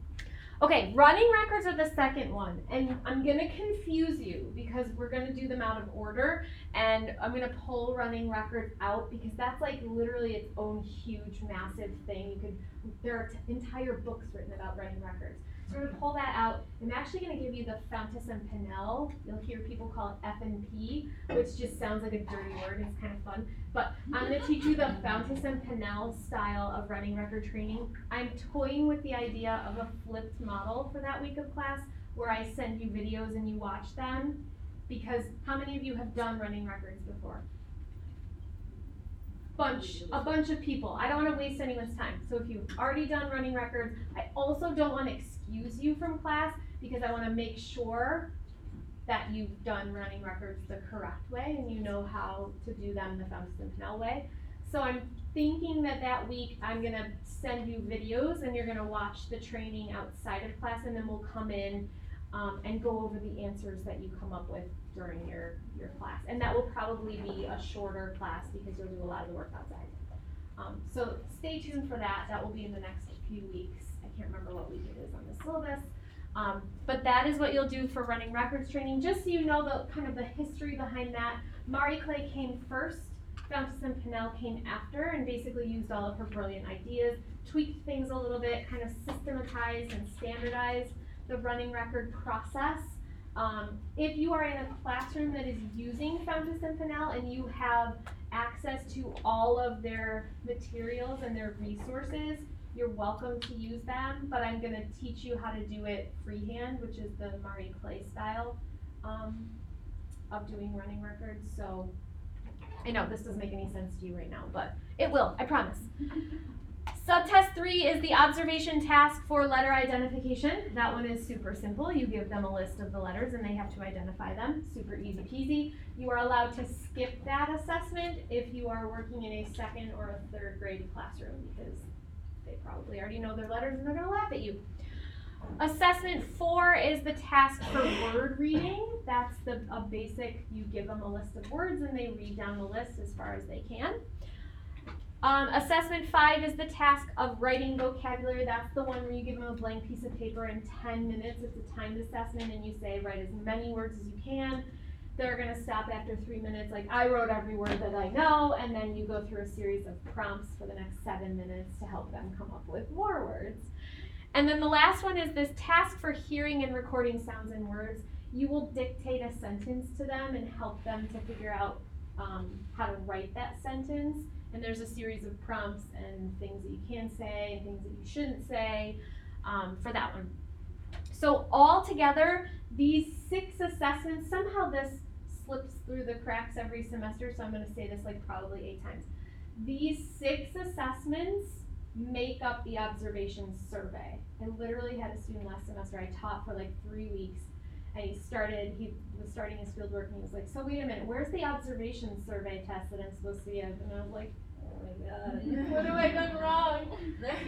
Okay, running records are the second one, and I'm gonna confuse you because we're gonna do them out of order, and I'm gonna pull running records out because that's like literally its own huge, massive thing. There are entire books written about running records. So we're gonna pull that out. I'm actually gonna give you the Fountas and Pinnell. You'll hear people call it F&P, which just sounds like a dirty word. It's kind of fun. But I'm gonna teach you the Fountas and Pinnell style of running record training. I'm toying with the idea of a flipped model for that week of class where I send you videos and you watch them. Because how many of you have done running records before? A bunch of people. I don't want to waste anyone's time. So if you've already done running records, I also don't want to excuse you from class because I want to make sure that you've done running records the correct way and you know how to do them the Fountas and Pinnell way. So I'm thinking that week I'm going to send you videos and you're going to watch the training outside of class, and then we'll come in and go over the answers that you come up with during your class. And that will probably be a shorter class because you'll do a lot of the work outside. So stay tuned for that. That will be in the next few weeks. I can't remember what week it is on the syllabus. But that is what you'll do for running records training. Just so you know the kind of the history behind that, Mari Clay came first, Fountas and Pinnell came after, and basically used all of her brilliant ideas, tweaked things a little bit, kind of systematized and standardized the running record process. If you are in a classroom that is using Fountas and Pinnell and you have access to all of their materials and their resources. You're welcome to use them, but I'm gonna teach you how to do it freehand, which is the Marie Clay style of doing running records. So I know this doesn't make any sense to you right now, but it will, I promise. Subtest 3 is the observation task for letter identification. That one is super simple. You give them a list of the letters and they have to identify them. Super easy peasy. You are allowed to skip that assessment if you are working in a second or a third grade classroom because they probably already know their letters and they're gonna laugh at you. Assessment 4 is the task for word reading. That's a basic, you give them a list of words and they read down the list as far as they can. Assessment 5 is the task of writing vocabulary. That's the one where you give them a blank piece of paper in 10 minutes. It's a timed assessment and you say write as many words as you can. They're gonna stop after 3 minutes, like I wrote every word that I know, and then you go through a series of prompts for the next 7 minutes to help them come up with more words. And then the last one is this task for hearing and recording sounds and words. You will dictate a sentence to them and help them to figure out how to write that sentence. And there's a series of prompts and things that you can say and things that you shouldn't say for that one. So all together, these 6 assessments, somehow this slips through the cracks every semester, so I'm gonna say this like probably 8 times. These 6 assessments make up the observation survey. I literally had a student last semester I taught for like 3 weeks, and he was starting his field work and he was like, so wait a minute, where's the observation survey test that I'm supposed to give? And I was like, oh my god, what have I done wrong?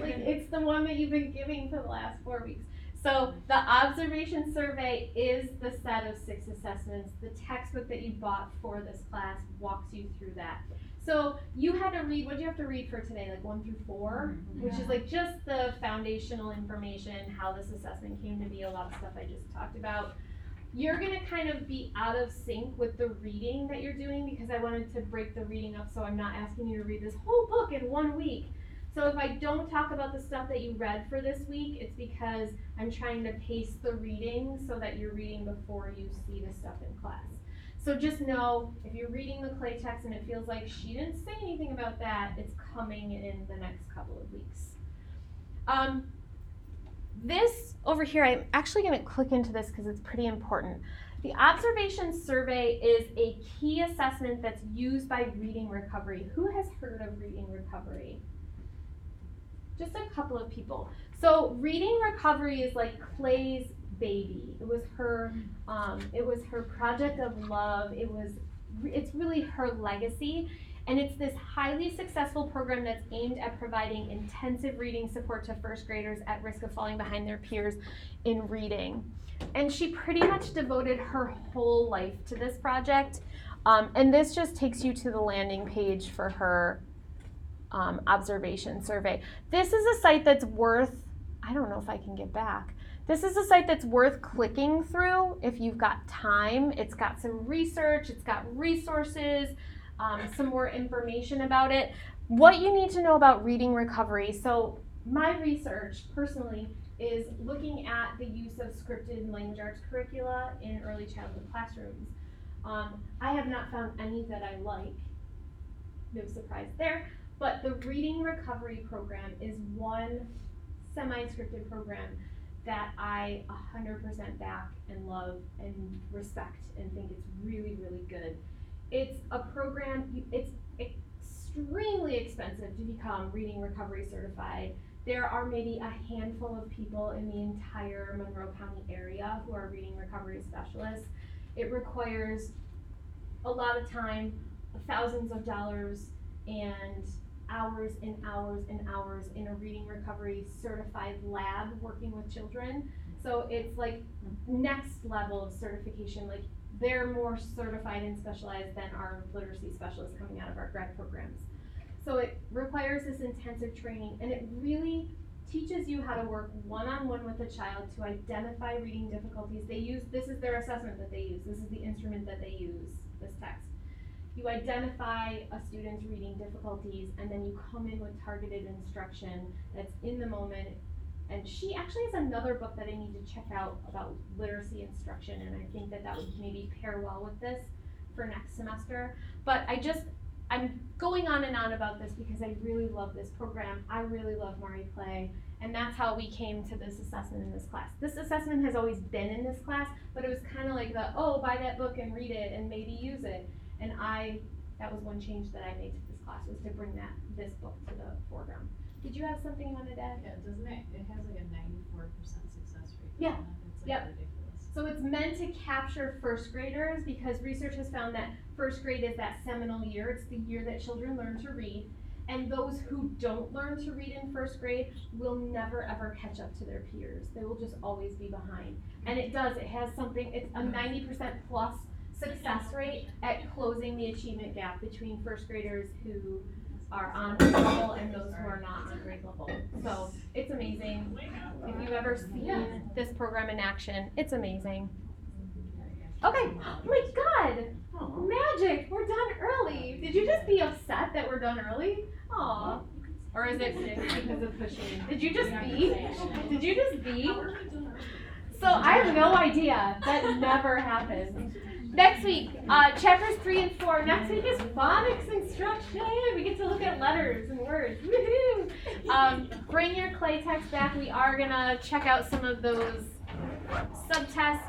Like, it's the one that you've been giving for the last 4 weeks. So the observation survey is the set of 6 assessments. The textbook that you bought for this class walks you through that. So you had to read, what did you have to read for today, like 1 through 4? Which is like just the foundational information, how this assessment came to be, a lot of stuff I just talked about. You're gonna kind of be out of sync with the reading that you're doing because I wanted to break the reading up so I'm not asking you to read this whole book in 1 week. So if I don't talk about the stuff that you read for this week, it's because I'm trying to pace the reading so that you're reading before you see the stuff in class. So just know, if you're reading the clay text and it feels like she didn't say anything about that, it's coming in the next couple of weeks. This over here, I'm actually gonna click into this because it's pretty important. The observation survey is a key assessment that's used by Reading Recovery. Who has heard of Reading Recovery? Just a couple of people. So Reading Recovery is like Clay's baby. It was her project of love. It's really her legacy. And it's this highly successful program that's aimed at providing intensive reading support to first graders at risk of falling behind their peers in reading. And she pretty much devoted her whole life to this project. And this just takes you to the landing page for her observation survey. This is a site that's worth, I don't know if I can get back. This is a site that's worth clicking through if you've got time. It's got some research, it's got resources, some more information about it. What you need to know about Reading Recovery. So my research personally is looking at the use of scripted and language arts curricula in early childhood classrooms. I have not found any that I like, no surprise there, but the Reading Recovery program is one semi-scripted program that I 100% back and love and respect and think it's really, really good. It's a program, it's extremely expensive to become Reading Recovery certified. There are maybe a handful of people in the entire Monroe County area who are Reading Recovery specialists. It requires a lot of time, thousands of dollars, and hours and hours and hours in a Reading Recovery certified lab working with children. So it's like next level of certification. Like, they're more certified and specialized than our literacy specialists coming out of our grad programs. So it requires this intensive training, and it really teaches you how to work one-on-one with a child to identify reading difficulties. This is their assessment that they use. This is the instrument that they use, this text. You identify a student's reading difficulties, and then you come in with targeted instruction that's in the moment. And she actually has another book that I need to check out about literacy instruction, and I think that would maybe pair well with this for next semester. But I I'm going on and on about this because I really love this program. I really love Mari Play. And that's how we came to this assessment in this class. This assessment has always been in this class, but it was kind of like buy that book and read it and maybe use it. And that was one change that I made to this class, was to bring this book to the foreground. Did you have something you wanted to add? Yeah, doesn't it has like a 94% success rate. Yeah. doesn't it? It's like Yep. ridiculous. So it's meant to capture first graders because research has found that first grade is that seminal year. It's the year that children learn to read. And those who don't learn to read in first grade will never ever catch up to their peers. They will just always be behind. And it has something, it's a 90% plus success rate at closing the achievement gap between first graders who are on grade level and those who are not on grade level. So it's amazing. If you've ever seen this program in action, it's amazing. Okay, oh my God, magic, we're done early. Did you just be upset that we're done early? Aw, or is it because of pushing? Did you just be? Did you just be? So I have no idea, that never happens. Next week, chapters 3 and 4. Next week is phonics instruction. We get to look at letters and words. Woohoo! Bring your clay text back. We are gonna check out some of those subtests.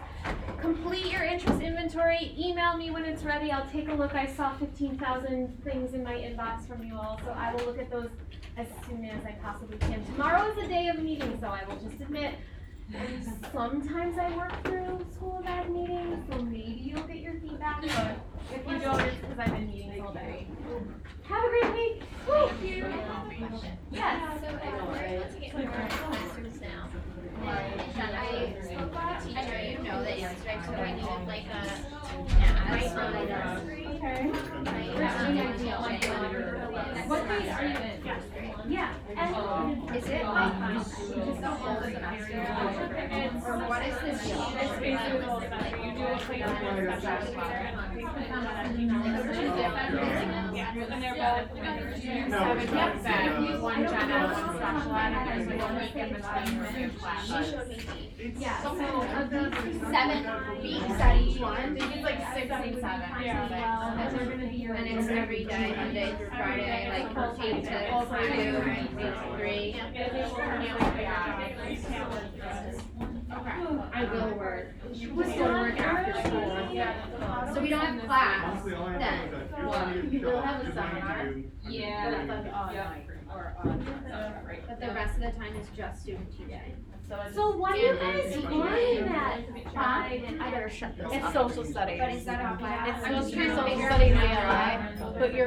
Complete your interest inventory. Email me when it's ready. I'll take a look. I saw 15,000 things in my inbox from you all, so I will look at those as soon as I possibly can. Tomorrow is a day of meetings, so I will just admit, sometimes I work through school of ed meetings, so maybe you'll get your feedback, but if you don't, it's because I'm in meetings all day. Have a great week. Thank you. Yes. So we're able to get more classrooms now. I know you know that yesterday, so I needed like What grade are you in? Yeah. And is it like just the whole semester? Or what is this? It's basically the whole semester. You do a placement and special class. And they're both 7 weeks, one general and special ed, and there's like a week in between for new classes. yeah, so 7 weeks at each one? It's like 6 and 7. Yeah. And they're gonna be your. And it's every day, Monday through Friday, like 8 to 2, 8 to 3. I will work. Was work after school. So we don't have class Honestly, all I then. have is that You will have a just wanting to seminar. do- Yeah, that's like online, or right. But the rest of the time is just student teaching. So why do you guys learn that? I better shut this off. It's social studies. But is that a class? It's supposed to be I'm just social trying to studies figure AI, out. but you're